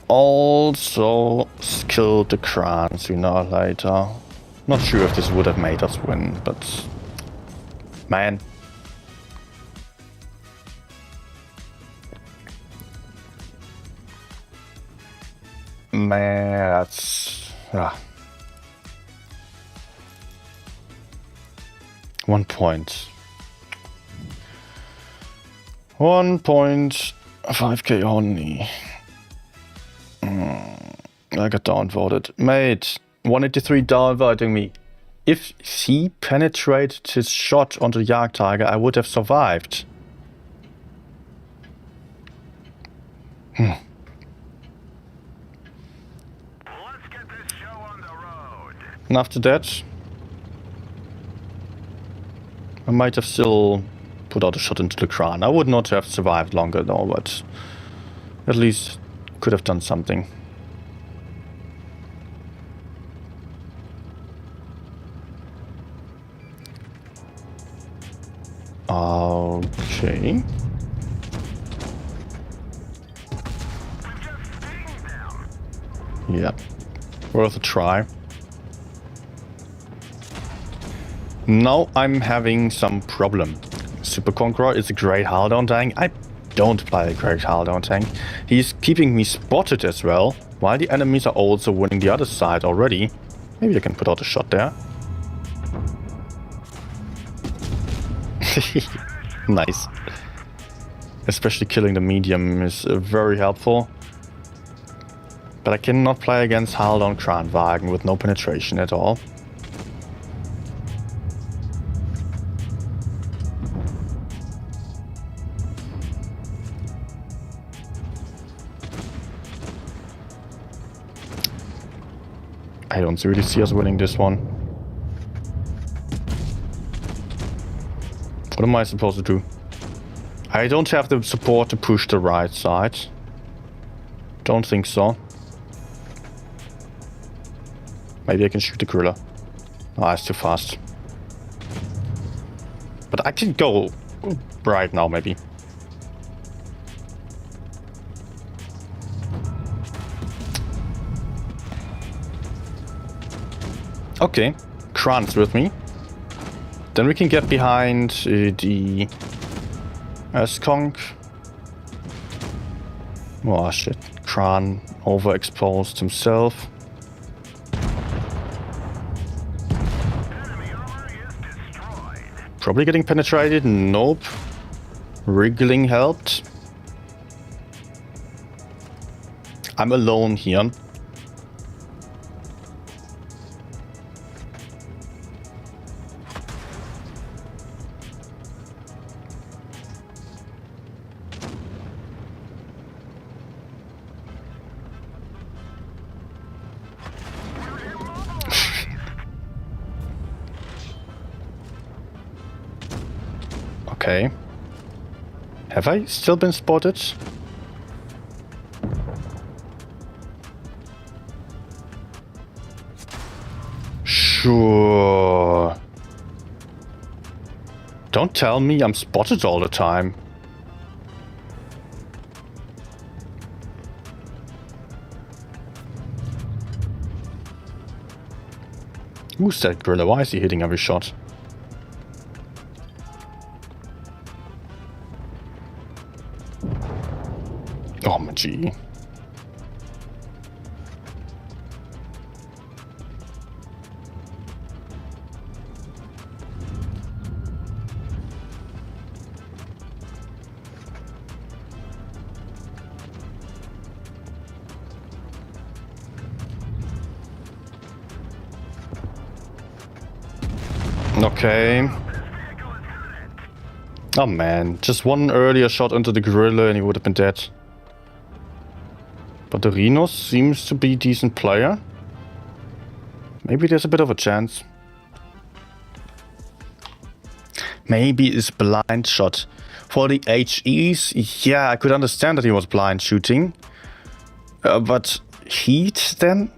also killed the Kran sooner or later. Not sure if this would have made us win, but man. Man, that's... 1 point. 1.5k only. I got downvoted. Mate, 183 downvoting me. If he penetrated his shot onto Jagdtiger, I would have survived. Let's get this show on the road. And after that, I might have still put out a shot into the Kran. I would not have survived longer though, but at least could have done something. Okay. Yeah, worth a try. Now I'm having some problem. Super Conqueror is a great hull down tank. I don't play a great hull down tank. He's keeping me spotted as well, while the enemies are also winning the other side already. Maybe I can put out a shot there. Nice. Especially killing the medium is very helpful. But I cannot play against hull down Kranwagen with no penetration at all. I don't really see us winning this one. What am I supposed to do? I don't have the support to push the right side. Don't think so. Maybe I can shoot the gorilla. Ah, it's too fast. But I can go right now, maybe. Okay, Kran's with me. Then we can get behind the CAWXK. Oh shit, Kran overexposed himself. Enemy armor is destroyed. Probably getting penetrated, nope. Wriggling helped. I'm alone here. Okay. Have I still been spotted? Sure. Don't tell me I'm spotted all the time. Who's that gorilla? Why is he hitting every shot? Oh my gee. Okay. Oh man, just one earlier shot into the gorilla and he would have been dead. But the Rhino seems to be a decent player. Maybe there's a bit of a chance. Maybe it's blind shot. For the HEs, yeah, I could understand that he was blind shooting. But heat then?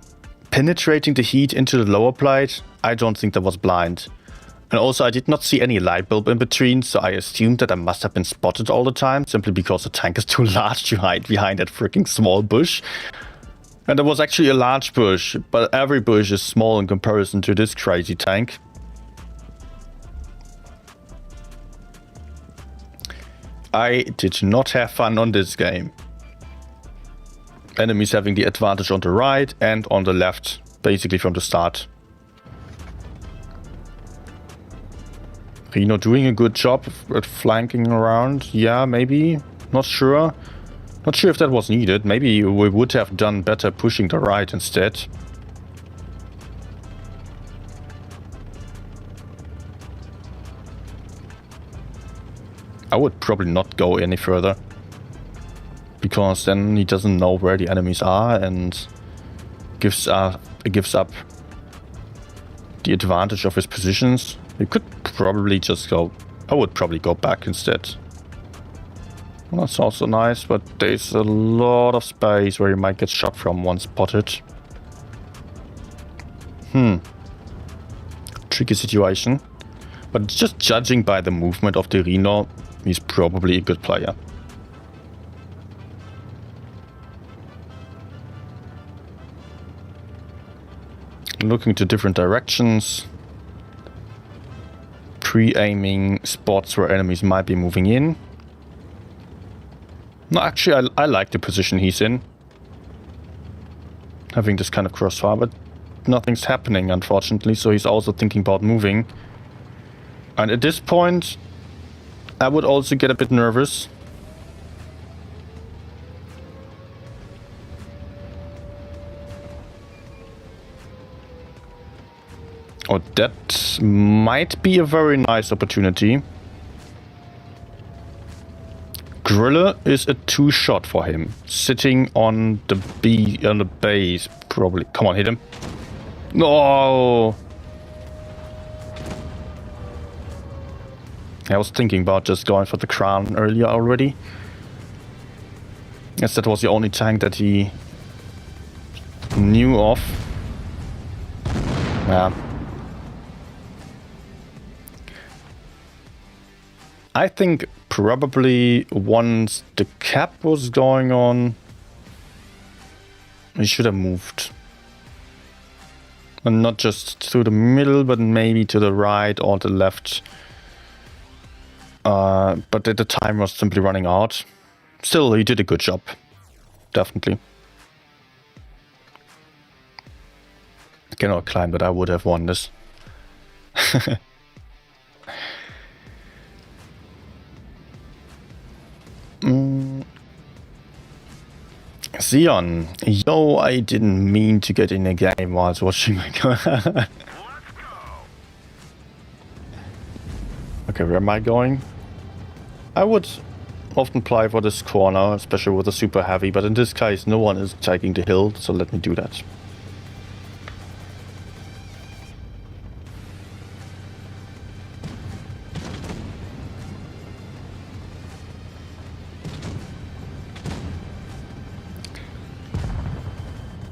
Penetrating the heat into the lower plate? I don't think that was blind. And also I did not see any light bulb in between, so I assumed that I must have been spotted all the time, simply because the tank is too large to hide behind that freaking small bush. And there was actually a large bush, but every bush is small in comparison to this crazy tank. I did not have fun on this game. Enemies having the advantage on the right and on the left, basically from the start. Rhino doing a good job at flanking around. Yeah, maybe. Not sure. Not sure if that was needed. Maybe we would have done better pushing the right instead. I would probably not go any further. Because then he doesn't know where the enemies are and gives up the advantage of his positions. We could probably just go... I would probably go back instead. Well, that's also nice, but there's a lot of space where you might get shot from once spotted. Tricky situation. But just judging by the movement of the Rhino, he's probably a good player. Looking to different directions. Pre-aiming spots where enemies might be moving in. No, actually, I like the position he's in. Having this kind of crossfire, but nothing's happening, unfortunately, so he's also thinking about moving. And at this point, I would also get a bit nervous. Oh, that might be a very nice opportunity. Gorilla is a 2-shot for him. Sitting on the base, probably. Come on, hit him. No! I was thinking about just going for the crown earlier already. Yes, that was the only tank that he knew of. Yeah. I think probably once the cap was going on, he should have moved. And not just to the middle, but maybe to the right or the left. But the time was simply running out. Still, he did a good job. Definitely. I cannot climb, but I would have won this. Sion, yo, I didn't mean to get in a game while I was watching my Okay, where am I going? I would often play for this corner, especially with the super heavy, but in this case no one is taking the hill, so let me do that.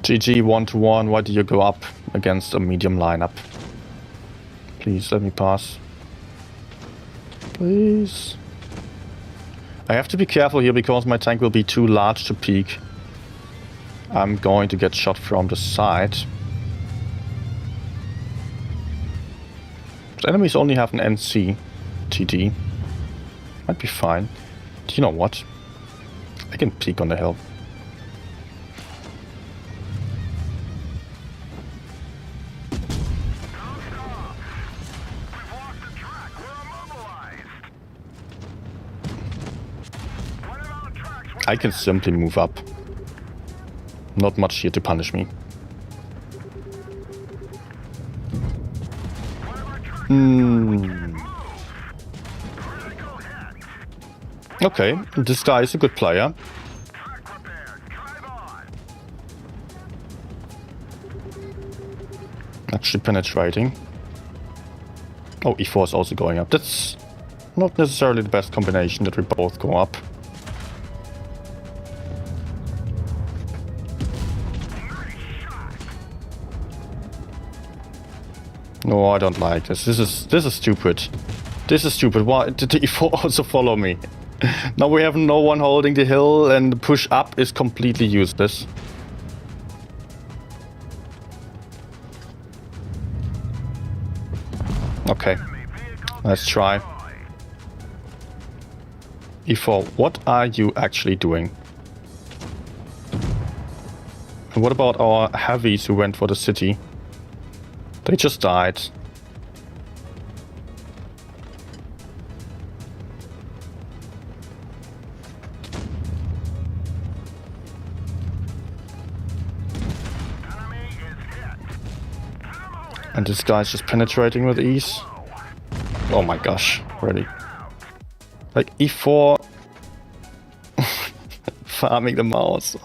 GG 1-1, why do you go up against a medium lineup? Please let me pass. Please. I have to be careful here because my tank will be too large to peek. I'm going to get shot from the side. The enemies only have an NC TD. Might be fine. Do you know what? I can peek on the hill. I can simply move up. Not much here to punish me. Okay, this guy is a good player. Actually penetrating. Oh, E4 is also going up. That's not necessarily the best combination that we both go up. No, I don't like this. This is stupid. This is stupid. Why did the E4 also follow me? Now we have no one holding the hill and the push up is completely useless. Okay, let's try. E4, what are you actually doing? And what about our heavies who went for the city? They just died. And this guy's just penetrating with ease. Oh my gosh, really. Like E4 farming the mouse.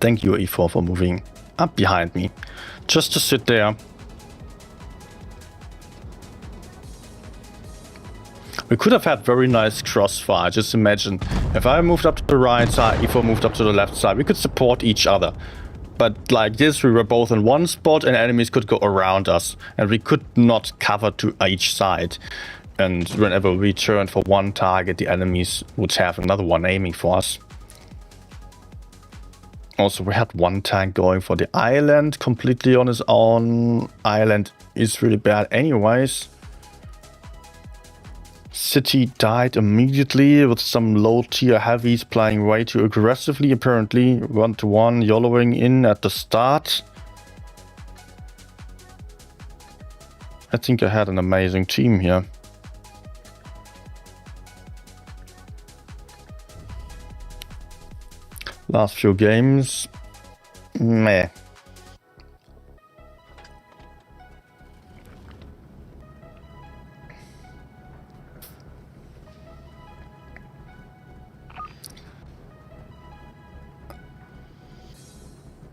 Thank you, E4, for moving up behind me. Just to sit there. We could have had very nice crossfire. Just imagine, if I moved up to the right side, E4 moved up to the left side, we could support each other. But like this, we were both in one spot and enemies could go around us. And we could not cover to each side. And whenever we turned for one target, the enemies would have another one aiming for us. Also, we had one tank going for the island completely on his own. Island is really bad anyways. City died immediately with some low tier heavies playing way too aggressively apparently. 1-1 YOLOing in at the start. I think I had an amazing team here. Last few games, meh.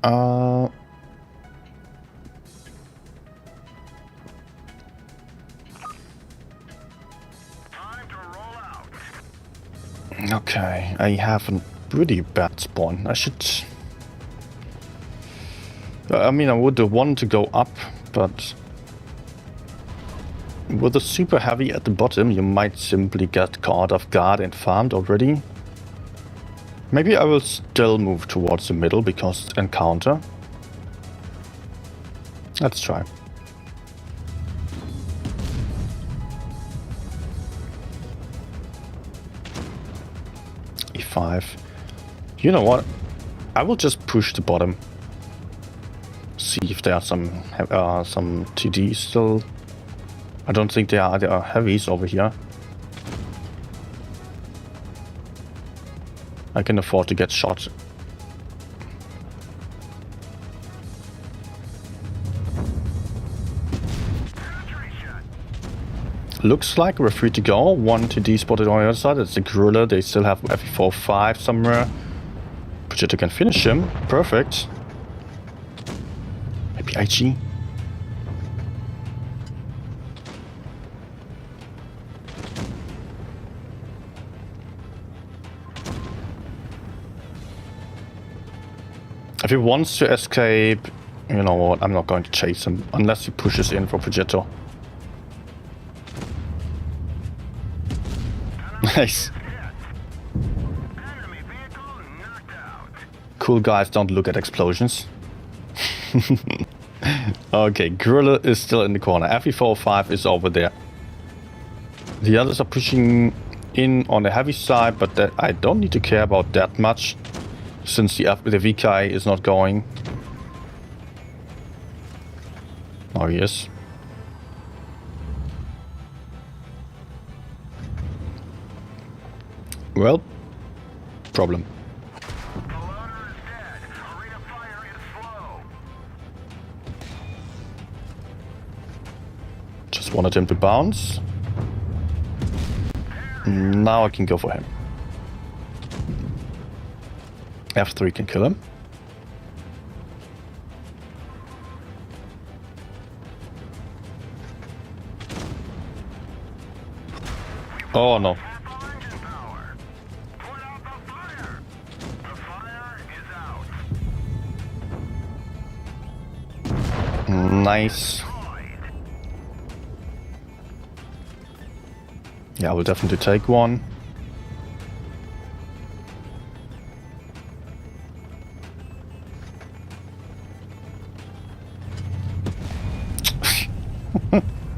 Uh, Time to roll out. okay, I have a pretty bad spawn. I should... I mean, I would want to go up, but... with a super heavy at the bottom, you might simply get caught off guard and farmed already. Maybe I will still move towards the middle because encounter. Let's try. E5. You know what? I will just push the bottom. See if there are some TDs still. I don't think there are heavies over here. I can afford to get shot. Looks like we're free to go. One TD spotted on the other side. It's the gorilla. They still have FE4-5 somewhere. Vegeta can finish him. Perfect. Maybe IG. If he wants to escape, you know what, I'm not going to chase him unless he pushes in for Vegeta. Nice. Enemy vehicle knocked out. Cool guys don't look at explosions. Okay, Gorilla is still in the corner. FE4-5 is over there. The others are pushing in on the heavy side, but that I don't need to care about that much. Since the VK is not going. Oh, yes. Well, problem. The loader is dead. Rate of fire is slow. Just wanted him to bounce. Now I can go for him. F3 can kill him. Oh no. Engine power. Put out the fire. The fire is out. Nice. Yeah, I will definitely take one.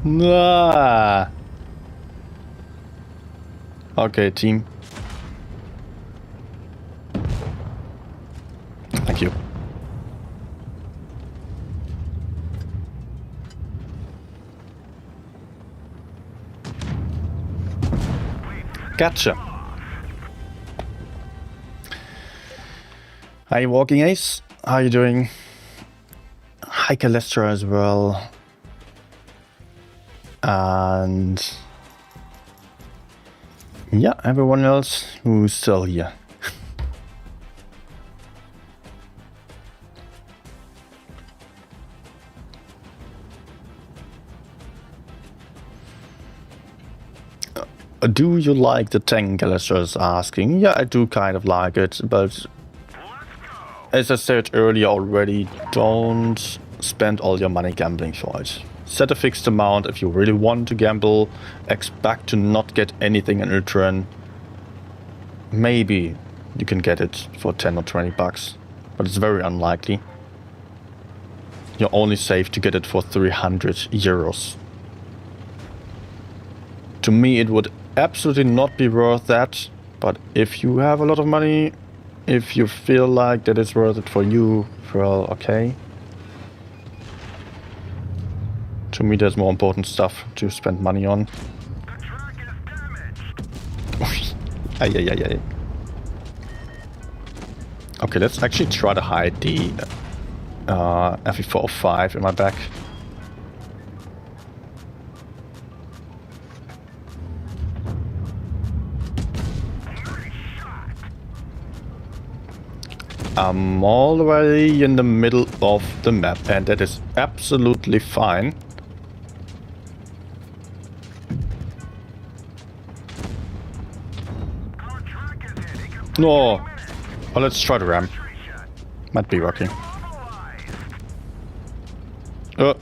Nah. Okay, team. Thank you. Gotcha. Hi, Walking Ace. How are you doing? Hi, Calestra as well. And yeah, everyone else who's still here. Do you like the tank? Calestra is asking. Yeah, I do kind of like it, but as I said earlier already, don't spend all your money gambling for it. Set a fixed amount if you really want to gamble. Expect to not get anything in return. Maybe you can get it for 10 or 20 bucks, but it's very unlikely. You're only safe to get it for 300 euros. To me, it would absolutely not be worth that, but if you have a lot of money, if you feel like that it's worth it for you, well, okay. To me, there's more important stuff to spend money on. The track is damaged. Ay. Okay, let's actually try to hide the FE4-5 in my back. I'm all the way in the middle of the map, and that is absolutely fine. Our track is in. It can No. Well, let's try the ramp. Might be working. mobilize.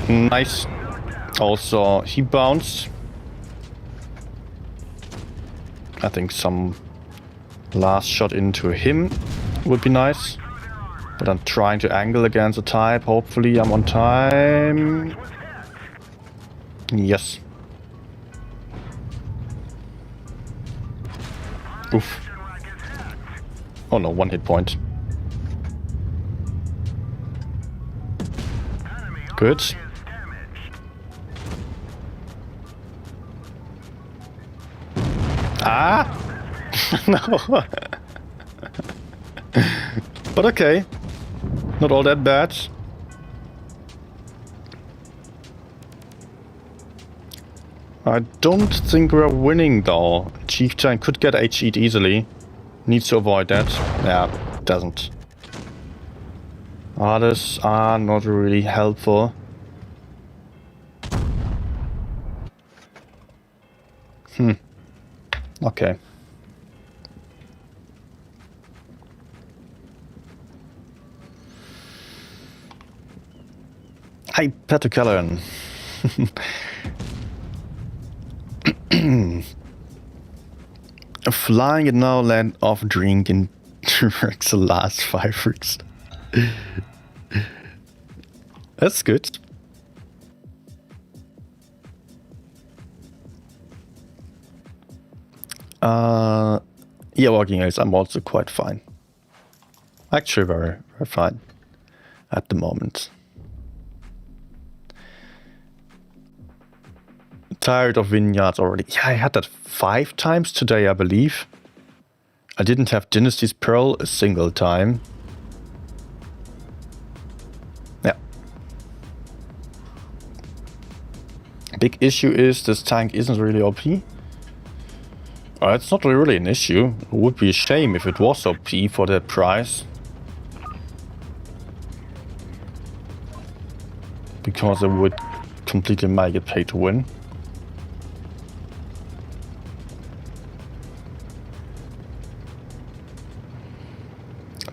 Nice. Also, he bounced. I think some last shot into him would be nice. But I'm trying to angle against the type. Hopefully I'm on time. Yes. Oof. Oh no, 1 hit point. Good. Ah! No. But okay. Not all that bad. I don't think we're winning though. Chieftain could get HE'd easily. Needs to avoid that. Yeah, doesn't. Others are not really helpful. Okay. Hi, Peter Callahan. Flying in no land of drinking works the last 5 weeks. That's good. Yeah, walking is I'm also quite fine. Actually, very, very fine at the moment. Tired of vineyards already. Yeah, I had that 5 times today, I believe. I didn't have Dynasty's Pearl a single time. Yeah. Big issue is this tank isn't really OP. It's not really an issue. It would be a shame if it was OP for that price. Because it would completely make it pay to win.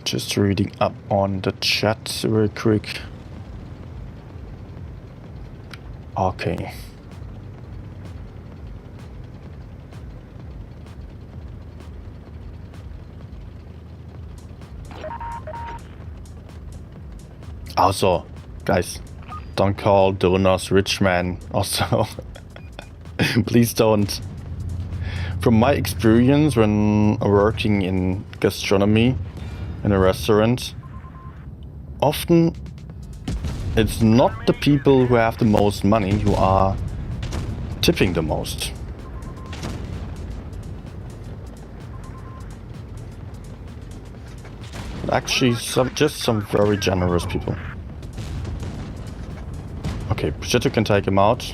Just reading up on the chat real quick. Okay. Also, guys, don't call donors rich man. Also, please don't. From my experience when working in gastronomy in a restaurant, often it's not the people who have the most money who are tipping the most. Actually, just some very generous people. Okay, Brigitte can take him out.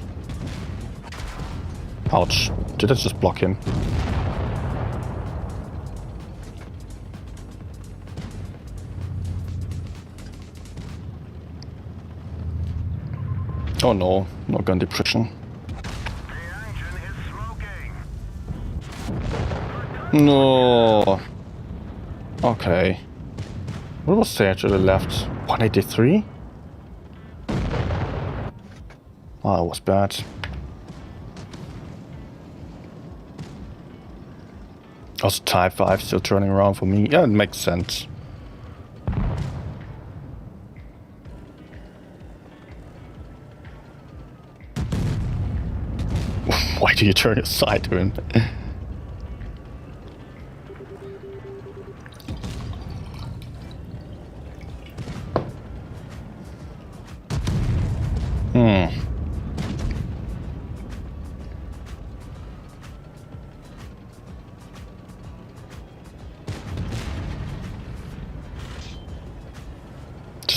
Ouch. Did I just block him? Oh no, no gun depression. No. Okay. What was there to the left? 183? Oh, that was bad. Also, Type 5 still turning around for me. Yeah, it makes sense. Why do you turn your side to him?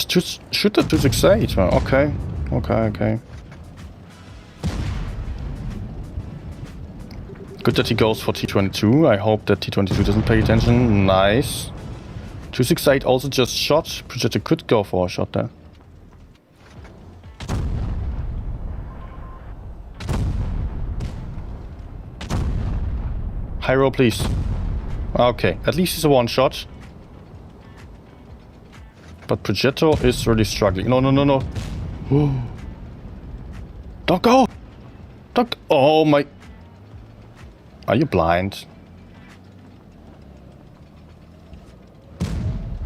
Just shoot the 268. Okay. Okay. Good that he goes for T22. I hope that T22 doesn't pay attention. Nice. 268 also just shot. Projector could go for a shot there. High roll, please. Okay, at least it's a one shot. But Progetto is really struggling. No, no, no, no. Don't go! Don't. Oh my. Are you blind?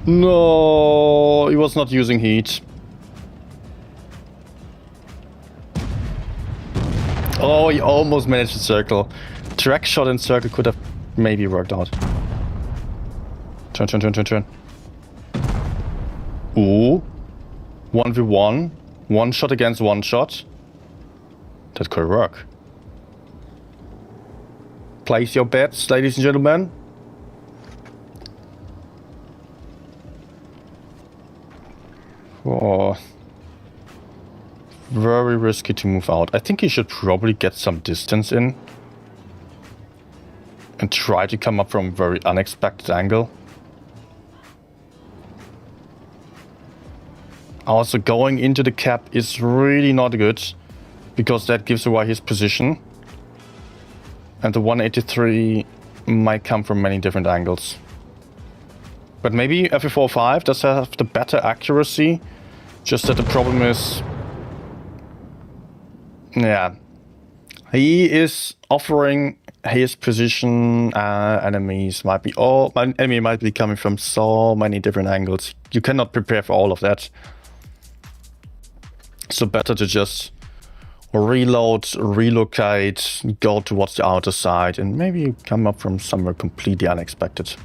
No, he was not using heat. Oh, he almost managed to circle. Track shot and circle could have maybe worked out. Turn, turn, turn, turn, turn. Ooh. 1v1. One shot against one shot. That could work. Place your bets, ladies and gentlemen. Oh. Very risky to move out. I think he should probably get some distance in. And try to come up from a very unexpected angle. Also, going into the cap is really not good. Because that gives away his position. And the 183 might come from many different angles. But maybe FE45 does have the better accuracy. Just that the problem is... Yeah. He is offering his position. Enemies might be... my enemy might be coming from so many different angles. You cannot prepare for all of that. So better to just... reload, relocate, go towards the outer side, and maybe come up from somewhere completely unexpected.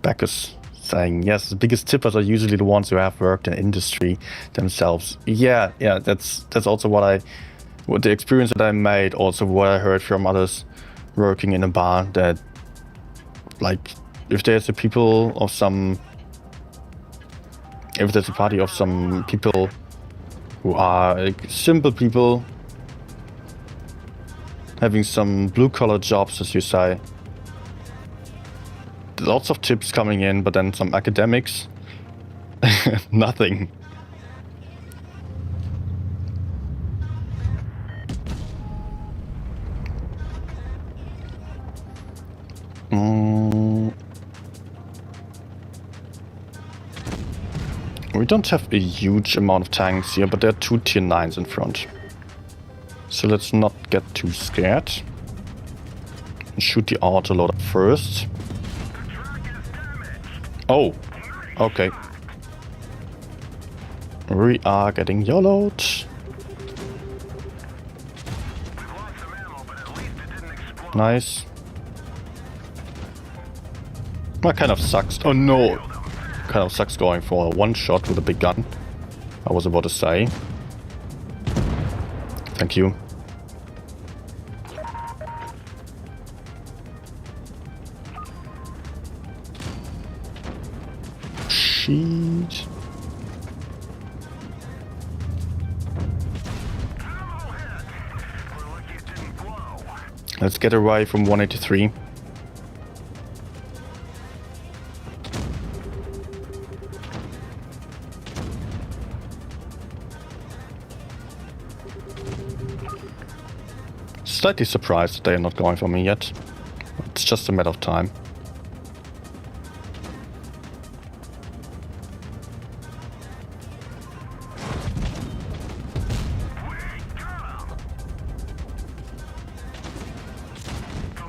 Bacchus saying, yes, the biggest tippers are usually the ones who have worked in industry themselves. Yeah, that's also what the experience that I made, also what I heard from others working in a bar, that like if there's a people of some... If there's a party of some people who are like simple people having some blue-collar jobs, as you say, lots of tips coming in, but then some academics, nothing. We don't have a huge amount of tanks here, but there are 2 tier 9s in front. So let's not get too scared. Shoot the autoloader first. Oh, okay. We are getting YOLO'd. Nice. That kind of sucks. Oh no! Kind of sucks going for a one shot with a big gun. I was about to say. Thank you. Sheet. Let's get away from 183. Slightly surprised that they are not going for me yet. It's just a matter of time.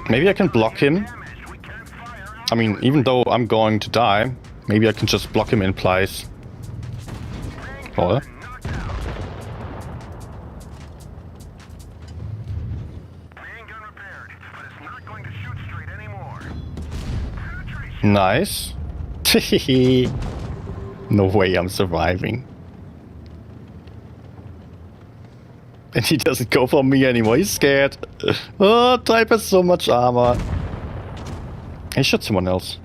Maybe I can block him. I mean, even though I'm going to die, maybe I can just block him in place. Oh. Nice. No way I'm surviving. And he doesn't go for me anymore. He's scared. Oh, Type has so much armor. He shot someone else.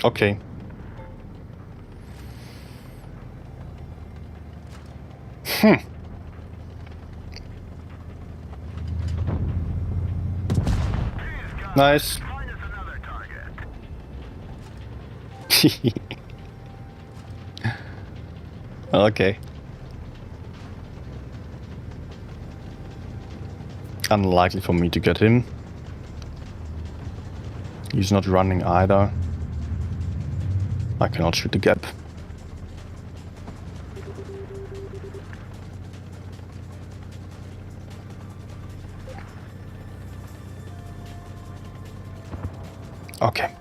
Okay. Nice. Find us another target. Okay. Unlikely for me to get him. He's not running either. I cannot shoot the gap. Okay.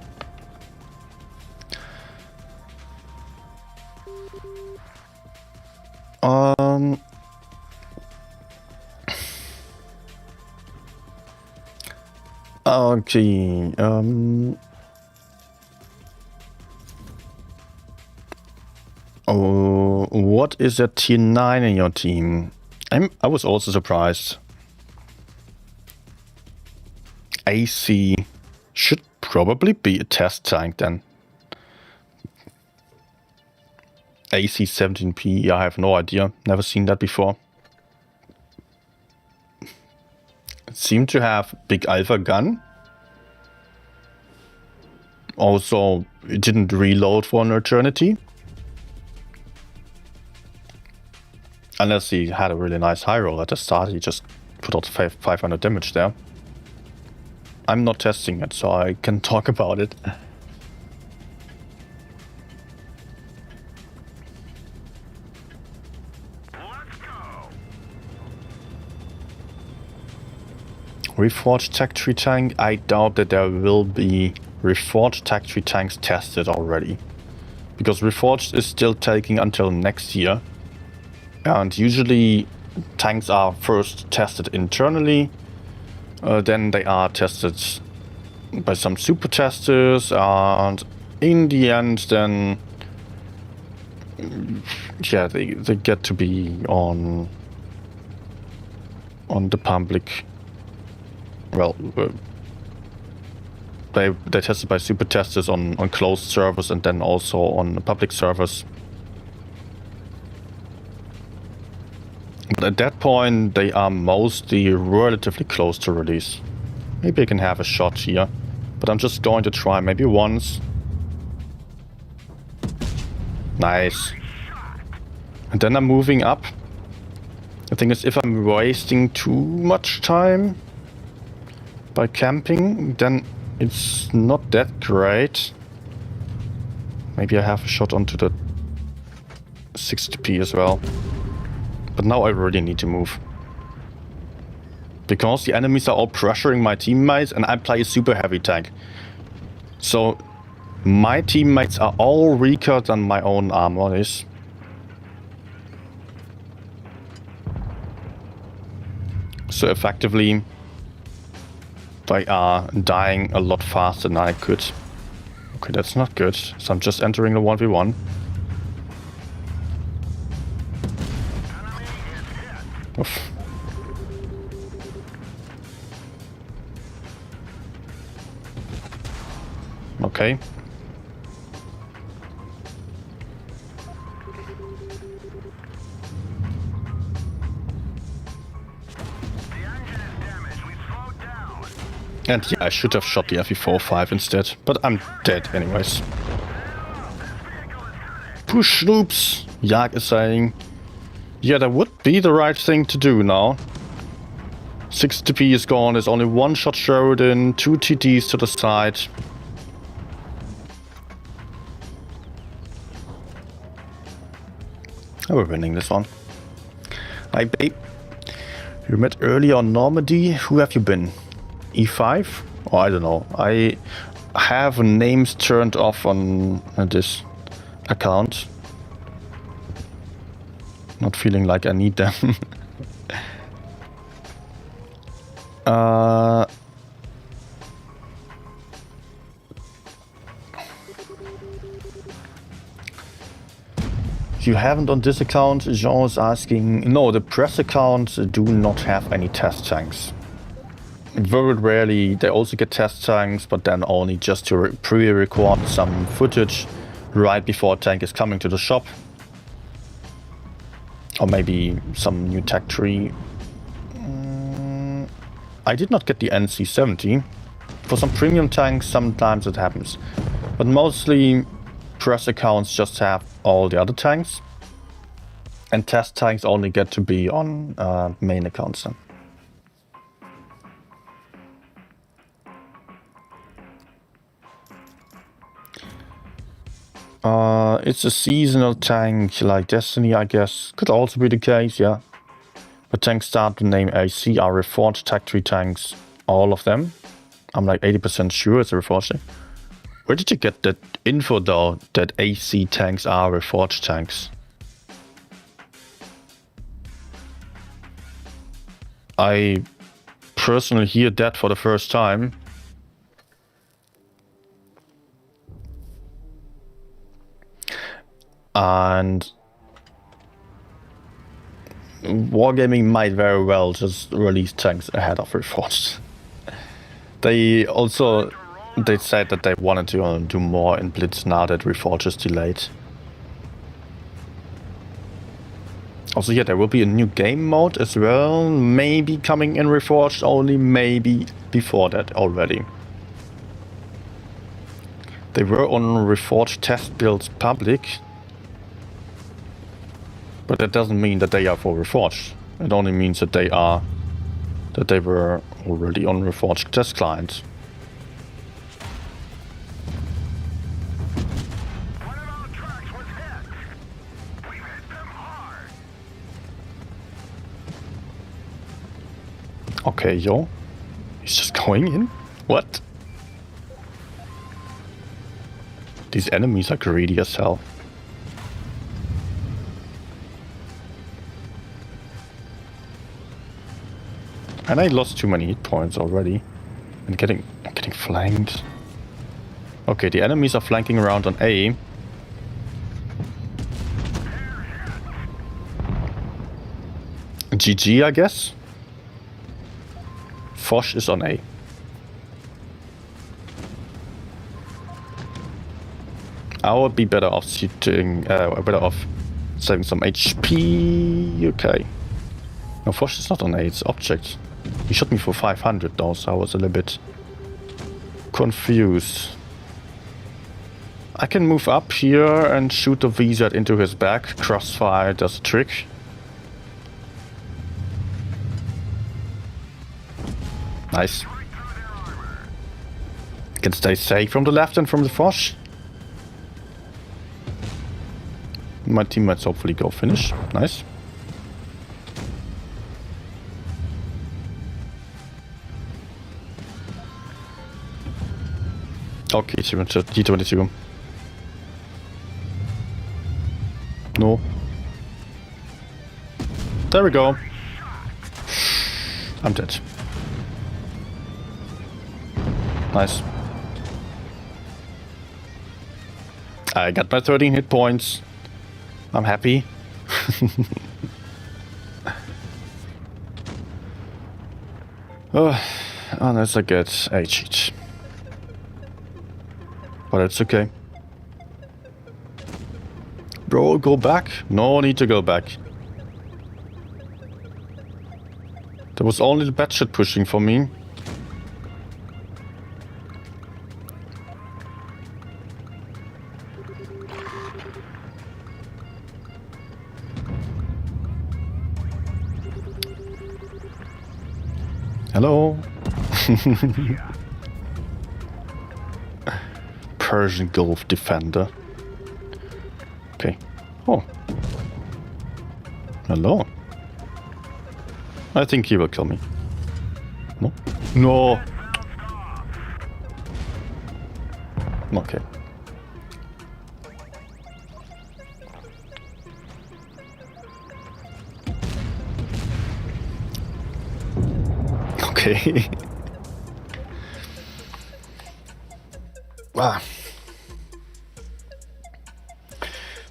Okay. Oh, what is a tier 9 in your team? I was also surprised. AC should probably be a test tank then. AC 17p, I have no idea. Never seen that before. It seemed to have big alpha gun. Also, it didn't reload for an eternity. Unless he had a really nice high roll at the start, he just put out 500 damage there. I'm not testing it, so I can talk about it. Let's go. Reforged Tech 3 tank, I doubt that there will be Reforged Tech 3 tanks tested already. Because Reforged is still taking until next year. And usually tanks are first tested internally, then they are tested by some super testers, and in the end then yeah, they get to be on the public. Well, they tested by super testers on closed servers and then also on the public servers. But at that point, they are mostly relatively close to release. Maybe I can have a shot here, but I'm just going to try maybe once. Nice. And then I'm moving up. The thing is, if I'm wasting too much time by camping, then it's not that great. Maybe I have a shot onto the 60p as well. But now I really need to move. Because the enemies are all pressuring my teammates and I play a super heavy tank. So my teammates are all weaker than my own armor is. So effectively, they are dying a lot faster than I could. Okay, that's not good. So I'm just entering the 1v1. Oof. Okay. And yeah, I should have shot the FE45 instead, but I'm dead anyways. Push loops, CAWXK is saying. Yeah, that would be the right thing to do now. 60p is gone, there's only one shot Sheridan, 2 TDs to the side. Oh, we're winning this one. Hi babe. You met earlier on Normandy, who have you been? E5? Oh, I don't know. I have names turned off on this account. Not feeling like I need them. You haven't on this account? Jean is asking. No, the press accounts do not have any test tanks. Very rarely they also get test tanks, but then only just to pre-record some footage right before a tank is coming to the shop. Or maybe some new tech tree. I did not get the NC-70. For some premium tanks, sometimes it happens. But mostly, press accounts just have all the other tanks. And test tanks only get to be on main accounts then. It's a seasonal tank like Destiny, I guess. Could also be the case, yeah. But tanks start the name AC are reforged tech tree tanks. All of them. I'm like 80% sure it's a reforged tank. Where did you get that info though, that AC tanks are reforged tanks? I personally hear that for the first time. And Wargaming might very well just release tanks ahead of Reforged. They said that they wanted to do more in Blitz now that Reforged is delayed. Also, yeah, there will be a new game mode as well, maybe coming in Reforged, only maybe before that already. They were on Reforged test builds public, but that doesn't mean that they are for Reforged. It only means that they were already on Reforged test clients. One of our trucks was hit. We hit them hard. Okay, yo. He's just going in? What? These enemies are greedy as hell. And I lost too many hit points already. I'm getting flanked. Okay, the enemies are flanking around on A. GG, I guess. Foch is on A. I would be better off saving some HP. Okay. No, Foch is not on A, it's object. He shot me for 500 though, so I was a little bit confused. I can move up here and shoot the VZ into his back. Crossfire does the trick. Nice. Can stay safe from the left and from the Foch. My teammates hopefully go finish. Nice. Okay, T22. No. There we go. I'm dead. Nice. I got my 13 hit points. I'm happy. Unless I get a cheat. But it's okay. Bro, go back? No need to go back. There was only the bad shit pushing for me. Hello? Persian Gulf Defender. Okay. Oh. Hello. I think he will kill me. No? No! Okay. Okay. Ah.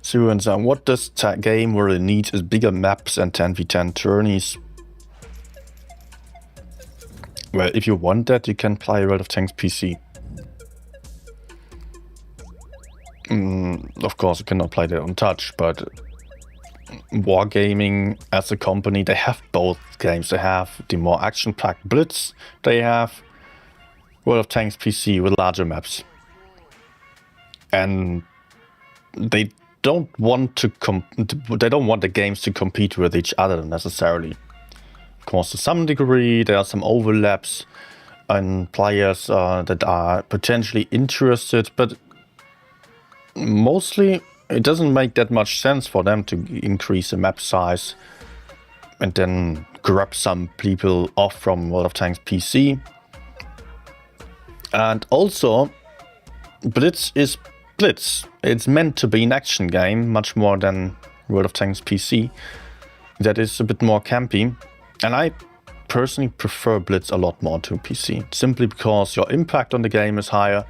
So and so, what does game really need is bigger maps and 10v10 tourneys. Well, if you want that, you can play World of Tanks PC. Of course, you cannot play that on touch, but Wargaming as a company, they have both games. They have the more action-packed Blitz. They have World of Tanks PC with larger maps. And they don't want the games to compete with each other necessarily. Of course, to some degree, there are some overlaps and players that are potentially interested, but mostly it doesn't make that much sense for them to increase the map size and then grab some people off from World of Tanks PC. And also, Blitz is Blitz. It's meant to be an action game, much more than World of Tanks PC. That is a bit more campy. And I personally prefer Blitz a lot more to PC, simply because your impact on the game is higher.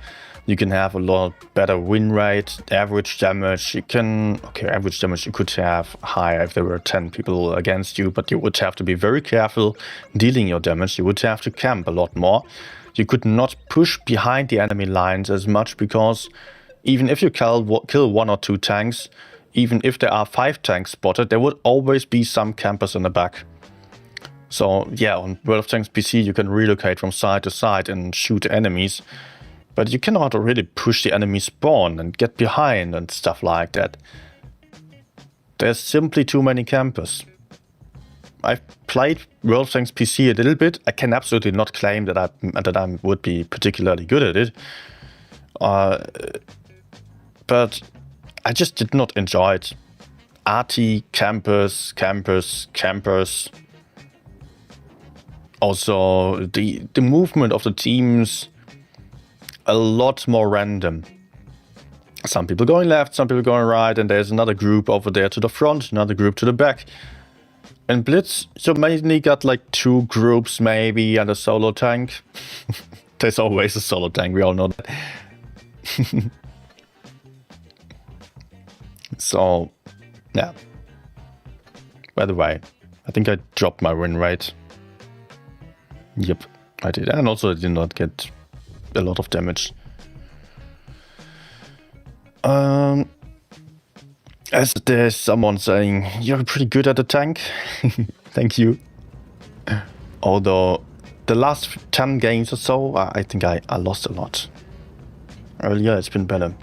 You can have a lot better win rate, average damage. Average damage you could have higher if there were 10 people against you, but you would have to be very careful dealing your damage. You would have to camp a lot more. You could not push behind the enemy lines as much, because even if you kill 1 or 2 tanks, even if there are 5 tanks spotted, there would always be some campers in the back. So yeah, on World of Tanks PC you can relocate from side to side and shoot enemies, but you cannot really push the enemy spawn and get behind and stuff like that. There's simply too many campers. I've played World of Tanks PC a little bit. I can absolutely not claim that I would be particularly good at it. But I just did not enjoy it. RT, campers. Also, the movement of the teams, a lot more random. Some people going left, some people going right, and there's another group over there to the front, another group to the back. In Blitz, you mainly got like 2 groups maybe and a solo tank. There's always a solo tank, we all know that. So, yeah. By the way, I think I dropped my win rate. Yep, I did. And also I did not get a lot of damage. As there's someone saying, you're pretty good at the tank. Thank you. Although, the last 10 games or so, I think I lost a lot. Earlier it's been better.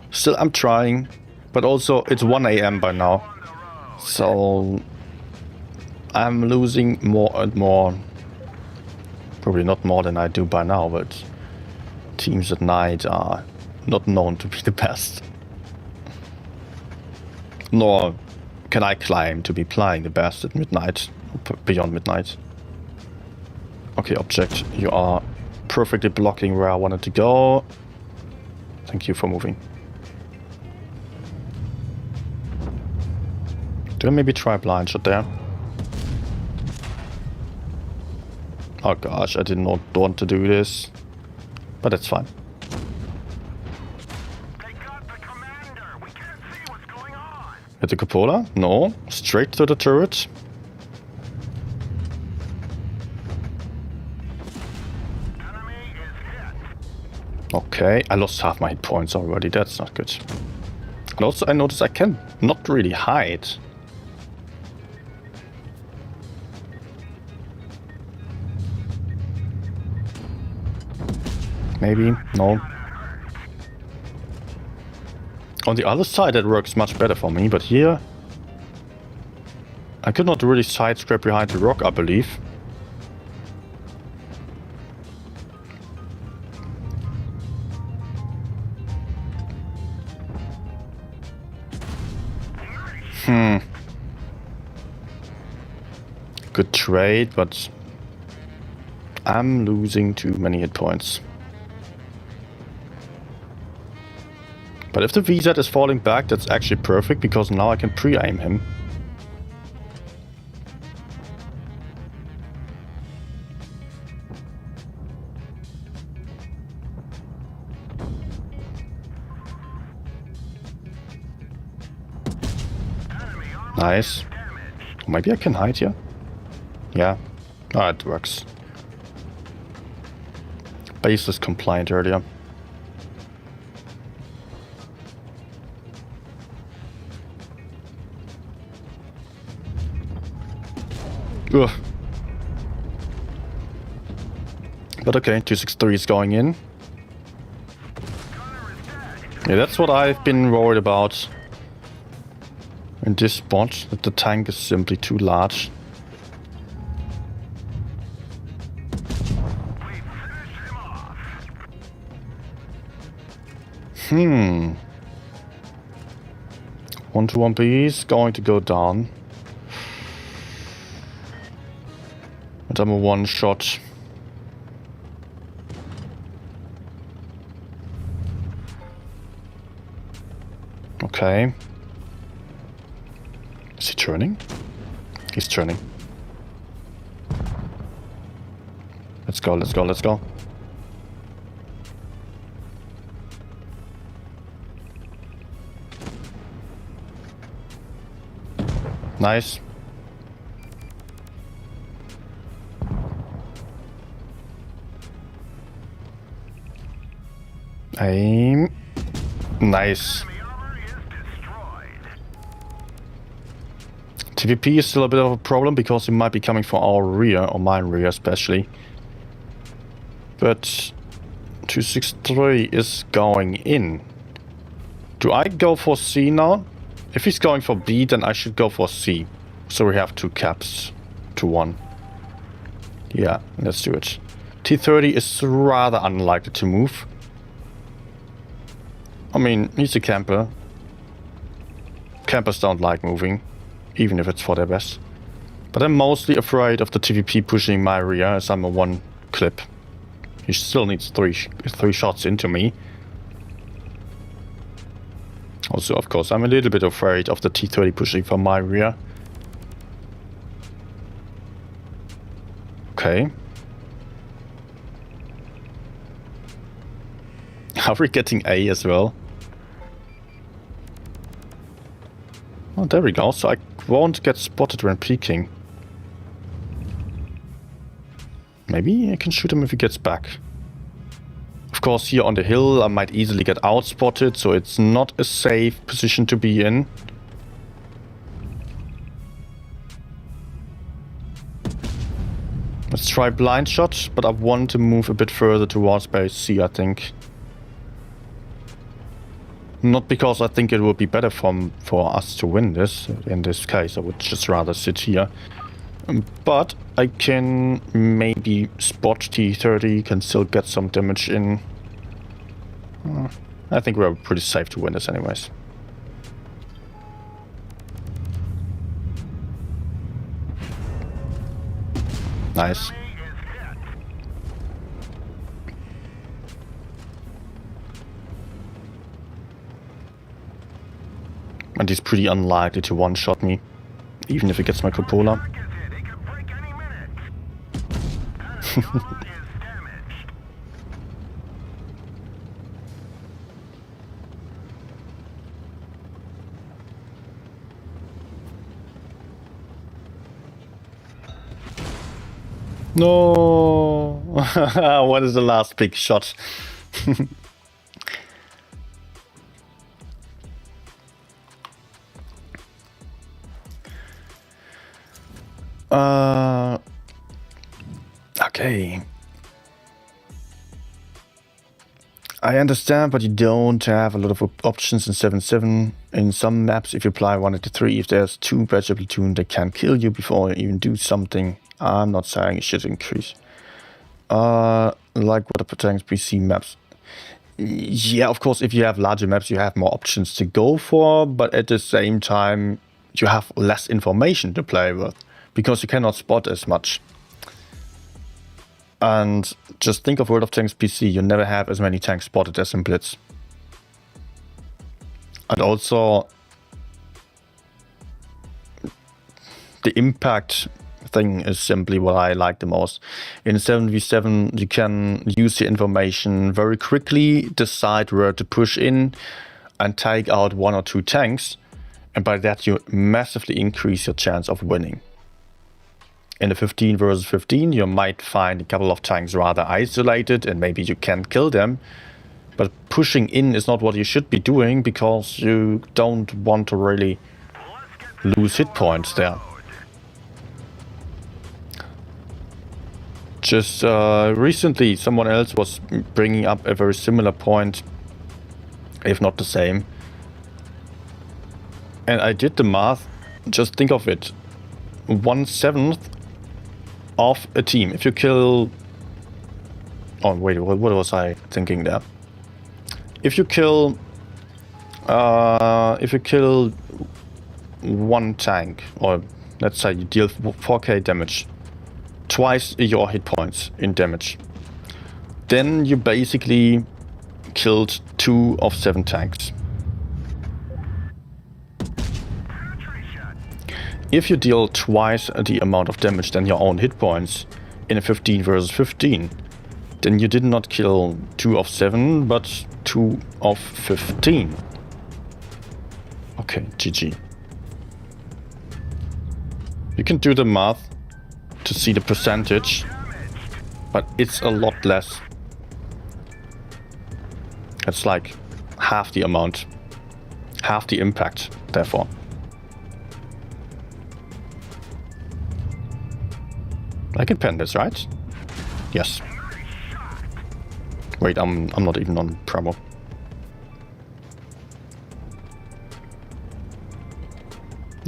Still, I'm trying. But also, it's 1 AM by now. So, I'm losing more and more. Probably not more than I do by now, but teams at night are not known to be the best. Nor can I claim to be playing the best at midnight, beyond midnight. Okay, object, you are perfectly blocking where I wanted to go. Thank you for moving. Do I maybe try blind shot there? Oh gosh, I did not want to do this. But that's fine. They got the commander. We can't see what's going on. Hit the cupola? No. Straight to the turret. Enemy is hit. Okay, I lost half my hit points already. That's not good. And also I noticed I can not really hide. Maybe, no. On the other side that works much better for me, but here I could not really side scrap behind the rock, I believe. Good trade, but I'm losing too many hit points. But if the VZ is falling back, that's actually perfect, because now I can pre-aim him. Nice. Maybe I can hide here? Yeah. Ah, it works. Baseless compliant earlier. Ugh. But okay, 263 is going in. Yeah, that's what I've been worried about in this spot, that the tank is simply too large. Hmm. 1-1 B is going to go down. But I'm a one shot. Okay. Is he turning? He's turning. Let's go, let's go, let's go. Nice. Aim. Nice. TVP is still a bit of a problem because he might be coming for our rear, or my rear especially. But 263 is going in. Do I go for C now? If he's going for B, then I should go for C. So we have 2 caps to 1. Yeah, let's do it. T30 is rather unlikely to move. I mean, he's a camper. Campers don't like moving, even if it's for their best. But I'm mostly afraid of the TVP pushing my rear as I'm a 1 clip. He still needs three shots into me. Also, of course, I'm a little bit afraid of the T30 pushing from my rear. Okay. Are we getting A as well? Oh, there we go. So I won't get spotted when peeking. Maybe I can shoot him if he gets back. Of course, here on the hill, I might easily get outspotted, so it's not a safe position to be in. Let's try blind shot, but I want to move a bit further towards base C, I think. Not because I think it would be better for us to win this. In this case, I would just rather sit here. But I can maybe spot T30, can still get some damage in. I think we're pretty safe to win this anyways. Nice. And he's pretty unlikely to one-shot me, even if he gets my cupola. No! What is the last big shot? Okay. I understand, but you don't have a lot of options in 7-7. In some maps, if you apply 183, if there's 2 badger platoon, they can kill you before you even do something. I'm not saying it should increase. Like what the tanks PC maps. Yeah, of course, if you have larger maps, you have more options to go for, but at the same time, you have less information to play with, because you cannot spot as much. And just think of World of Tanks PC, you never have as many tanks spotted as in Blitz. And also, the impact thing is simply what I like the most. In 7v7, you can use the information very quickly, decide where to push in, and take out 1 or 2 tanks. And by that, you massively increase your chance of winning. In a 15 versus 15, you might find a couple of tanks rather isolated and maybe you can't kill them. But pushing in is not what you should be doing, because you don't want to really lose hit points there. Just recently, someone else was bringing up a very similar point, if not the same. And I did the math. Just think of it. 1/7 of a team. If you kill... Oh, wait, what was I thinking there? If you kill... one tank, or let's say you deal 4k damage, twice your hit points in damage, then you basically killed 2 of 7 tanks. If you deal twice the amount of damage than your own hit points in a 15 versus 15, then you did not kill 2 of 7, but 2 of 15. Okay, GG. You can do the math to see the percentage, but it's a lot less. It's like half the amount, half the impact, therefore. I can pen this, right? Yes. Wait, I'm not even on promo.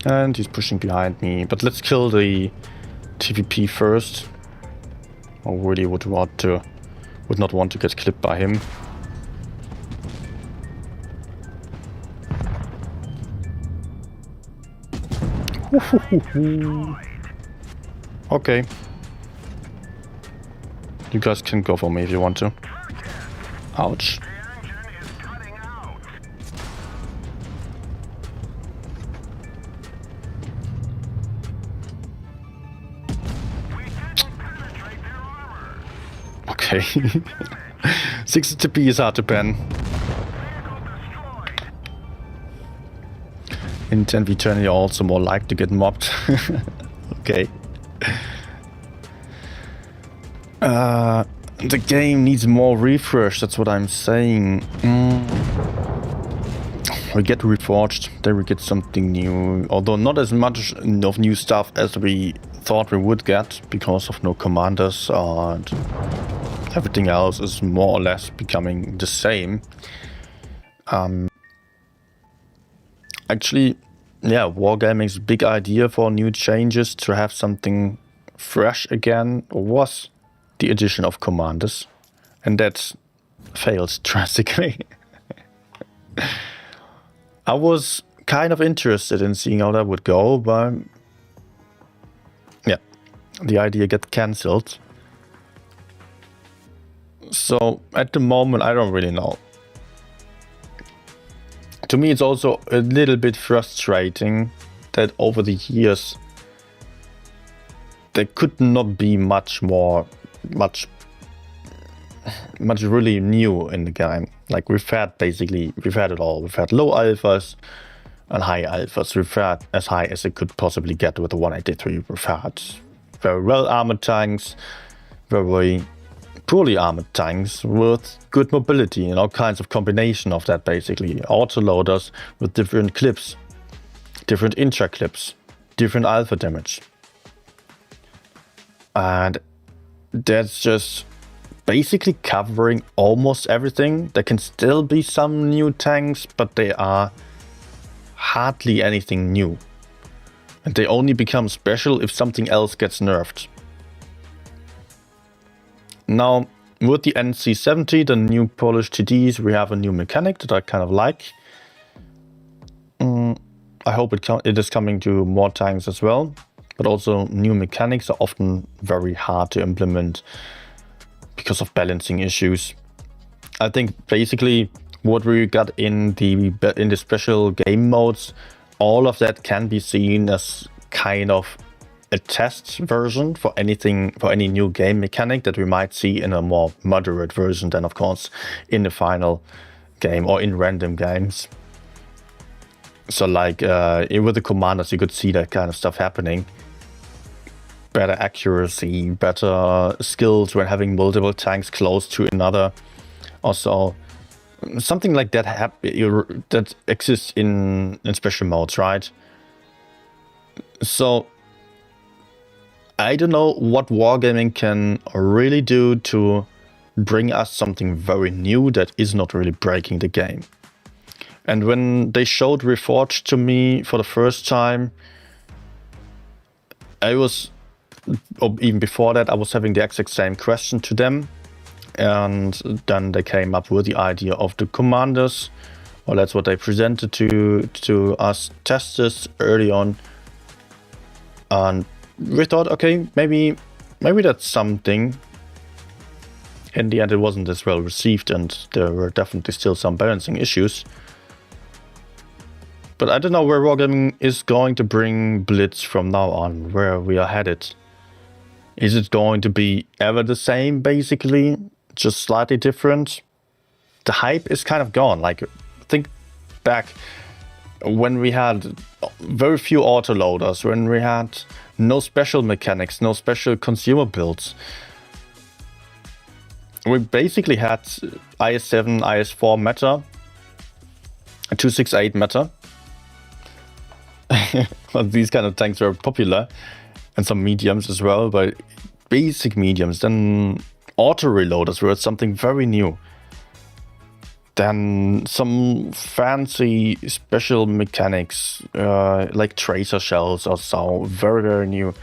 And he's pushing behind me, but let's kill the TVP first. I really would not want to get clipped by him. Okay. You guys can go for me if you want to. Ouch. Okay. 60 TP is hard to pen. In 10v10 you're also more like to get mobbed. Okay. The game needs more refresh, that's what I'm saying. We get reforged, then we get something new. Although not as much of new stuff as we thought we would get, because of no commanders, and everything else is more or less becoming the same. Actually, yeah, Wargaming's big idea for new changes to have something fresh again was the addition of commanders, and that failed drastically. I was kind of interested in seeing how that would go, but yeah, the idea got cancelled. So at the moment, I don't really know. To me, it's also a little bit frustrating that over the years there could not be much really new in the game. Like we've had it all. We've had low alphas and high alphas. We've had as high as it could possibly get with the 183. We've had very well armored tanks, very poorly armored tanks with good mobility and all kinds of combination of that, basically. Autoloaders with different clips, different intra clips, different alpha damage. And that's just basically covering almost everything. There can still be some new tanks, but they are hardly anything new. And they only become special if something else gets nerfed. Now, with the NC70, the new Polish TDs, we have a new mechanic that I kind of like. I hope it is coming to more tanks as well. But also, new mechanics are often very hard to implement because of balancing issues. I think basically what we got in the special game modes, all of that can be seen as kind of a test version for any new game mechanic that we might see in a more moderate version than, of course, in the final game or in random games. So like with the commanders, you could see that kind of stuff happening. Better accuracy, better skills when having multiple tanks close to another. Also, something like that that exists in special modes, right? So I don't know what Wargaming can really do to bring us something very new that is not really breaking the game. And when they showed Reforged to me for the first time, I was, or even before that, I was having the exact same question to them. And then they came up with the idea of the commanders, or that's what they presented to us testers early on. And we thought, okay, maybe that's something. In the end, it wasn't as well received, and there were definitely still some balancing issues. But I don't know where Wargaming is going to bring Blitz from now on, where we are headed. Is it going to be ever the same, basically, just slightly different? The hype is kind of gone. Like, think back when we had very few autoloaders, when we had no special mechanics, no special consumer builds. We basically had IS-7, IS-4 meta, a 268 meta. Well, these kind of tanks were popular, and some mediums as well, but basic mediums. Then auto reloaders were something very new. Then some fancy special mechanics, like tracer shells or so, very, very new.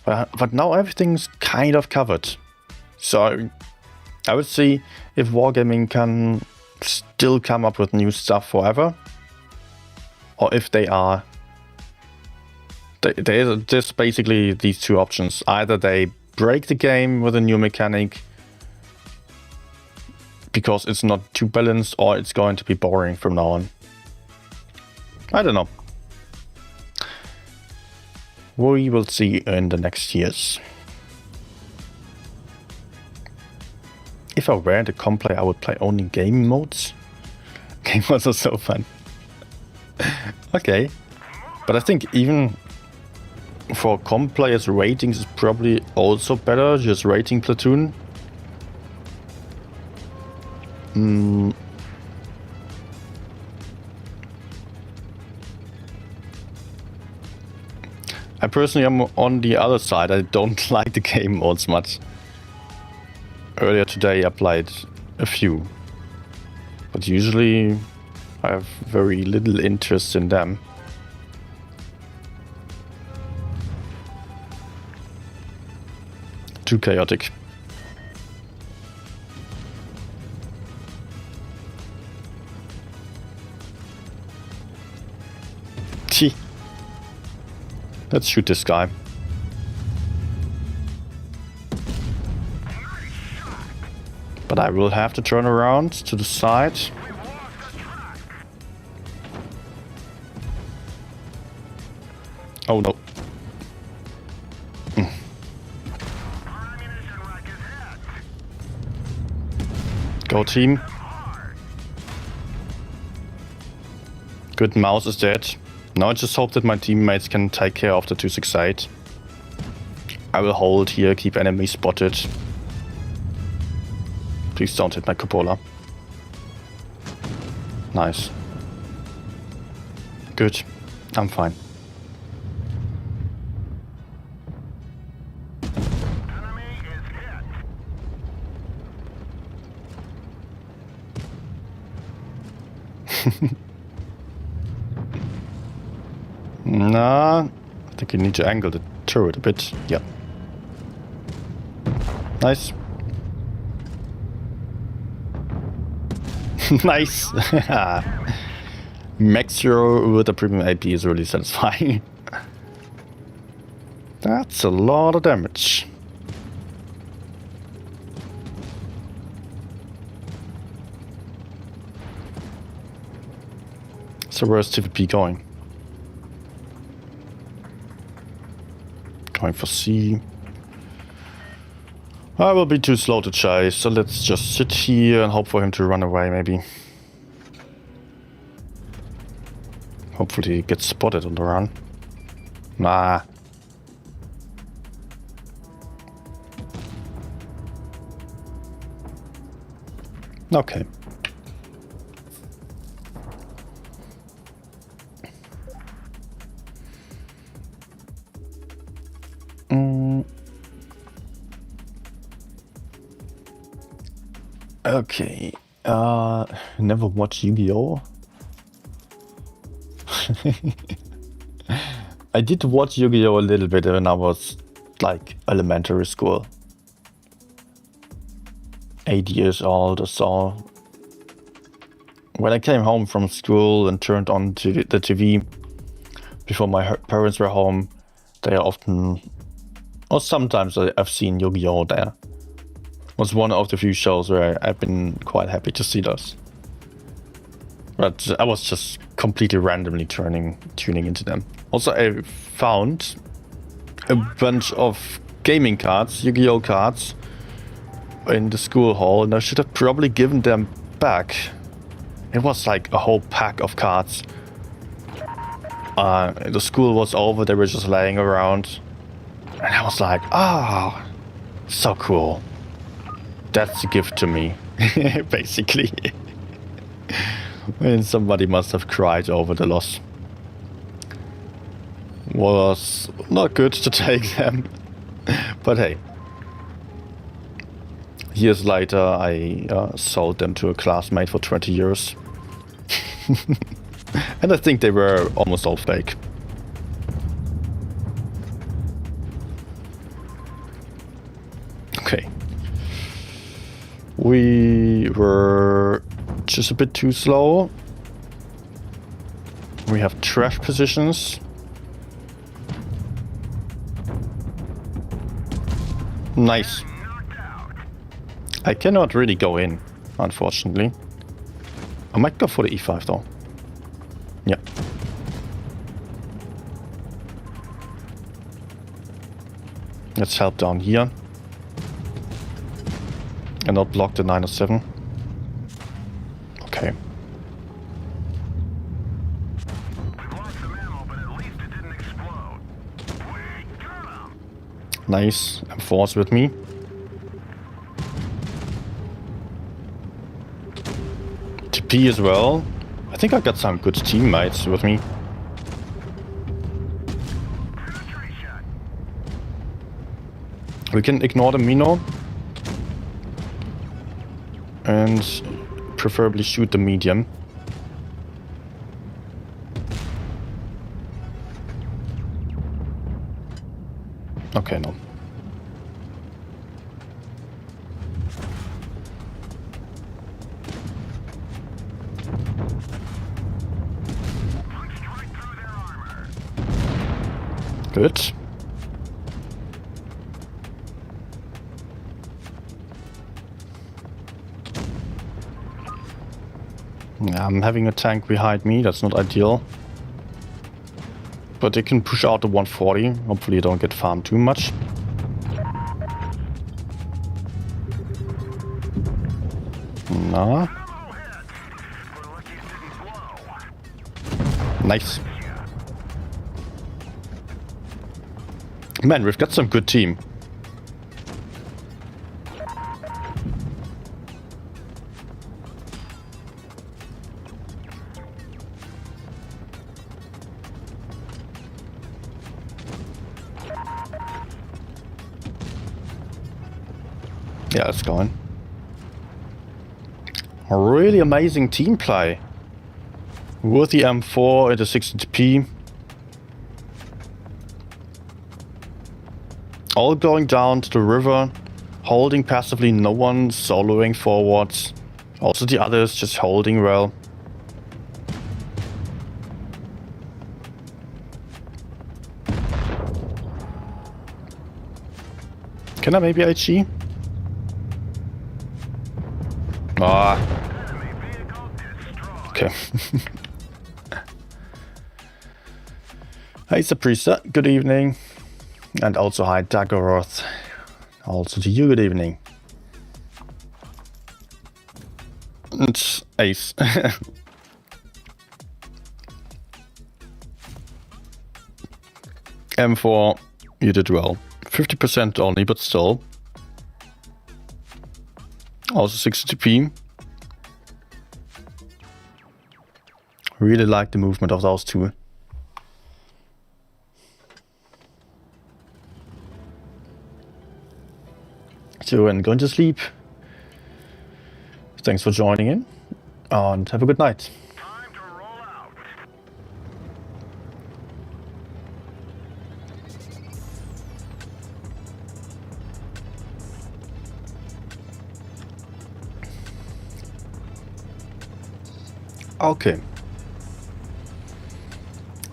But now everything's kind of covered. So I would see if Wargaming can still come up with new stuff forever, or if they are. There's just basically these two options. Either they break the game with a new mechanic because it's not too balanced, or it's going to be boring from now on. I don't know. We will see in the next years. If I were the comp player, I would play only game modes. Game modes are so fun. Okay. But I think even for comp players, ratings is probably also better, just rating platoon. I personally am on the other side. I don't like the game modes much. Earlier today I played a few, but usually I have very little interest in them. Too chaotic. Gee. Let's shoot this guy. But I will have to turn around to the side. Oh no. Go team. Good, mouse is dead. Now I just hope that my teammates can take care of the 268. I will hold here, keep enemies spotted. Please don't hit my cupola. Nice. Good. I'm fine. Nah, I think you need to angle the turret a bit. Yep. Nice. Nice. Max Zero with a premium AP is really satisfying. That's a lot of damage. So where's TVP going? Going for C. I will be too slow to chase, so let's just sit here and hope for him to run away, maybe. Hopefully he gets spotted on the run. Nah. Okay. Okay. Never watched Yu-Gi-Oh! I did watch Yu-Gi-Oh! A little bit when I was like elementary school. 8 years old or so. When I came home from school and turned on to the TV before my parents were home, they often, or sometimes I've seen Yu-Gi-Oh! There. It was one of the few shows where I've been quite happy to see those. But I was just completely randomly tuning into them. Also, I found a bunch of gaming cards, Yu-Gi-Oh! Cards, in the school hall, and I should have probably given them back. It was like a whole pack of cards. The school was over, they were just laying around. And I was like, oh, so cool. That's a gift to me, basically. And somebody must have cried over the loss. Was not good to take them, but hey. Years later, I sold them to a classmate for 20 euros. And I think they were almost all fake. Okay. We were just a bit too slow. We have trash positions. Nice. I cannot really go in, unfortunately. I might go for the E5 though. Yeah. Let's help down here. And not block the 907. Okay. Nice. M4's with me. TP as well. I think I got some good teammates with me. We can ignore the Mino. And preferably shoot the medium. Okay, no. Good. I'm having a tank behind me, that's not ideal. But they can push out the 140, hopefully I don't get farmed too much. Nah. Nice. Man, we've got some good team. Yeah, it's going. A really amazing team play. With the M4 at the 60p. All going down to the river, holding passively, no one soloing forwards. Also the others just holding well. Can I maybe HE? Ah. Okay. Hey Saprisa, good evening. And also hi Daggoroth. Also to you, good evening. It's Ace. M4, you did well. 50% only, but still. Also 60p. Really like the movement of those two. So when going to sleep, Thanks for joining in, and have a good night. Time to roll out. Okay.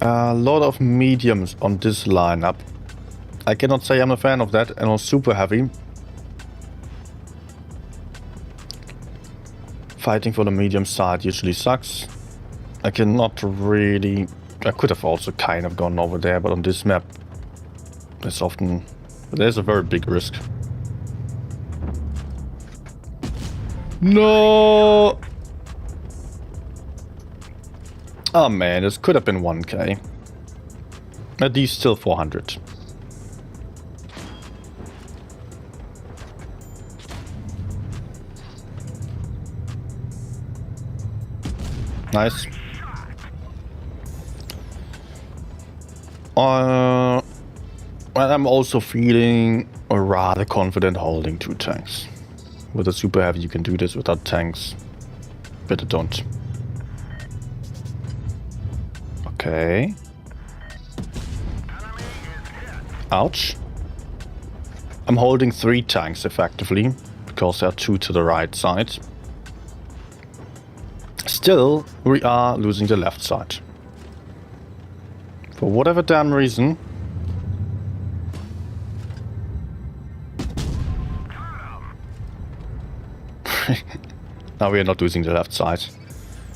A lot of mediums on this lineup. I cannot say I'm a fan of that, and on super heavy. Fighting for the medium side usually sucks. I cannot really... I could have also kind of gone over there, but on this map, there's often... there's a very big risk. No! Oh man, this could have been 1k. At least still 400. Nice. Well, I'm also feeling rather confident holding 2 tanks. With a super heavy you can do this, without tanks better don't. Okay. Ouch. I'm holding 3 tanks effectively, because there are 2 to the right side. Still, we are losing the left side. For whatever damn reason. Now we are not losing the left side.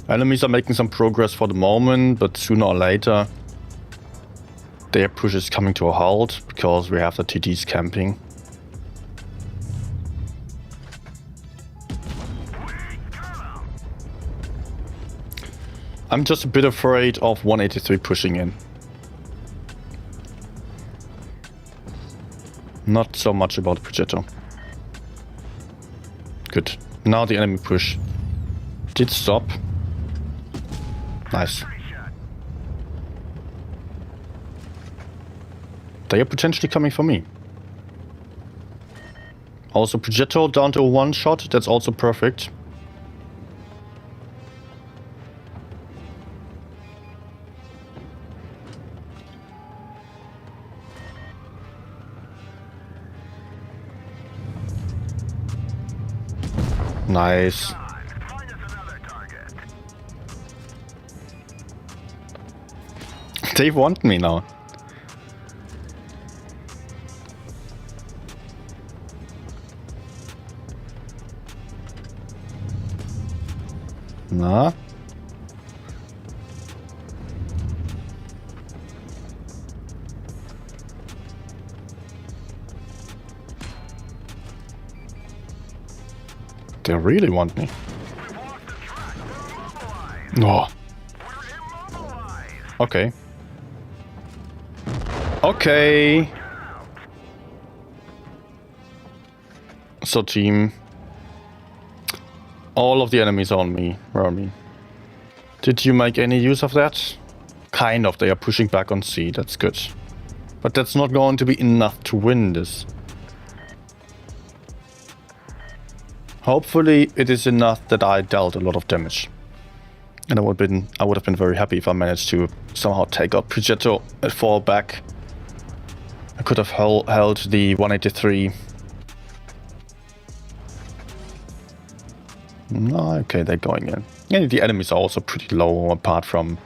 Enemies are making some progress for the moment, but sooner or later their push is coming to a halt because we have the TTs camping. I'm just a bit afraid of 183 pushing in. Not so much about the projectile. Good. Now the enemy push did stop. Nice. They are potentially coming for me. Also projectile down to 1 shot. That's also perfect. Nice. They want me now. Nah. They really want me. No. Okay. Okay. So team. All of the enemies are on me, around me. Did you make any use of that? Kind of, they are pushing back on C, that's good. But that's not going to be enough to win this. Hopefully it is enough that I dealt a lot of damage. And I would have been very happy if I managed to somehow take out Progetto and fall back. I could have held the 183. No, okay, they're going in. Yeah, the enemies are also pretty low apart from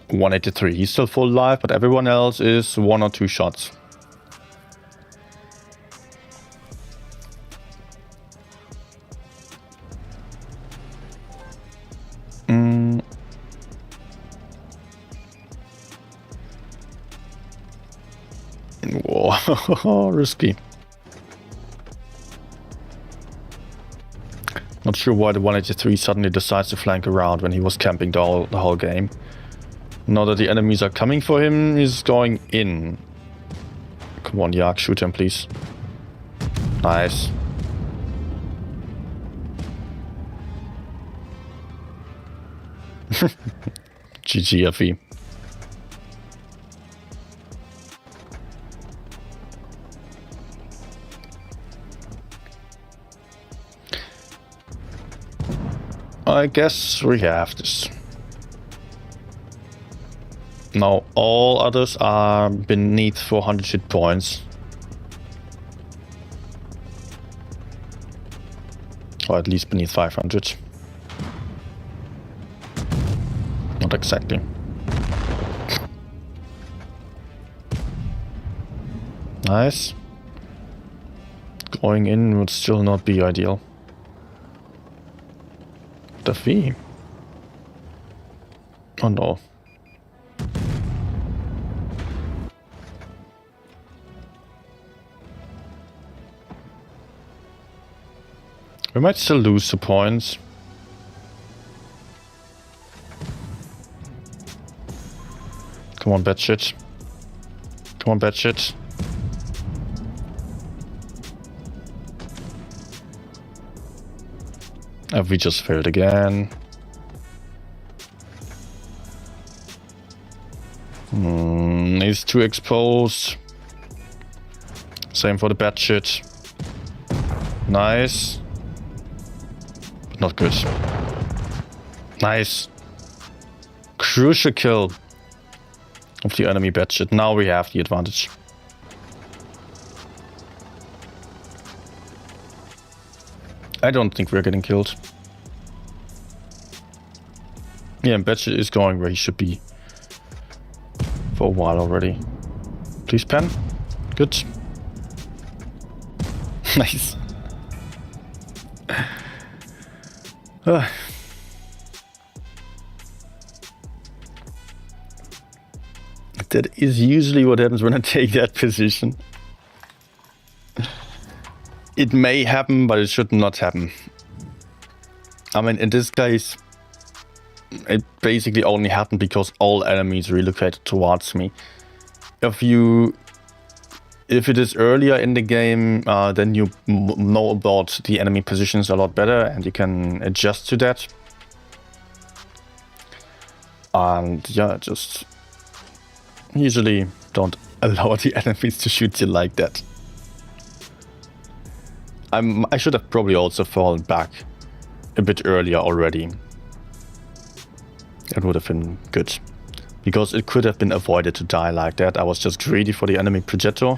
183. He's still full life, but everyone else is 1 or 2 shots. Whoa, risky. Not sure why the 183 suddenly decides to flank around when he was camping the whole game. Now that the enemies are coming for him, he's going in. Come on, Yak, shoot him, please. Nice. GG, FE. I guess we have this. Now all others are beneath 400 hit points. Or at least beneath 500. Not exactly. Nice. Going in would still not be ideal. The fee. Oh no. We might still lose the points. Come on, bad shit. Come on, bad shit. We just failed again. He's too exposed. Same for the bad shit. Nice. But not good. Nice. Crucial kill of the enemy bad shit. Now we have the advantage. I don't think we're getting killed. Yeah, and Batshit is going where he should be. For a while already. Please pen. Good. Nice. That is usually what happens when I take that position. It may happen, but it should not happen. I mean, in this case, it basically only happened because all enemies relocated towards me. If it is earlier in the game, then you know about the enemy positions a lot better and you can adjust to that. And yeah, just usually don't allow the enemies to shoot you like that. I should have probably also fallen back a bit earlier already. That would have been good. Because it could have been avoided to die like that. I was just greedy for the enemy projector.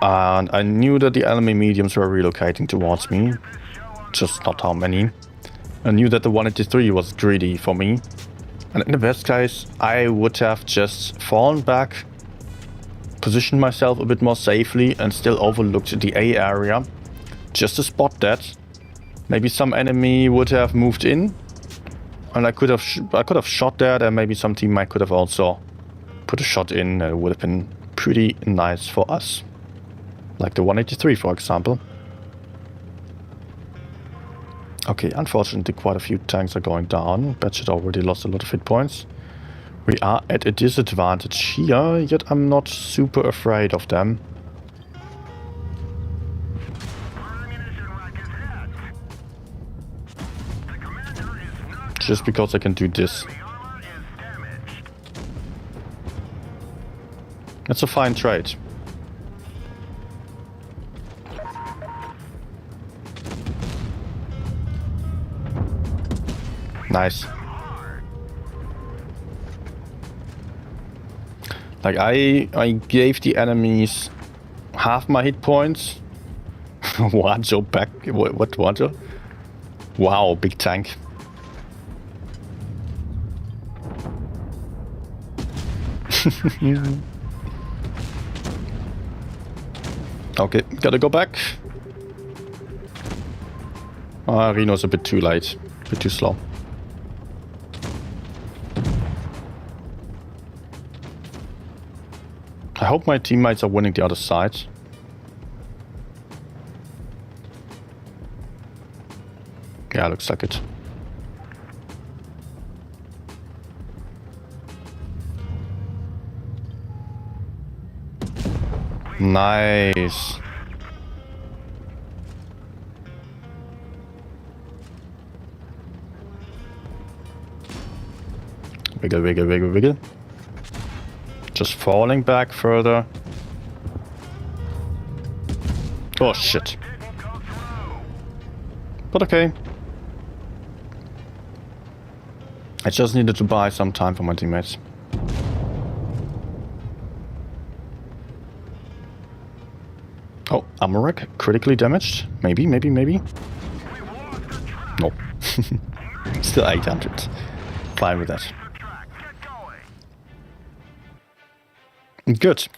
And I knew that the enemy mediums were relocating towards me. Just not how many. I knew that the 183 was greedy for me. And in the best case, I would have just fallen back, positioned myself a bit more safely and still overlooked the A area. Just to spot that. Maybe some enemy would have moved in. And I could have shot that, and maybe some teammate could have also put a shot in. It would have been pretty nice for us. Like the 183, for example. Okay, unfortunately quite a few tanks are going down. Batshit already lost a lot of hit points. We are at a disadvantage here, yet I'm not super afraid of them. Just because I can do this. That's a fine trade. Nice. Like I gave the enemies half my hit points. Wanjo back. What Wanjo? Wow, big tank. Okay, gotta go back. Reno's a bit too late, a bit too slow. I hope my teammates are winning the other side. Yeah, looks like it. Nice. Wiggle, wiggle, wiggle, wiggle. Just falling back further. Oh shit. But okay. I just needed to buy some time for my teammates. Oh, Amorak critically damaged? Maybe. No. Still 800. Fine with that. Good.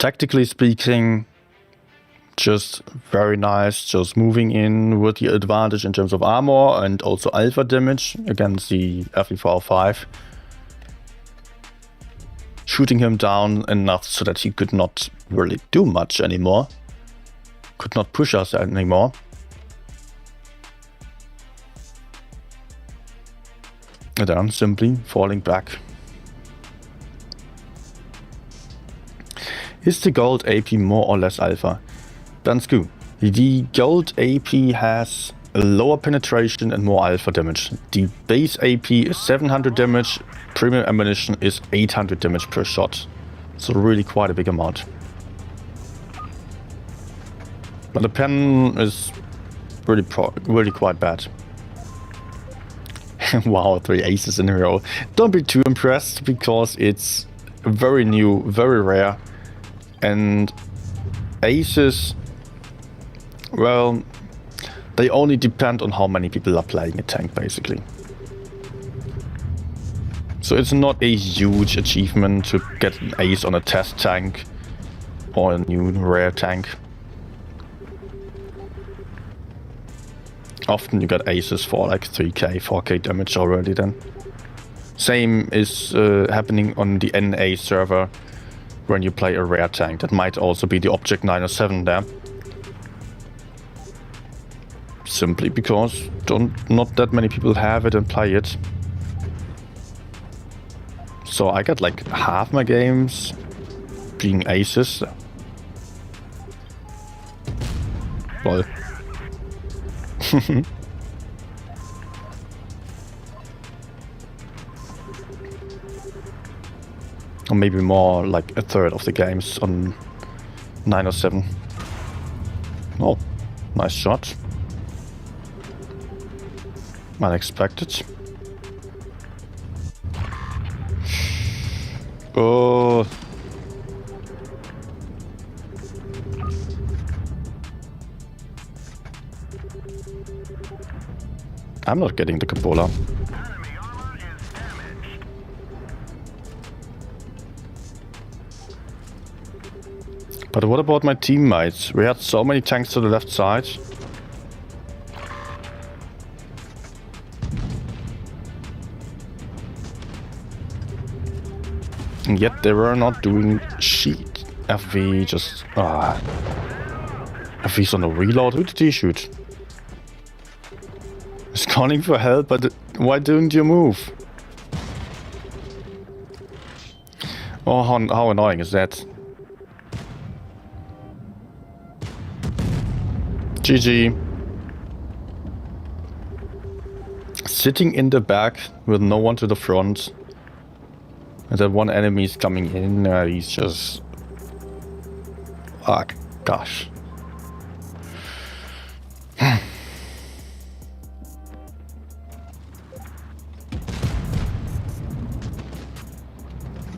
Tactically speaking, just very nice. Just moving in with the advantage in terms of armor and also alpha damage against the FE405. Shooting him down enough so that he could not really do much anymore. Could not push us anymore. And then simply falling back. Is the gold AP more or less alpha? Dansku. The gold AP has a lower penetration and more alpha damage. The base AP is 700 damage, premium ammunition is 800 damage per shot. So really quite a big amount. But the pen is really quite bad. Wow, 3 aces in a row. Don't be too impressed because it's very new, very rare. And aces, well, they only depend on how many people are playing a tank, basically. So it's not a huge achievement to get an ace on a test tank or a new rare tank. Often you get aces for like 3k, 4k damage already then. Same is happening on the NA server when you play a rare tank. That might also be the Object 907 there. Simply because not that many people have it and play it. So I got like half my games being aces. Lol. Or maybe more, like a third of the games on 907. Oh, nice shot. Unexpected. Oh. I'm not getting the cupola. But what about my teammates? We had so many tanks to the left side. And yet they were not doing shit. FV just... FV's on a reload. Who did he shoot? He's calling for help, but why didn't you move? Oh, how annoying is that? GG. Sitting in the back with no one to the front. And then one enemy is coming in, he's just... Ah, gosh.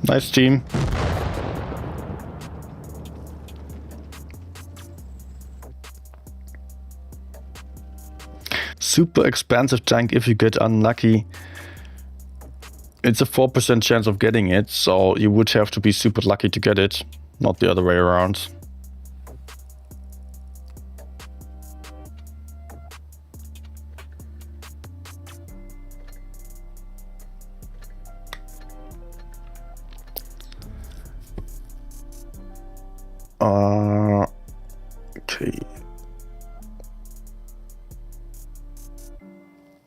Nice team. Super expensive tank if you get unlucky. It's a 4% chance of getting it, so you would have to be super lucky to get it, not the other way around. Okay.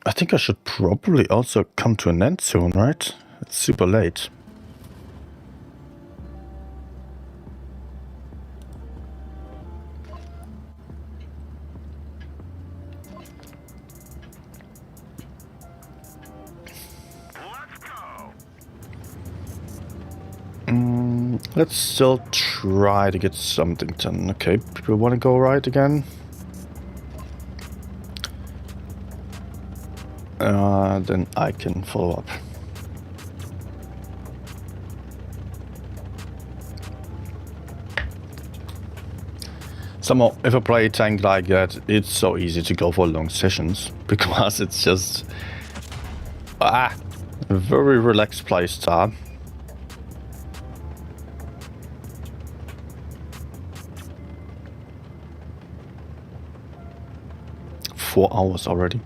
I think I should probably also come to an end soon, right? It's super late. Let's still try to get something done. Okay, people want to go right again. then I can follow up. Somehow, if I play a tank like that, it's so easy to go for long sessions because it's just a very relaxed playstyle. Four hours already.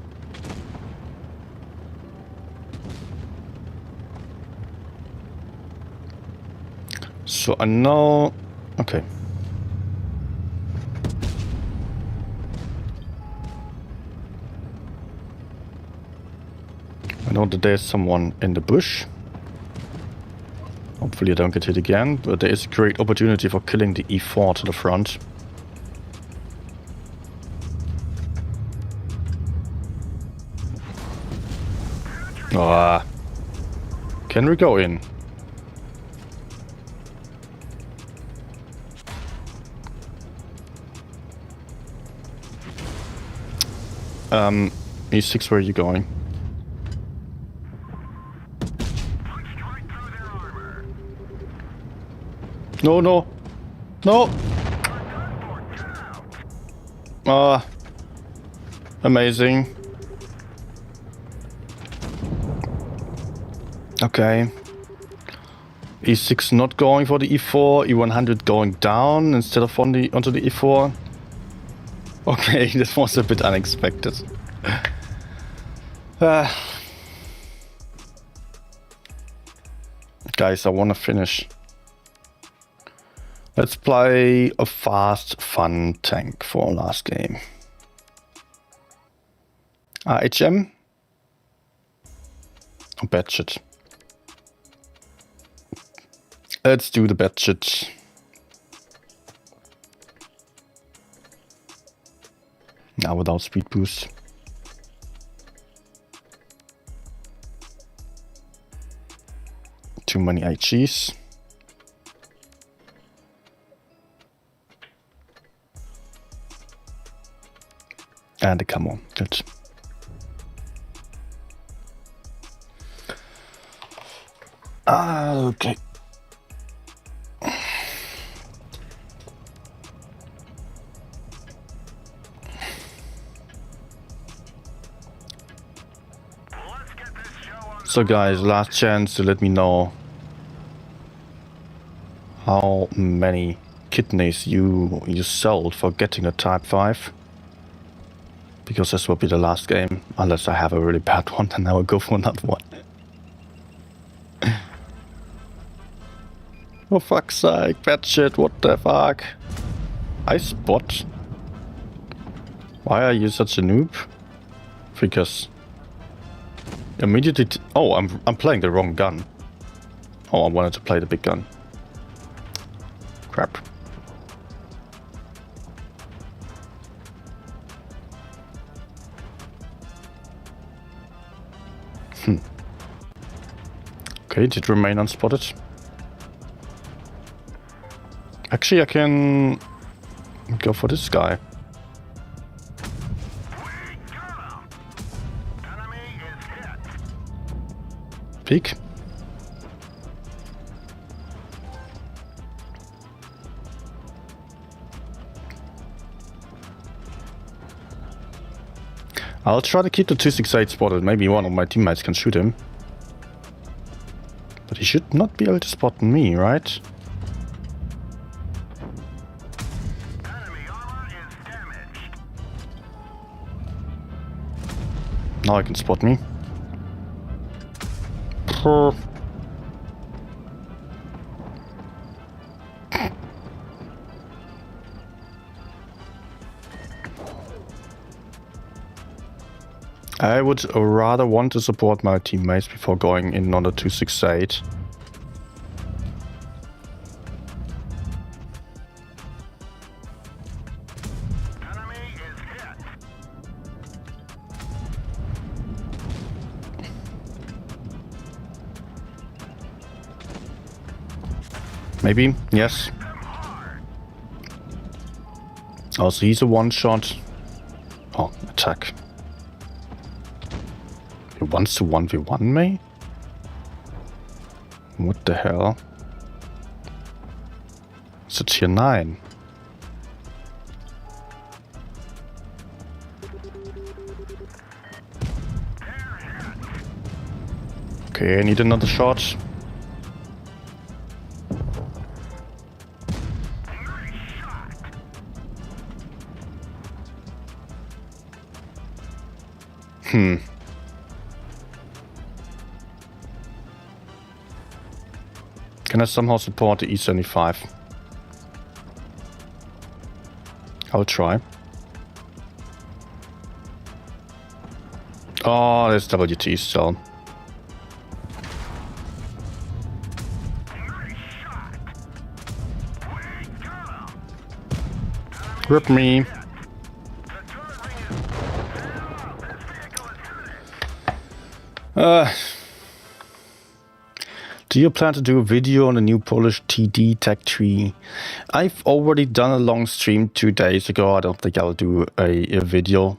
So I know. Okay. I know that there's someone in the bush. Hopefully I don't get hit again, but there is a great opportunity for killing the E4 to the front. Ah, can we go in? E6, where are you going? No, no, no! Ah, amazing. Okay. E6 not going for the E4, E100 going down instead of onto the E4. Okay, this was a bit unexpected. Guys, I wanna finish. Let's play a fast, fun tank for our last game. HM? Oh, bad shit. Let's do the bad shit. Now without speed boost. Too many HGs. And a camo. Good. Okay. So guys, last chance to let me know how many kidneys you sold for getting a Type 5. Because this will be the last game, unless I have a really bad one, then I will go for another one. Oh fuck's sake, bad shit, what the fuck? I spot? Why are you such a noob? Because immediately oh, I'm playing the wrong gun. Oh, I wanted to play the big gun. Crap. Okay, did remain unspotted. Actually, I can go for this guy. Peek. I'll try to keep the 268 spotted. Maybe one of my teammates can shoot him. But he should not be able to spot me, right? Enemy armor is damaged. Now he can spot me. I would rather want to support my teammates before going in on the 268. Enemy is hit. Maybe, yes. Also, he's a one-shot. Oh, attack. He wants to 1v1 me? What the hell? It's a tier 9. Okay, I need another shot. Can I somehow support the E75? I'll try. Oh, there's WT still. Rip me. Do you plan to do a video on the new Polish TD tech tree? I've already done a long stream 2 days ago. I don't think I'll do a video.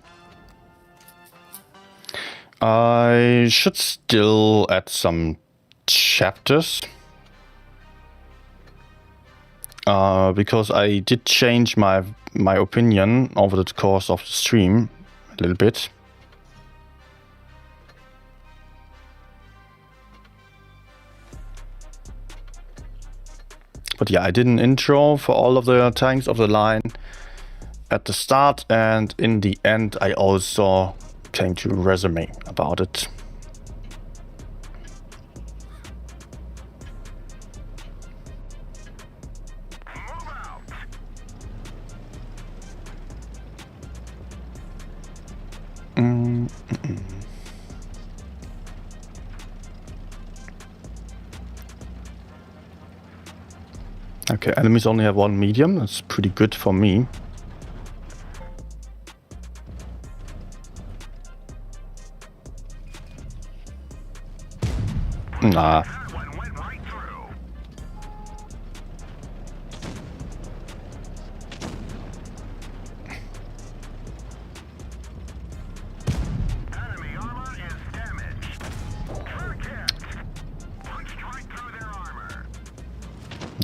I should still add some chapters. Because I did change my opinion over the course of the stream a little bit. But yeah, I did an intro for all of the tanks of the line at the start, and in the end I also came to a resume about it. Okay, enemies only have 1 medium. That's pretty good for me. Nah.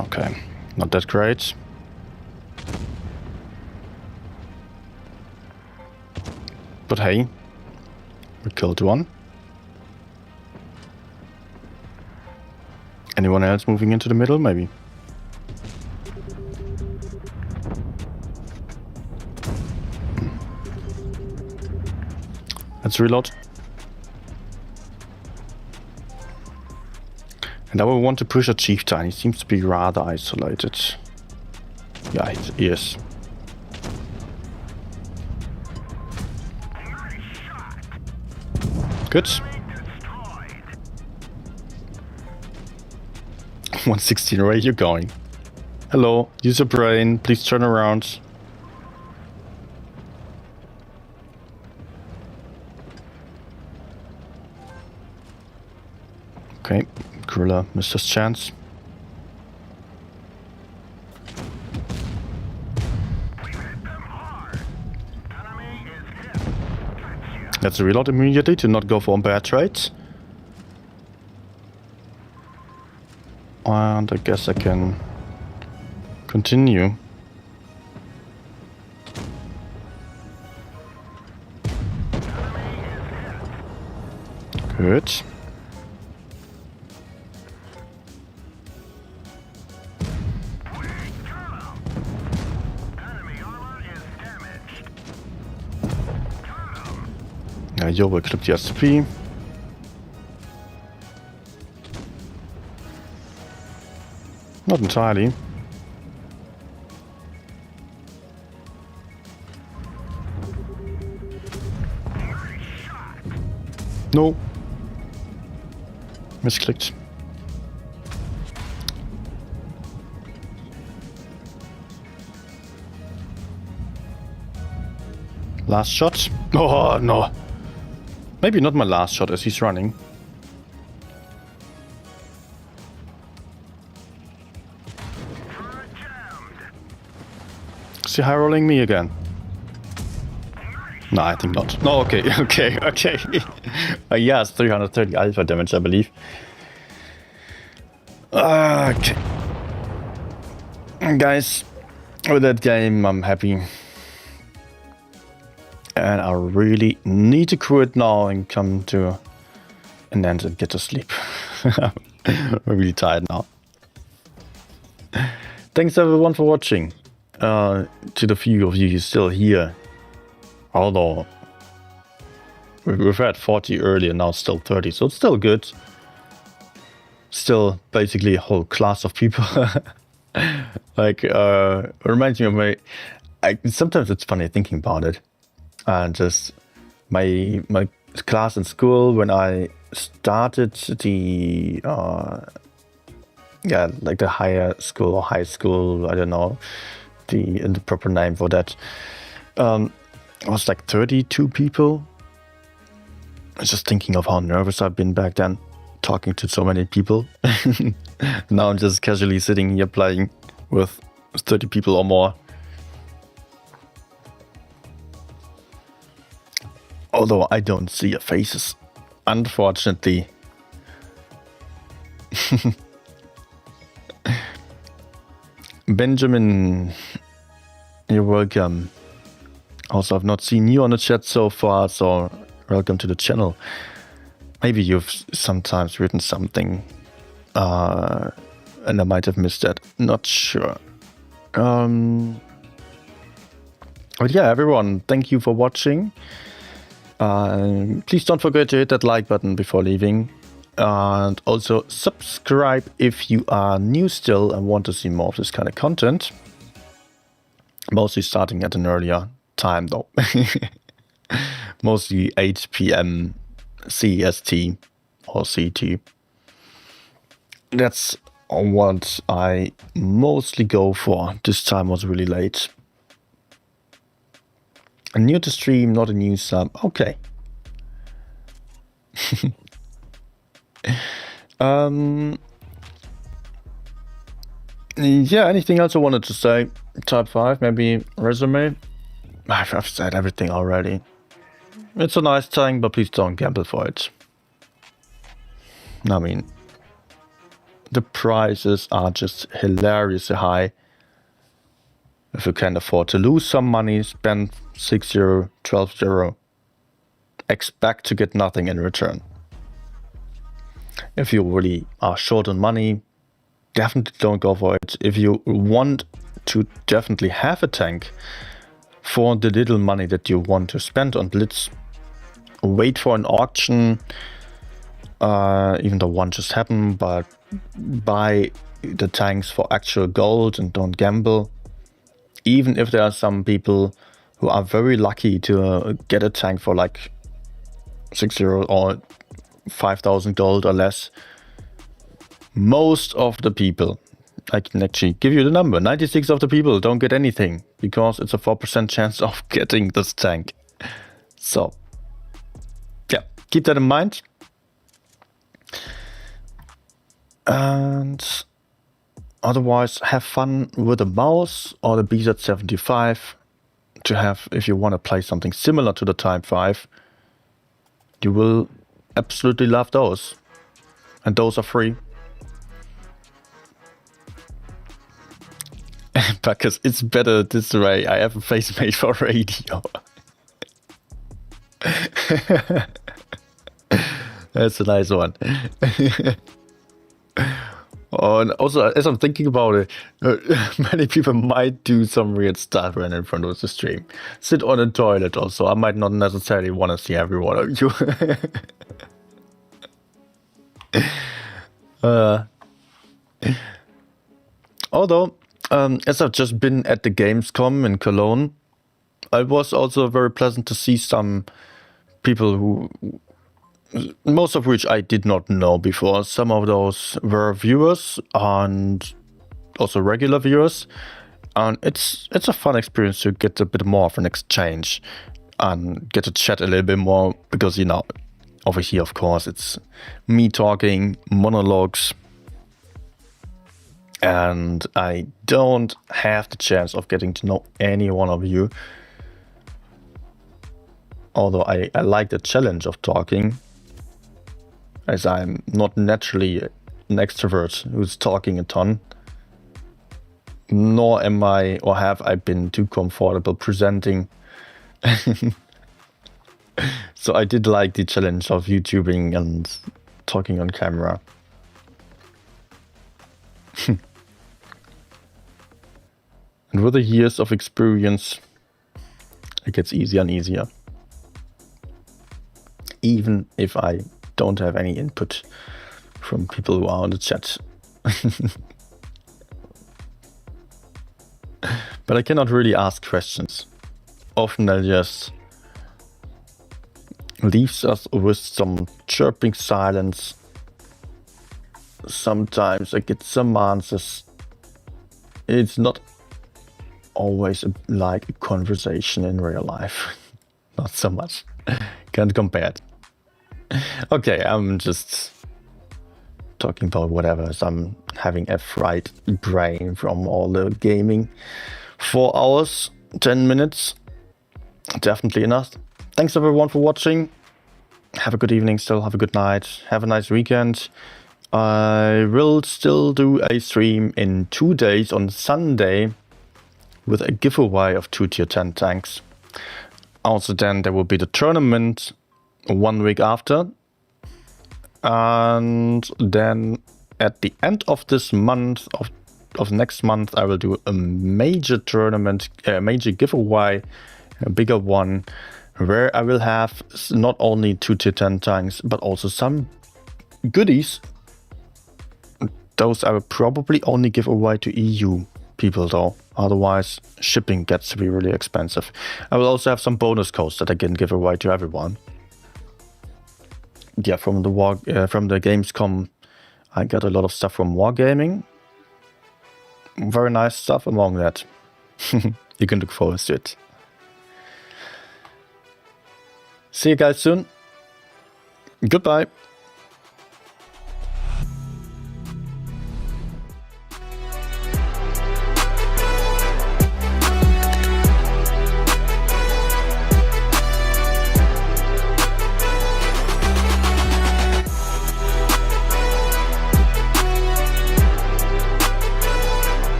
Okay, not that great. But hey, we killed one. Anyone else moving into the middle, maybe? Let's reload. And I will want to push a chieftain. He seems to be rather isolated. Yeah, he is. Good. 116, where are you going? Hello, use your brain, please turn around. Okay, Gorilla missed his chance. Let's reload immediately to not go for bad trades. And I guess I can continue. Good. Ja, Jobe kriegt die SP. Not entirely. No. Missklickt. Last shot. Oh no. Maybe not my last shot as he's running. Is he high rolling me again? No, I think not. No, okay, okay, okay. Yeah, it's 330 alpha damage, I believe. Okay. Guys, with that game, I'm happy. And I really need to quit now and come to an end and get to sleep. I'm really tired now. Thanks everyone for watching. To the few of you still here. Although we've had 40 earlier, now it's still 30, so it's still good. Still basically a whole class of people. Like, it reminds me of sometimes it's funny thinking about it. And just my class in school when I started the like the higher school or high school, I don't know the proper name for that. It was like 32 people. I was just thinking of how nervous I've been back then, talking to so many people. Now I'm just casually sitting here playing with 30 people or more. Although I don't see your faces, unfortunately. Benjamin, you're welcome. Also, I've not seen you on the chat so far, so welcome to the channel. Maybe you've sometimes written something, and I might have missed that. Not sure. But yeah, everyone, thank you for watching. Please don't forget to hit that like button before leaving, and also subscribe if you are new still and want to see more of this kind of content. Mostly starting at an earlier time though. Mostly 8 PM CEST or CT. That's what I mostly go for. This time was really late. New to stream, not a new sub. Okay. Yeah, anything else I wanted to say? Type 5, maybe resume? I've said everything already. It's a nice thing, but please don't gamble for it. I mean, the prices are just hilariously high. If you can afford to lose some money, spend €6, €12, expect to get nothing in return. If you really are short on money, definitely don't go for it. If you want to definitely have a tank for the little money that you want to spend on Blitz, wait for an auction, even though one just happened, but buy the tanks for actual gold and don't gamble. Even if there are some people who are very lucky to get a tank for like €6 or 5,000 gold or less, most of the people, I can actually give you the number, 96 of the people don't get anything because it's a 4% chance of getting this tank. So, yeah, keep that in mind. And otherwise, have fun with the mouse or the BZ75 to have, if you want to play something similar to the Type 5, you will absolutely love those. And those are free. Because it's better this way. I have a face made for radio. That's a nice one. Oh, and also, as I'm thinking about it, many people might do some weird stuff right in front of the stream. Sit on a toilet also. I might not necessarily want to see every one of you. Although, as I've just been at the Gamescom in Cologne, it was also very pleasant to see some people who, most of which I did not know before. Some of those were viewers and also regular viewers. And it's a fun experience to get a bit more of an exchange and get to chat a little bit more because, you know, over here, of course, it's me talking, monologues. And I don't have the chance of getting to know any one of you. Although I like the challenge of talking. as I'm not naturally an extrovert who's talking a ton. Nor am I, or have I been too comfortable presenting. So I did like the challenge of YouTubing and talking on camera. And with the years of experience, it gets easier and easier. Even if I don't have any input from people who are on the chat. But I cannot really ask questions. Often I just leaves us with some chirping silence. Sometimes I get some answers. It's not always like a conversation in real life. Not so much. Can't compare it. Okay, I'm just talking about whatever. So I'm having a fried brain from all the gaming. 4 hours, 10 minutes. Definitely enough. Thanks everyone for watching. Have a good evening still. Have a good night. Have a nice weekend. I will still do a stream in 2 days on Sunday with a giveaway of 2 tier 10 tanks. Also then there will be the tournament 1 week after. And then at the end of this month, of next month, I will do a major tournament, a major giveaway, a bigger one, where I will have not only 2 tier 10 tanks, but also some goodies. Those I will probably only give away to EU people though, otherwise shipping gets to be really expensive. I will also have some bonus codes that I can give away to everyone. Yeah, from the Gamescom, I got a lot of stuff from Wargaming. Very nice stuff among that. You can look forward to it. See you guys soon. Goodbye.